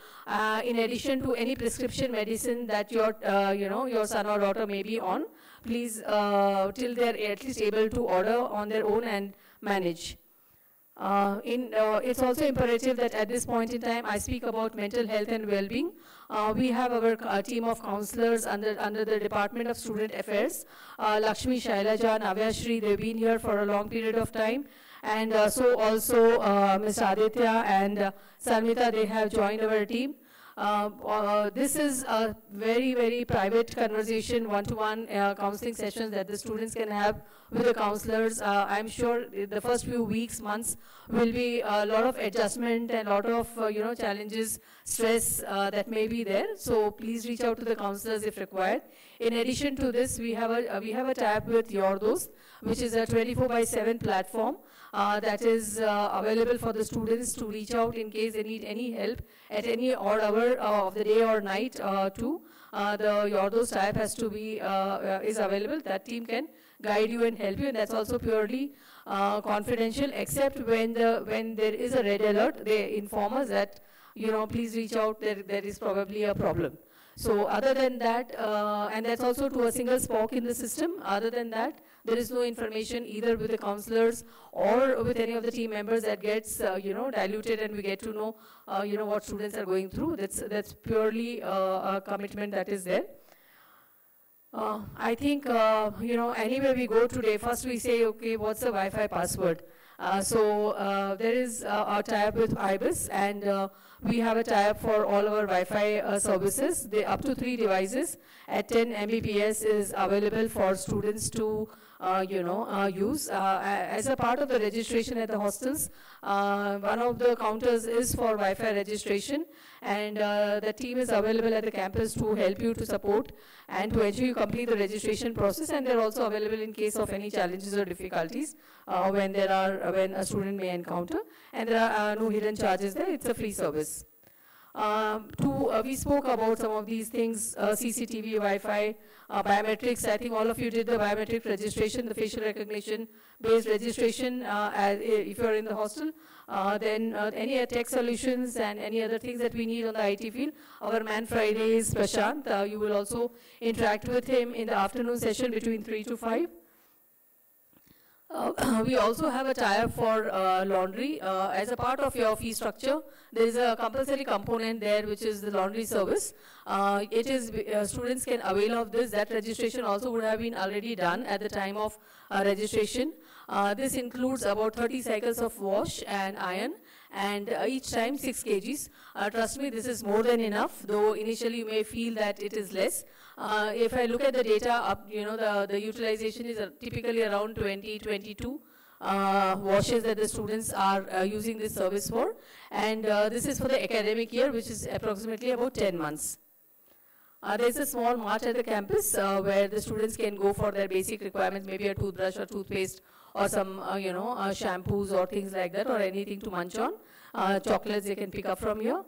in addition to any prescription medicine that your son or daughter may be on. Please, till they're at least able to order on their own and manage. It's also imperative that at this point in time, I speak about mental health and well-being. We have our team of counselors under the Department of Student Affairs. Lakshmi, Shailaja, Navyashri, they've been here for a long period of time. And so also Mr. Aditya and Sarmita, they have joined our team. This is a very, very private conversation, one-to-one counseling sessions that the students can have with the counselors. I'm sure the first few weeks, months will be a lot of adjustment and a lot of challenges, stress that may be there. So please reach out to the counselors if required. In addition to this, we have a tab with Your Dost, which is a 24/7 platform that is available for the students to reach out in case they need any help at any odd hour of the day or night too. The Your Dost tab has to be is available. That team can guide you and help you, and that's also purely confidential, except when there is a red alert, they inform us that please reach out, there is probably a problem. So other than that, and that's also to a single spoke in the system. Other than that, there is no information either with the counselors or with any of the team members that gets diluted, and we get to know what students are going through. That's purely a commitment that is there. I think anywhere we go today, first we say, okay, what's the Wi-Fi password? So there is a tie-up with IBIS, and we have a tie-up for all our Wi-Fi services. Up to 3 devices at 10 Mbps is available for students to use. As a part of the registration at the hostels, one of the counters is for Wi-Fi registration, and the team is available at the campus to help you, to support, and to ensure you complete the registration process. And they're also available in case of any challenges or difficulties when a student may encounter. And there are no hidden charges there. It's a free service. We spoke about some of these things, CCTV, Wi-Fi, biometrics. I think all of you did the biometric registration, the facial recognition based registration if you're in the hostel. Then any tech solutions and any other things that we need on the IT field. Our man Fridays, Prashant, you will also interact with him in the afternoon session between 3 to 5. We also have a tie-up for laundry. As a part of your fee structure, there is a compulsory component there, which is the laundry service. Students can avail of this. That registration also would have been already done at the time of registration. This includes about 30 cycles of wash and iron, and each time 6 kgs. Trust me, this is more than enough, though initially you may feel that it is less. If I look at the data, the utilization is typically around 20-22 washes that the students are using this service for. And this is for the academic year, which is approximately about 10 months. There's a small mart at the campus where the students can go for their basic requirements, maybe a toothbrush or toothpaste, or some shampoos or things like that, or anything to munch on. Chocolates they can pick up from here.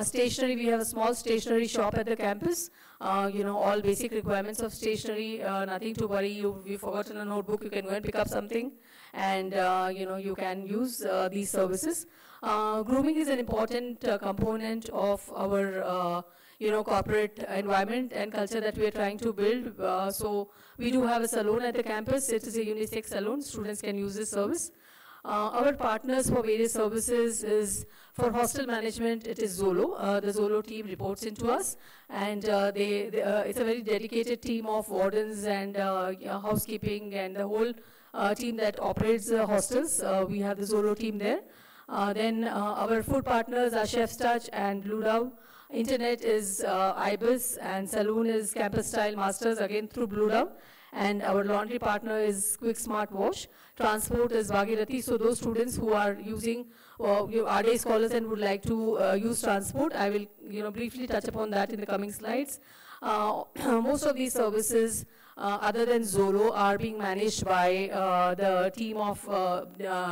Stationery, we have a small stationery shop at the campus. All basic requirements of stationery, nothing to worry. You've forgotten a notebook, you can go and pick up something, and you can use these services. Grooming is an important component of our corporate environment and culture that we are trying to build. So we do have a salon at the campus. It is a unisex salon. Students can use this service. Our partners for various services is, for hostel management, it is Zolo. The Zolo team reports into us, and it's a very dedicated team of wardens and housekeeping and the whole team that operates the hostels. We have the Zolo team there. Then our food partners are Chef's Touch and Blue Dove. Internet is IBIS, and Saloon is Campus Style Masters, again through Blue Dove. And our laundry partner is Quick Smart Wash. Transport is Bhagirathi. So those students who are using our day scholars and would like to use transport, I will briefly touch upon that in the coming slides. Most of these services, other than Zolo, are being managed by the team of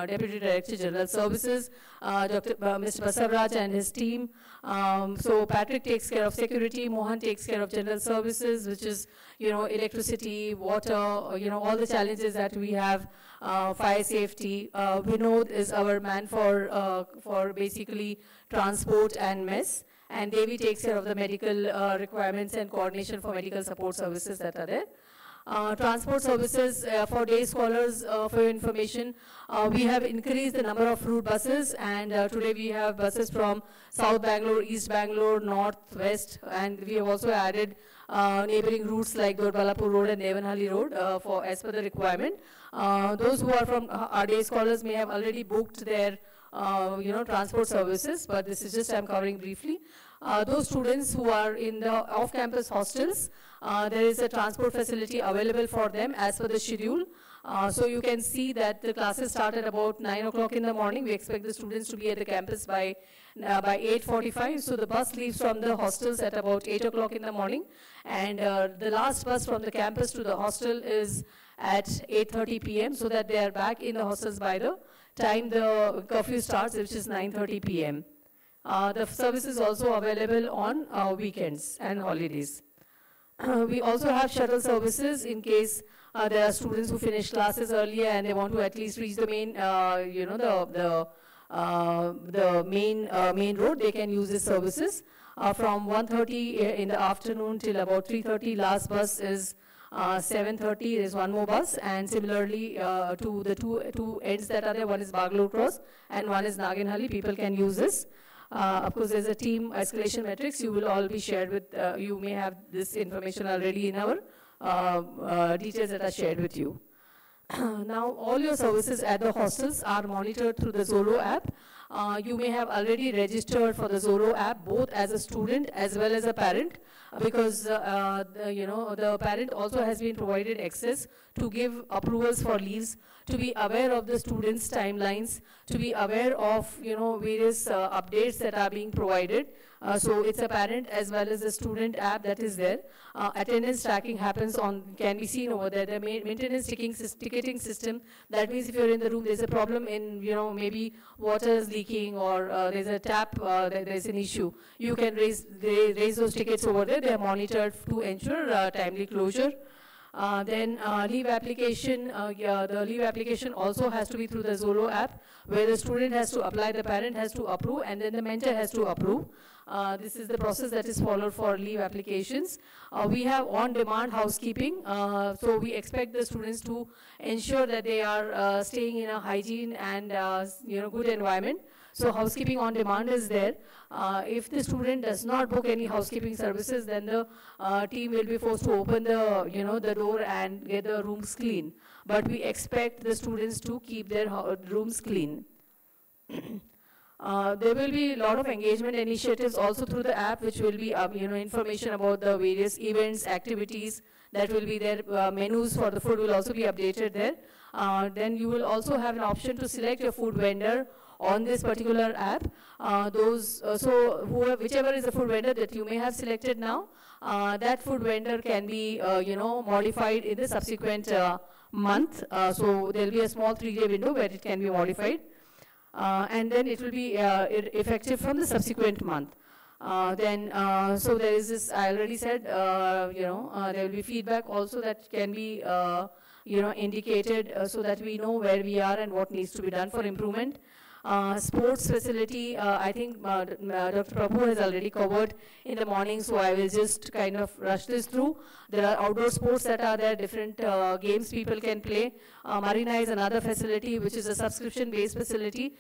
Deputy Director General Services, Mr. Basavraj and his team. So Patrick takes care of security, Mohan takes care of general services, which is electricity, water, all the challenges that we have, fire safety. Vinod is our man for basically transport and mess. And Devi takes care of the medical requirements and coordination for medical support services that are there. Transport services for day scholars, for your information, we have increased the number of route buses, and today we have buses from South Bangalore, East Bangalore, North, West, and we have also added neighboring routes like Dorbalapur Road and Devanhalli Road as per the requirement. Those who are from our day scholars may have already booked their transport services, but this is just I'm covering briefly. those students who are in the off-campus hostels, there is a transport facility available for them as per the schedule. So you can see that the classes start at about 9 o'clock in the morning. We expect the students to be at the campus by 8:45. So the bus leaves from the hostels at about 8 o'clock in the morning. And the last bus from the campus to the hostel is at 8:30 p.m. so that they are back in the hostels by the time the curfew starts, which is 9:30 p.m. The service is also available on weekends and holidays. We also have shuttle services in case there are students who finish classes earlier and they want to at least reach the main, main road. They can use these services. From 1:30 in the afternoon till about 3:30, last bus is 7:30, there's one more bus, and similarly to the two ends that are there, one is Bangalore Cross and one is Naginhalli. People can use this. Of course, there's a team escalation matrix. You will all be shared with, you may have this information already in our details that are shared with you. Now, all your services at the hostels are monitored through the Zolo app. You may have already registered for the Zolo app, both as a student as well as a parent, because the parent also has been provided access to give approvals for leaves, to be aware of the students' timelines, to be aware of various updates that are being provided. So it's a parent as well as a student app that is there. Attendance tracking happens can be seen over there. The maintenance ticketing system, that means if you're in the room, there's a problem in, maybe water is leaking or there's a tap, there's an issue. You can raise those tickets over there. They are monitored to ensure timely closure. Then leave application, the leave application also has to be through the Zolo app, where the student has to apply, the parent has to approve, and then the mentor has to approve. This is the process that is followed for leave applications. We have on-demand housekeeping, so we expect the students to ensure that they are staying in a hygiene and good environment. So housekeeping on demand is there. If the student does not book any housekeeping services, then the team will be forced to open the door and get the rooms clean. But we expect the students to keep their rooms clean. There will be a lot of engagement initiatives also through the app, which will be information about the various events, activities that will be there. Menus for the food will also be updated there. Then you will also have an option to select your food vendor on this particular app. Whichever is the food vendor that you may have selected now, that food vendor can be modified in the subsequent month. So there will be a small 3-day window where it can be modified. And then it will be effective from the subsequent month. So there is this, I already said, there will be feedback also that can be indicated so that we know where we are and what needs to be done for improvement. Sports facility, I think Dr. Prabhu has already covered in the morning, so I will just kind of rush this through. There are outdoor sports that are there, different games people can play. Marina is another facility, which is a subscription-based facility.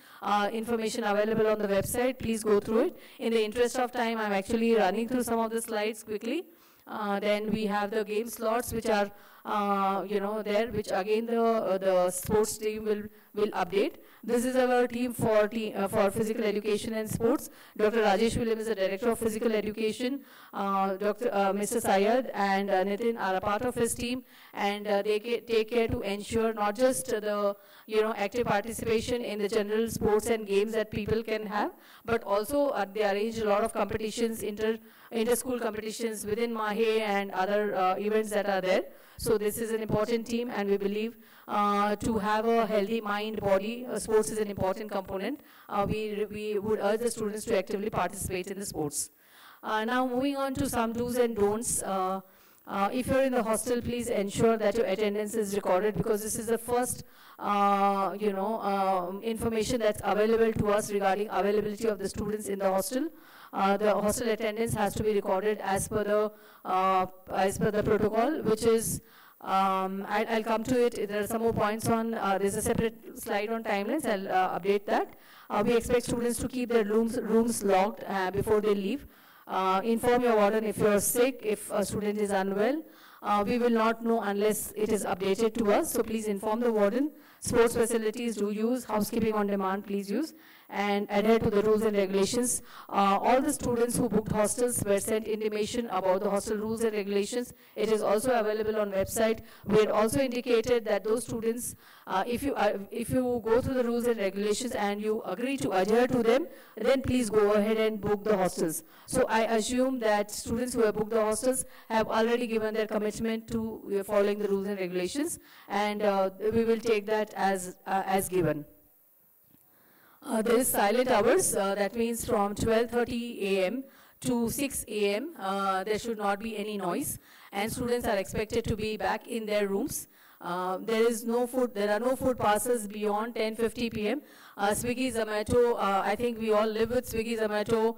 Information available on the website, please go through it. In the interest of time, I'm actually running through some of the slides quickly. Then we have the game slots, which are there, which again the sports team will update. This is our team for physical education and sports. Dr. Rajesh William is the director of physical education. Mr. Syed and Nitin are a part of his team, and they take care to ensure not just the active participation in the general sports and games that people can have, but also they arrange a lot of competitions, inter-school competitions within Mahe and other events that are there. So this is an important team, and we believe to have a healthy mind, body, sports is an important component. We would urge the students to actively participate in the sports. Now moving on to some do's and don'ts. If you're in the hostel, please ensure that your attendance is recorded, because this is the first information that's available to us regarding availability of the students in the hostel. The hostel attendance has to be recorded as per the protocol, which is I'll come to it. There are some more points on. There's a separate slide on timelines. I'll update that. We expect students to keep their rooms locked before they leave. Inform your warden if you're sick, if a student is unwell. We will not know unless it is updated to us, so please inform the warden. Sports facilities do use, housekeeping on demand, please use. and adhere to the rules and regulations. All the students who booked hostels were sent intimation about the hostel rules and regulations. It is also available on website. We had also indicated that those students, if you go through the rules and regulations and you agree to adhere to them, then please go ahead and book the hostels. So I assume that students who have booked the hostels have already given their commitment to following the rules and regulations, and we will take that as given. There is silent hours, that means from 12:30 a.m. to 6 a.m. There should not be any noise, and students are expected to be back in their rooms. There are no food passes beyond 10:50 p.m. Swiggy, Zomato, I think we all live with Swiggy, Zomato,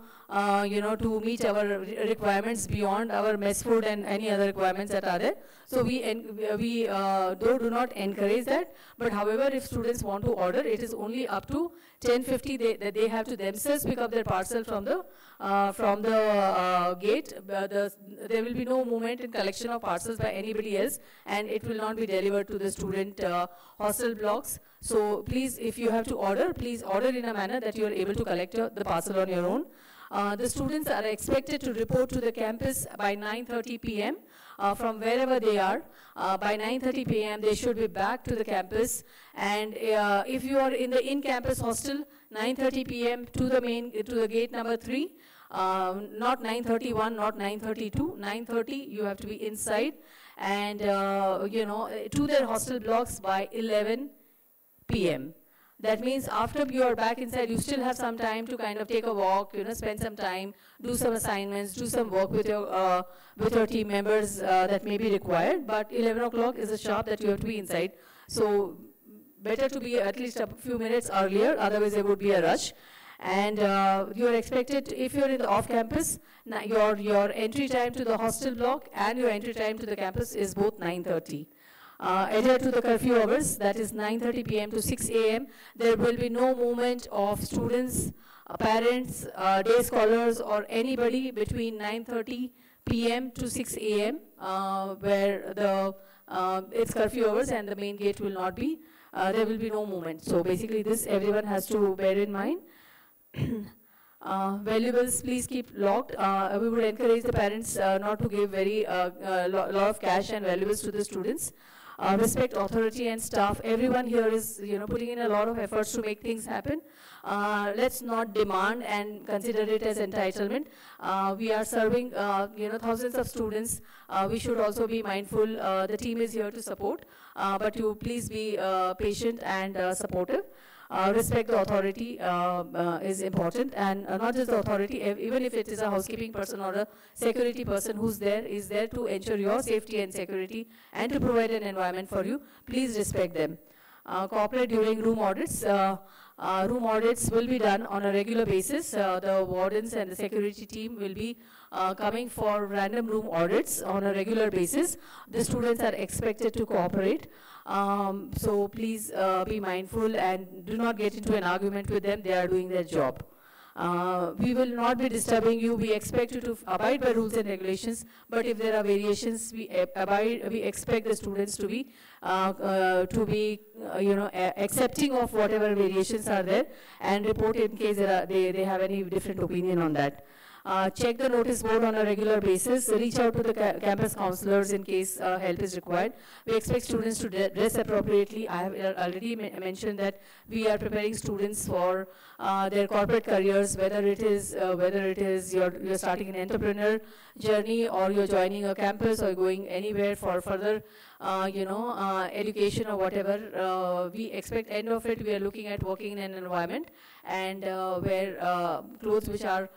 to meet our requirements beyond our mess food and any other requirements that are there. So we do not encourage that. But however, if students want to order, it is only up to 10:50 they have to themselves pick up their parcel from the gate. There will be no movement in collection of parcels by anybody else, and it will not be delivered to the student hostel blocks. So please, if you have to order, please order in a manner that you are able to collect the parcel on your own. The students are expected to report to the campus by 9:30 p.m. From wherever they are. By 9:30 p.m. they should be back to the campus. And if you are in the in-campus hostel, 9:30 p.m. to the gate number 3. Not 9:31, not 9:32. 9:30 you have to be inside, and to their hostel blocks by 11 p.m. That means after you are back inside, you still have some time to kind of take a walk, spend some time, do some assignments, do some work with your team members that may be required. But 11 o'clock is a sharp that you have to be inside. So better to be at least a few minutes earlier, otherwise there would be a rush. And you are expected, if you're in the off-campus, your entry time to the hostel block and your entry time to the campus is both 9:30. Adhere to the curfew hours, that is 9:30 p.m. to 6 a.m. There will be no movement of students, parents, day scholars, or anybody between 9:30 p.m. to 6 a.m. Where it's curfew hours and the main gate will not be. There will be no movement. So basically, this everyone has to bear in mind. Valuables, please keep locked. We would encourage the parents not to give lot of cash and valuables to the students. Respect authority and staff. Everyone here is putting in a lot of efforts to make things happen. Let's not demand and consider it as entitlement. We are serving thousands of students. We should also be mindful. The team is here to support, but you please be patient and supportive. Respect the authority is important, and not just the authority, even if it is a housekeeping person or a security person who's there, is there to ensure your safety and security and to provide an environment for you. Please respect them. Cooperate during room audits. Room audits will be done on a regular basis. The wardens and the security team will be coming for random room audits on a regular basis. The students are expected to cooperate. So please be mindful and do not get into an argument with them. They are doing their job. We will not be disturbing you. We expect you to abide by rules and regulations, but if there are variations, we expect the students to be accepting of whatever variations are there and report in case they have any different opinion on that. Check the notice board on a regular basis. Reach out to the campus counselors in case help is required. We expect students to dress appropriately. I have already mentioned that we are preparing students for their corporate careers, whether it is you're starting an entrepreneur journey or you're joining a campus or going anywhere for further education or whatever. We expect end of it, we are looking at working in an environment and wear clothes which are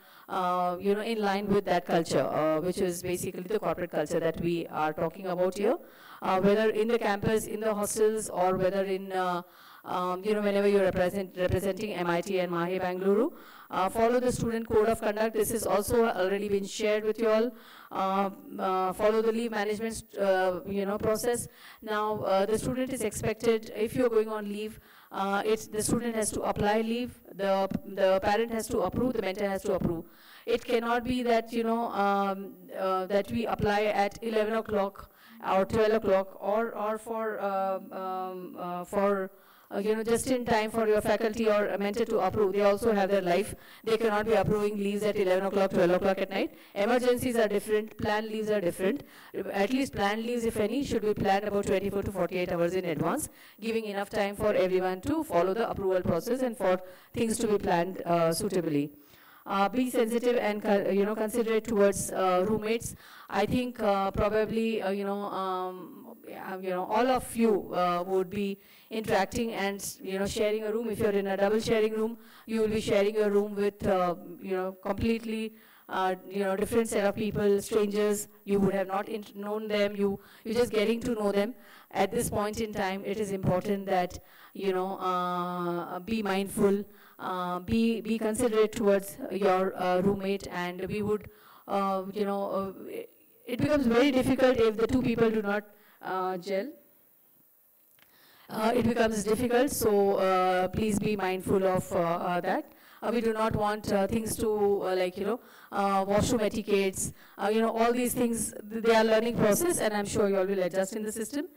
in line with that culture, which is basically the corporate culture that we are talking about here. Whether in the campus, in the hostels, or whether in, whenever you're representing MIT and Mahe Bengaluru. Follow the student code of conduct. This is also already been shared with you all. Follow the leave management, process. Now, the student is expected, if you're going on leave, the student has to apply leave, the parent has to approve, the mentor has to approve. It cannot be that, that we apply at 11 o'clock or 12 o'clock or for just in time for your faculty or mentor to approve. They also have their life. They cannot be approving leaves at 11 o'clock, 12 o'clock at night. Emergencies are different, planned leaves are different. At least planned leaves, if any, should be planned about 24 to 48 hours in advance, giving enough time for everyone to follow the approval process and for things to be planned suitably. Be sensitive and considerate towards roommates. I think probably all of you would be interacting and sharing a room. If you're in a double sharing room, you will be sharing a room with completely different set of people, strangers. You would have not known them. You're just getting to know them. At this point in time, it is important that be mindful, be considerate towards your roommate, and we would it becomes very difficult if the two people do not gel. It becomes difficult, so please be mindful of that. We do not want things to washroom etiquettes, all these things. They are learning process, and I'm sure you all will adjust in the system.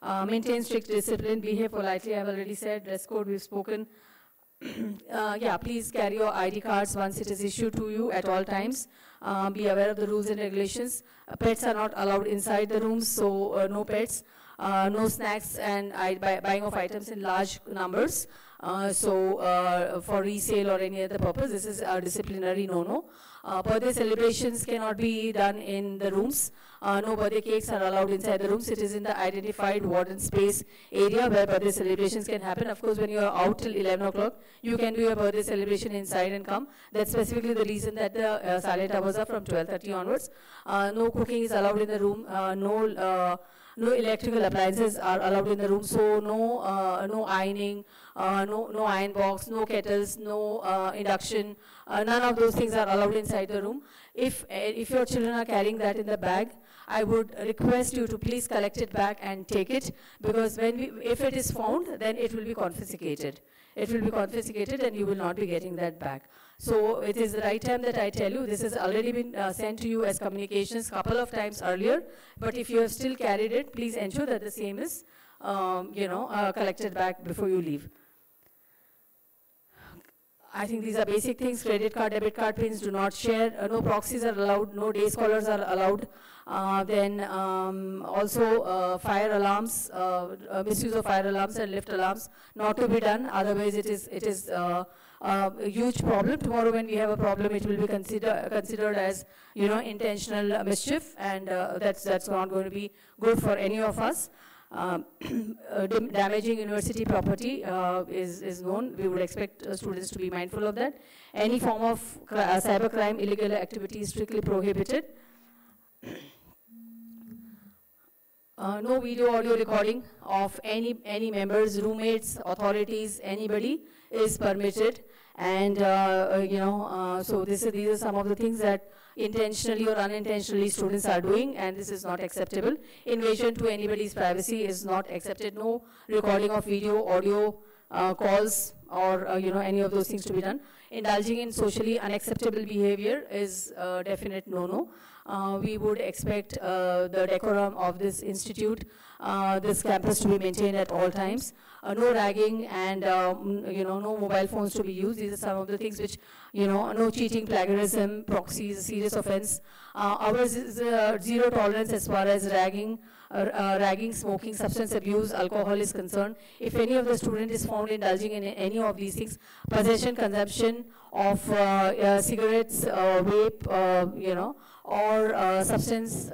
Maintain strict discipline, behave politely. I've already said dress code, we've spoken. Yeah, please carry your ID cards once it is issued to you at all times. Be aware of the rules and regulations. Pets are not allowed inside the rooms, so no pets. No snacks and buying of items in large numbers. For resale or any other purpose, this is a disciplinary no-no. Birthday celebrations cannot be done in the rooms. No birthday cakes are allowed inside the rooms. It is in the identified warden space area where birthday celebrations can happen. Of course, when you are out till 11 o'clock, you can do your birthday celebration inside and come. That's specifically the reason that the silent hours are from 12:30 onwards. No cooking is allowed in the room. No electrical appliances are allowed in the room, so no ironing, no iron box, no kettles, no induction. None of those things are allowed inside the room. If your children are carrying that in the bag, I would request you to please collect it back and take it, because if it is found, then it will be confiscated. It will be confiscated and you will not be getting that back. So it is the right time that I tell you, this has already been sent to you as communications couple of times earlier, but if you have still carried it, please ensure that the same is collected back before you leave. I think these are basic things. Credit card, debit card pins do not share. No proxies are allowed. No day scholars are allowed. Also fire alarms, misuse of fire alarms and lift alarms not to be done. Otherwise, it is a huge problem. Tomorrow, when we have a problem, it will be considered as intentional mischief, and that's not going to be good for any of us. Damaging university property is known. We would expect students to be mindful of that. Any form of cybercrime, illegal activity is strictly prohibited. No video audio recording of any members, roommates, authorities, anybody is permitted. And so these are some of the things that intentionally or unintentionally students are doing, and this is not acceptable. Invasion to anybody's privacy is not accepted. No recording of video, audio, calls, or any of those things to be done. Indulging in socially unacceptable behavior is a definite no-no. We would expect the decorum of this institute, this campus to be maintained at all times. No ragging and no mobile phones to be used. These are some of the things which, no cheating, plagiarism, proxy is a serious offense. Ours is zero tolerance as far as ragging, smoking, substance abuse, alcohol is concerned. If any of the student is found indulging in any of these things, possession, consumption of cigarettes, vape, or substance,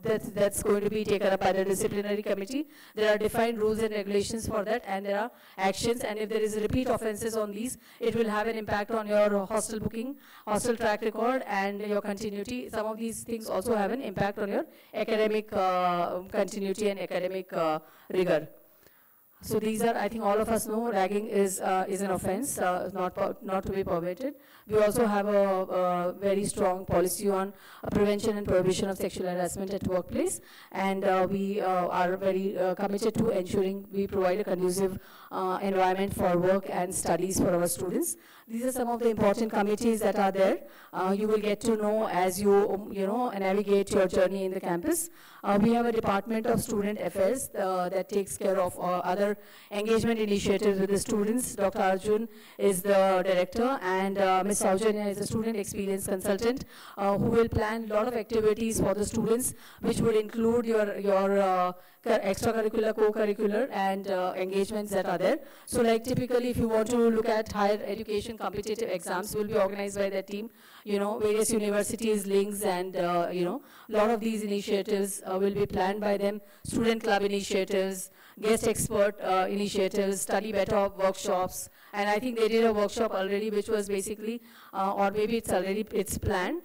that's going to be taken up by the disciplinary committee. There are defined rules and regulations for that, and there are actions, and if there is repeat offenses on these, it will have an impact on your hostel booking, hostel track record, and your continuity. Some of these things also have an impact on your academic continuity and academic rigor. So these are, I think all of us know, ragging is an offense, not to be permitted. We also have a very strong policy on prevention and prohibition of sexual harassment at workplace, and we are very committed to ensuring we provide a conducive environment for work and studies for our students. These are some of the important committees that are there. You will get to know as you navigate your journey in the campus. We have a Department of Student Affairs that takes care of other other engagement initiatives with the students. Dr. Arjun is the director, and Ms. Saujanya is a student experience consultant who will plan a lot of activities for the students, which would include your extracurricular, co-curricular, and engagements that are there. So like typically if you want to look at higher education competitive exams will be organized by the team, various universities, links, and a lot of these initiatives will be planned by them. Student club initiatives, guest expert initiatives, study better workshops, and I think they did a workshop already which was basically, or maybe it's planned,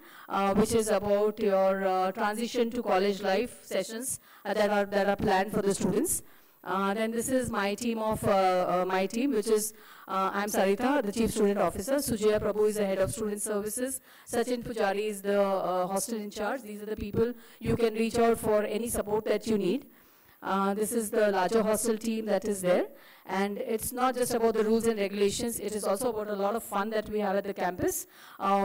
which is about your transition to college life sessions that are planned for the students. Then this is my team which is, I'm Sarita, the Chief Student Officer. Sujaya Prabhu is the Head of Student Services. Sachin Pujari is the hostel in charge. These are the people you can reach out for any support that you need. This is the larger hostel team that is there. And it's not just about the rules and regulations, it is also about a lot of fun that we have at the campus.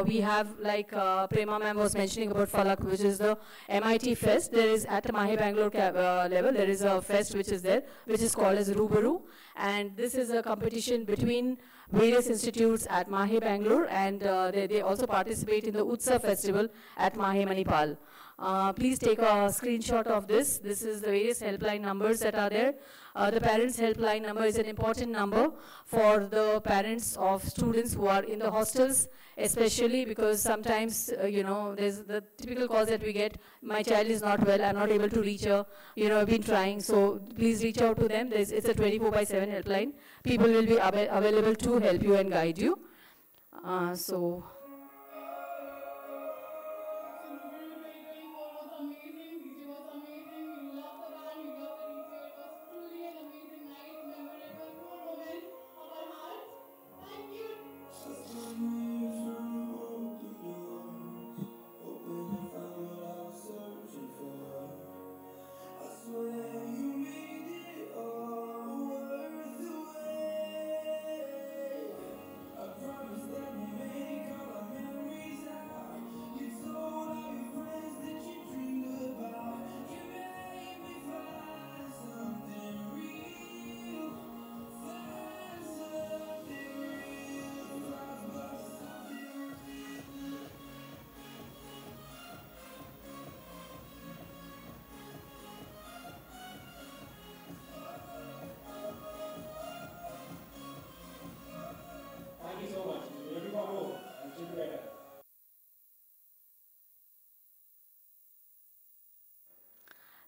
We have, like Prema ma'am was mentioning about Falak, which is the MIT Fest. There is at the Mahe Bengaluru level, there is a fest which is there, which is called as Rubaru. And this is a competition between various institutes at Mahe Bengaluru, and they also participate in the Utsav festival at Mahe Manipal. Please take a screenshot of this. This is the various helpline numbers that are there. The parents helpline number is an important number for the parents of students who are in the hostels, especially because sometimes, there's the typical calls that we get, my child is not well, I'm not able to reach her, I've been trying, so please reach out to them. It's a 24/7 helpline. People will be available to help you and guide you.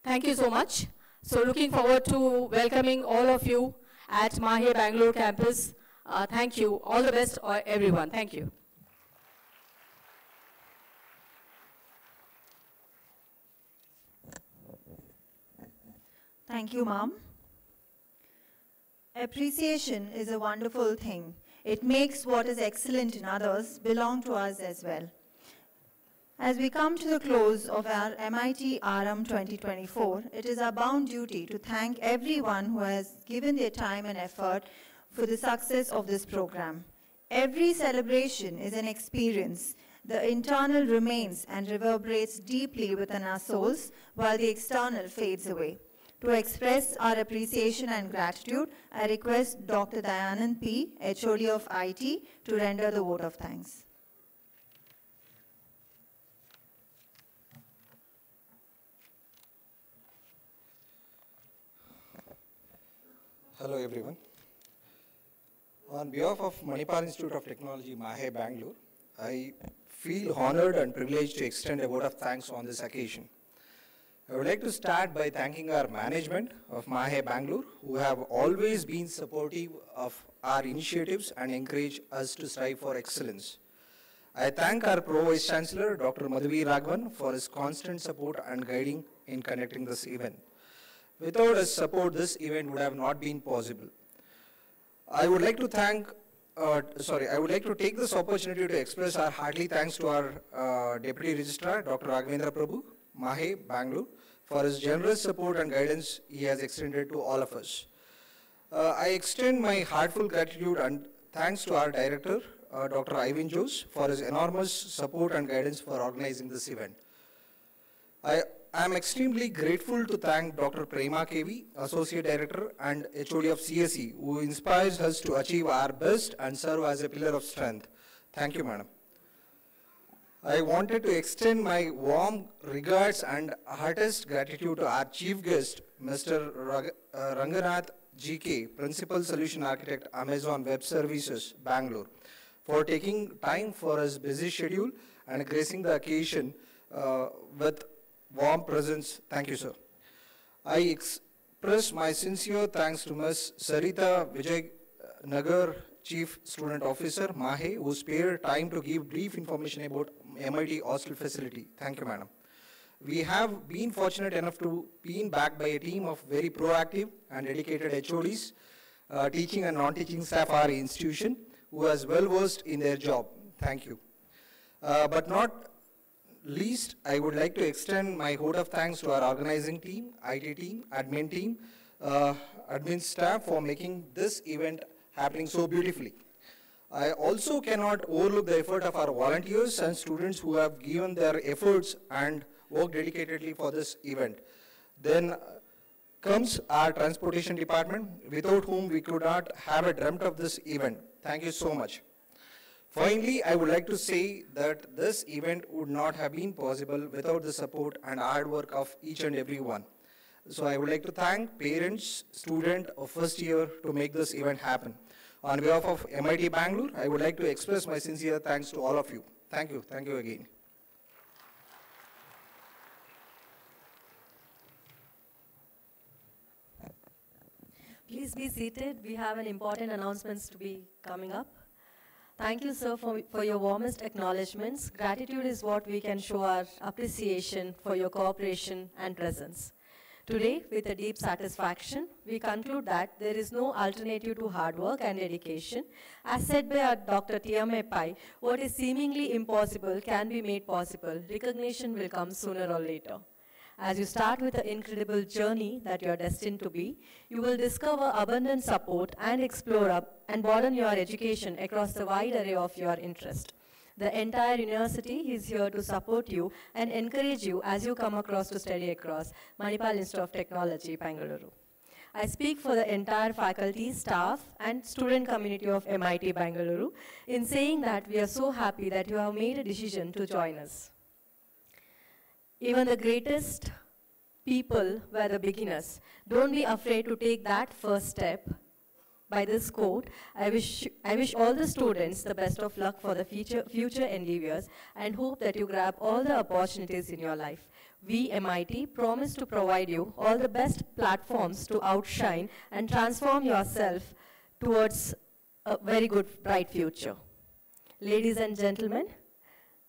Thank you so much. So looking forward to welcoming all of you at Mahe Bengaluru campus. Thank you. All the best, everyone. Thank you. Thank you, Ma'am. Appreciation is a wonderful thing. It makes what is excellent in others belong to us as well. As we come to the close of our MIT RM 2024, it is our bound duty to thank everyone who has given their time and effort for the success of this program. Every celebration is an experience. The internal remains and reverberates deeply within our souls, while the external fades away. To express our appreciation and gratitude, I request Dr. Dayanand P., HOD of IT, to render the vote of thanks. Hello everyone. On behalf of Manipal Institute of Technology, Mahe Bengaluru, I feel honored and privileged to extend a vote of thanks on this occasion. I would like to start by thanking our management of Mahe Bengaluru, who have always been supportive of our initiatives and encourage us to strive for excellence. I thank our Pro Vice Chancellor, Dr. Madhu Raghavan, for his constant support and guiding in conducting this event. Without his support, this event would have not been possible. I would like to take this opportunity to express our hearty thanks to our Deputy Registrar, Dr. Raghavendra Prabhu, Mahe Bengaluru, for his generous support and guidance he has extended to all of us. I extend my heartfelt gratitude and thanks to our Director, Dr. Ivan Jose, for his enormous support and guidance for organizing this event. I I am extremely grateful to thank Dr. Prema KV, Associate Director and HOD of CSE, who inspires us to achieve our best and serve as a pillar of strength. Thank you, madam. I wanted to extend my warm regards and heartiest gratitude to our chief guest, Mr. Ranganath GK, Principal Solution Architect, Amazon Web Services, Bangalore, for taking time for his busy schedule and gracing the occasion with warm presence. Thank you, sir. I express my sincere thanks to Ms. Sarita Vijay Nagar, Chief Student Officer, Mahe, who spared time to give brief information about MIT hostel facility. Thank you, madam. We have been fortunate enough to be backed by a team of very proactive and dedicated HODs, teaching and non-teaching staff at our institution, who is well versed in their job. Thank you. But not least, I would like to extend my vote of thanks to our organizing team, IT team, admin staff for making this event happening so beautifully. I also cannot overlook the effort of our volunteers and students who have given their efforts and worked dedicatedly for this event. Then comes our transportation department, without whom we could not have dreamt of this event. Thank you so much. Finally, I would like to say that this event would not have been possible without the support and hard work of each and every one. So I would like to thank parents, students of first year to make this event happen. On behalf of MIT Bangalore, I would like to express my sincere thanks to all of you. Thank you. Thank you again. Please be seated. We have an important announcements to be coming up. Thank you, sir, for your warmest acknowledgements. Gratitude is what we can show our appreciation for your cooperation and presence. Today, with a deep satisfaction, we conclude that there is no alternative to hard work and dedication. As said by our Dr. T.M.A. Pai, what is seemingly impossible can be made possible. Recognition will come sooner or later. As you start with the incredible journey that you are destined to be, you will discover abundant support and explore up and broaden your education across the wide array of your interest. The entire university is here to support you and encourage you as you come across to study across Manipal Institute of Technology, Bengaluru. I speak for the entire faculty, staff, and student community of MIT Bengaluru in saying that we are so happy that you have made a decision to join us. Even the greatest people were the beginners. Don't be afraid to take that first step. By this quote, I wish all the students the best of luck for the future endeavors and hope that you grab all the opportunities in your life. We, MIT, promise to provide you all the best platforms to outshine and transform yourself towards a very good, bright future. Ladies and gentlemen,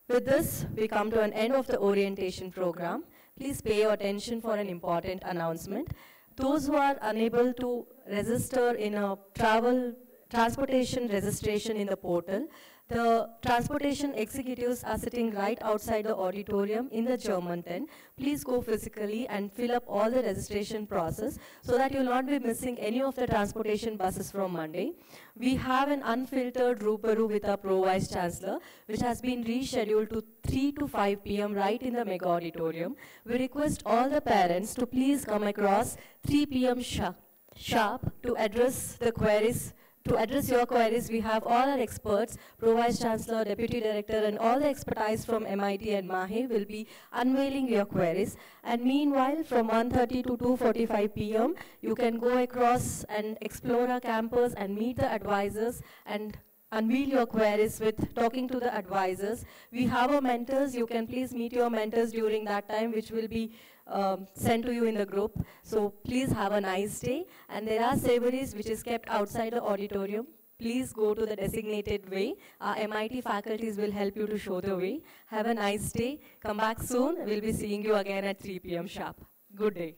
with this, we come to an end of the orientation program. Please pay your attention for an important announcement. Those who are unable to register in a transportation registration in the portal, the transportation executives are sitting right outside the auditorium in the German tent. Please go physically and fill up all the registration process so that you'll not be missing any of the transportation buses from Monday. We have an unfiltered Rubaru with our Pro Vice Chancellor, which has been rescheduled to 3 to 5 p.m. right in the mega auditorium. We request all the parents to please come across 3 p.m. sharp to address the queries. To address your queries, we have all our experts, Pro Vice Chancellor, Deputy Director, and all the expertise from MIT and Mahe will be unveiling your queries. And meanwhile, from 1:30 to 2:45 p.m., you can go across and explore our campus and meet the advisors and unveil your queries with talking to the advisors. We have our mentors. You can please meet your mentors during that time, which will be sent to you in the group. So please have a nice day. And there are savories which is kept outside the auditorium. Please go to the designated way. Our MIT faculties will help you to show the way. Have a nice day. Come back soon. We'll be seeing you again at 3 p.m. sharp. Good day.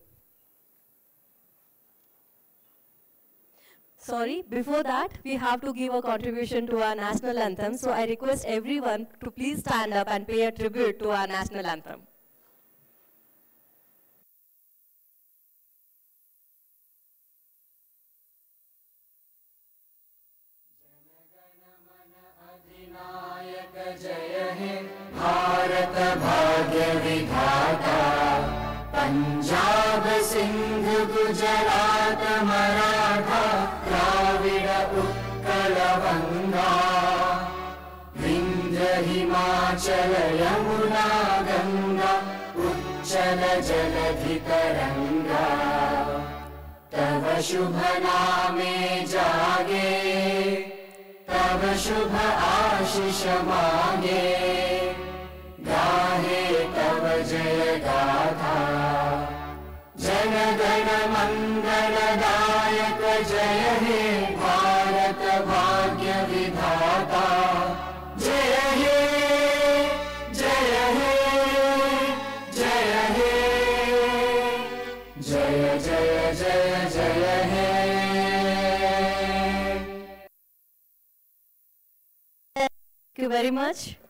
Sorry, before that, we have to give a contribution to our national anthem. So I request everyone to please stand up and pay a tribute to our national anthem. जय हे भारत भाग्य विधाता सिंधु गुजरात मराठा द्राविड उत्कल गंगा विंध्य हिमाचल यमुना गंगा उच्चल जलधि तरंगा तव शुभ नामे जागे तव शुभ आशीष मांगे गाहे तव जय गाथा जन गण मंगल दायक जय हे भारत भाग्य विधाता जय हे जय हे जय हे जय जय जय जय हे Thank you very much.